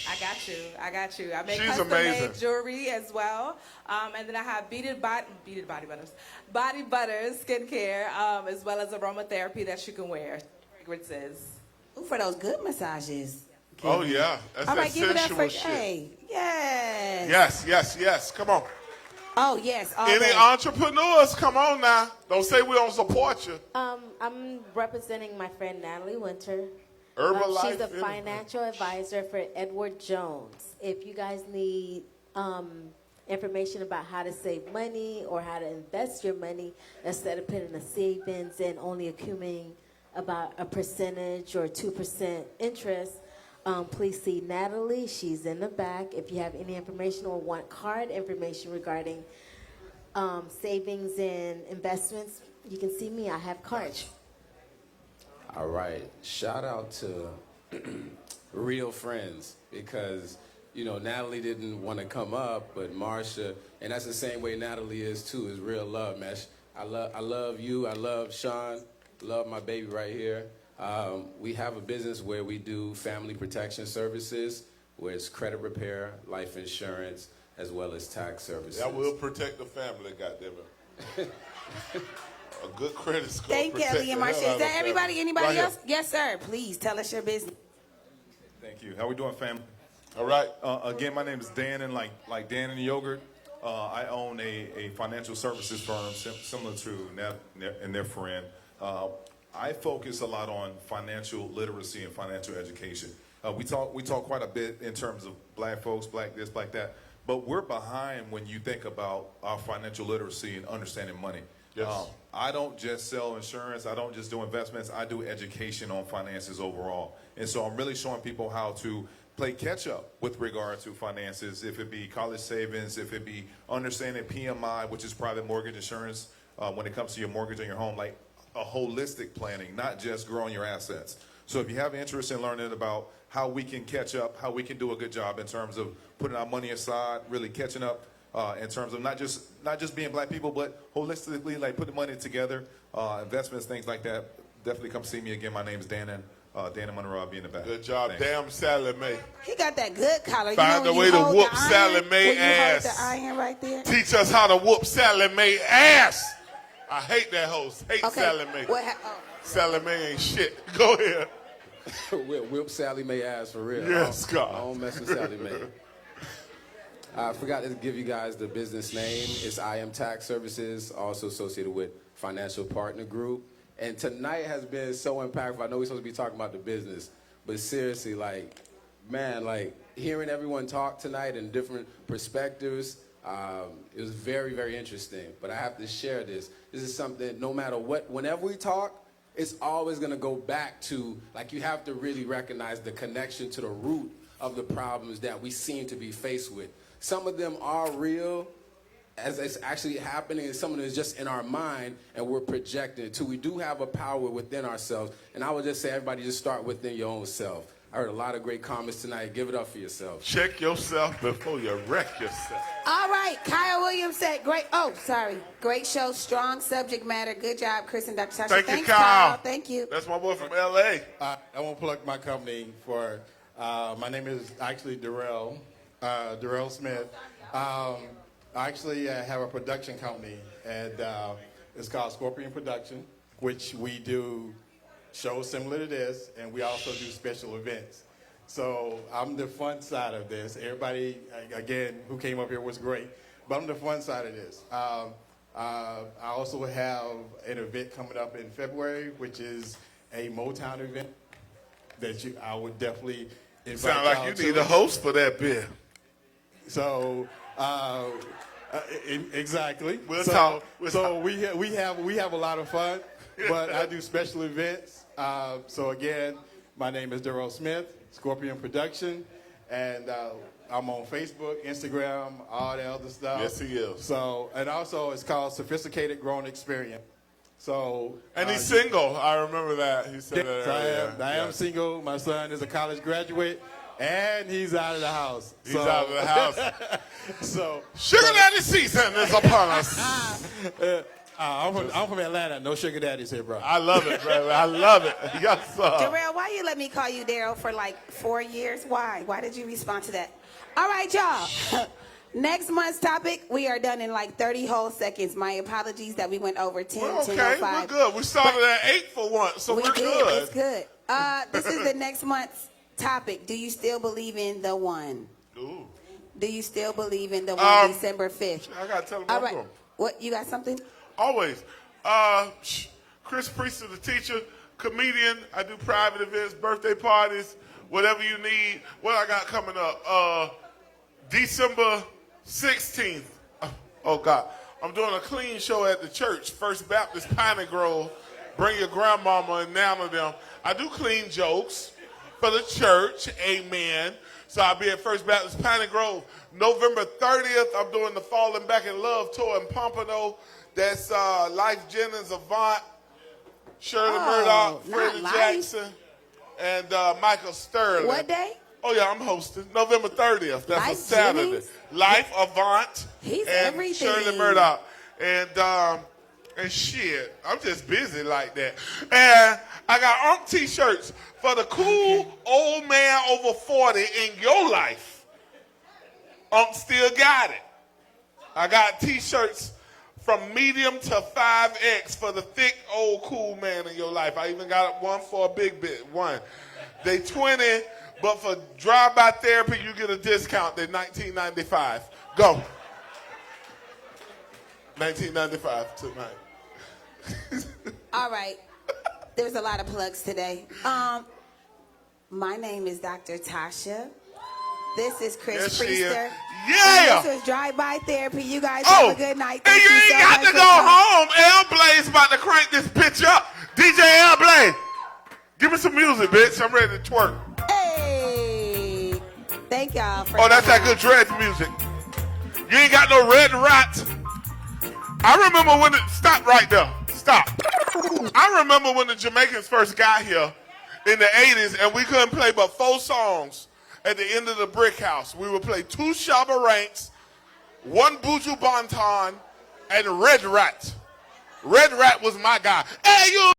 I got you. I make custom-made jewelry as well. And then I have body butters, skincare, as well as aromatherapy that you can wear, fragrances. Ooh, for those good massages. Oh, yeah. That's all that right, give it up for sensual Jay. Yes. Yes. Come on. Oh, yes. Any entrepreneurs, come on now. Don't say we don't support you. I'm representing my friend Natalie Winter. Herbalife. She's a financial advisor for Edward Jones. If you guys need information about how to save money or how to invest your money instead of putting in a savings and only accumulating about a percentage or 2% interest, please see Natalie. She's in the back. If you have any information or want card information regarding savings and investments, you can see me. I have cards. All right. Shout out to real friends because, Natalie didn't want to come up, but Marsha, and that's the same way Natalie is too, is real love, man. I love you. I love Sean. Love my baby right here. We have a business where we do family protection services, where it's credit repair, life insurance, as well as tax services. That will protect the family, goddammit. A good credit score. Thank Kelly and Marcia. Is that everybody? Anybody Right else? Yes, sir. Please tell us your business. Thank you. How we doing, fam? All right. Again, my name is Dan, and like Dan and Yogurt. I own a financial services firm similar to Nat and their friend. I focus a lot on financial literacy and financial education. We talk quite a bit in terms of black folks, black this, black that, but we're behind when you think about our financial literacy and understanding money. Yes. I don't just sell insurance. I don't just do investments. I do education on finances overall. And so I'm really showing people how to play catch up with regard to finances, if it be college savings, if it be understanding PMI, which is private mortgage insurance, when it comes to your mortgage on your home, like a holistic planning, not just growing your assets. So if you have interest in learning about how we can catch up, how we can do a good job in terms of putting our money aside, really catching up in terms of not just being black people, but holistically, like putting money together, investments, things like that, definitely come see me again. My name is Dan and Monroe. I'll be in the back. Good job. Thanks. Damn Sally Mae. He got that good collar. Find you know, a way to hold whoop the iron, Sally Mae when you ass. hold the iron right there. Teach us how to whoop Sally Mae ass. I hate that host. Hate Okay. Sally Mae. Oh. Sally Mae ain't shit. Go ahead. Whip Sally Mae ass for real. Yes, God. I don't mess with Sally Mae. I forgot to give you guys the business name. It's I Am Tax Services, also associated with Financial Partner Group. And tonight has been so impactful. I know we're supposed to be talking about the business, but seriously, like, man, like, hearing everyone talk tonight and different perspectives, it was very, very interesting. But I have to share this. This is something, no matter what, whenever we talk, it's always going to go back to, like, you have to really recognize the connection to the root of the problems that we seem to be faced with. Some of them are real, as it's actually happening, and some of them is just in our mind, and we're projecting it too. We do have a power within ourselves, and I would just say everybody just start within your own self. I heard a lot of great comments tonight. Give it up for yourself. Check yourself before you wreck yourself. All right, Kyle Williams said, great show, strong subject matter. Good job, Chris and Dr. Tasha. Thank you, Thanks, Kyle. Thank you. That's my boy from L.A. I want to plug my company for, my name is actually Darrell Smith. I actually have a production company, and it's called Scorpion Production, which we do shows similar to this, and we also do special events. So I'm the fun side of this. Everybody, again, who came up here was great, but I'm the fun side of this. I also have an event coming up in February, which is a Motown event that I would definitely invite Sound like y'all you to. need a host for that bit. So, exactly. We'll talk. So we have a lot of fun, but I do special events. So again, my name is Darrell Smith, Scorpion Production, and I'm on Facebook, Instagram, all the other stuff. Yes, he is. So, and also it's called Sophisticated Grown Experience. So, And he's single. I remember that. He said that earlier. I am single. My son is a college graduate, and he's out of the house. He's out of the house. So Sugar Daddy season is upon us. I'm from Atlanta. No sugar daddies here, bro. I love it, brother. I love it. Yes, sir. Darrell, why you let me call you Daryl for like 4 years? Why? Why did you respond to that? All right, y'all. Next month's topic, we are done in like 30 whole seconds. My apologies that we went over 10, We're okay. 10:05. We're good. We started at 8 for once, so we're did. good. It's good. This is the next month's topic. Do you still believe in the one? Ooh. Do you still believe in the one December 5th? I got to tell him All I'm right. going. What, you got something? Always. Chris Priest is a teacher, comedian. I do private events, birthday parties, whatever you need. What I got coming up? December 16th. Oh, God. I'm doing a clean show at the church, First Baptist Piney Grove. Bring your grandmama and nana them. I do clean jokes for the church. Amen. So I'll be at First Baptist Piney Grove. November 30th, I'm doing the Falling Back in Love tour in Pompano. That's Life Jennings, Avant, Shirley Murdoch, Freddie Jackson, and Michael Sterling. What day? Oh, yeah, I'm hosting. November 30th. That's Life a Saturday. Jennings? Life, Avant, He's and everything. Shirley Murdoch. And shit, I'm just busy like that. And I got T-shirts for the cool old man over 40 in your life. Still got it. I got T-shirts from medium to 5X for the thick old cool man in your life. I even got one for a big bit one. They 20, but for drive-by therapy, you get a discount. They're $19.95. Go. $19.95 tonight. All right. There's a lot of plugs today. My name is Dr. Tasha. This is Chris Priester. Yeah. And this is Drive-By Therapy. You guys Oh, have a good night. And Thank you ain't so got much to for go coming. home. L Blaze about to crank this bitch up. DJ L Blaze, give me some music, bitch. I'm ready to twerk. Hey. Thank y'all for Oh, that's that coming. good dreads music. You ain't got no red rats. I remember when stop right there. Stop. I remember when the Jamaicans first got here. in the 80s, and we couldn't play but 4 songs at the end of the brick house. We would play 2 Shabba Ranks, 1 Buju Banton, and Red Rat. Red Rat was my guy. Hey, you!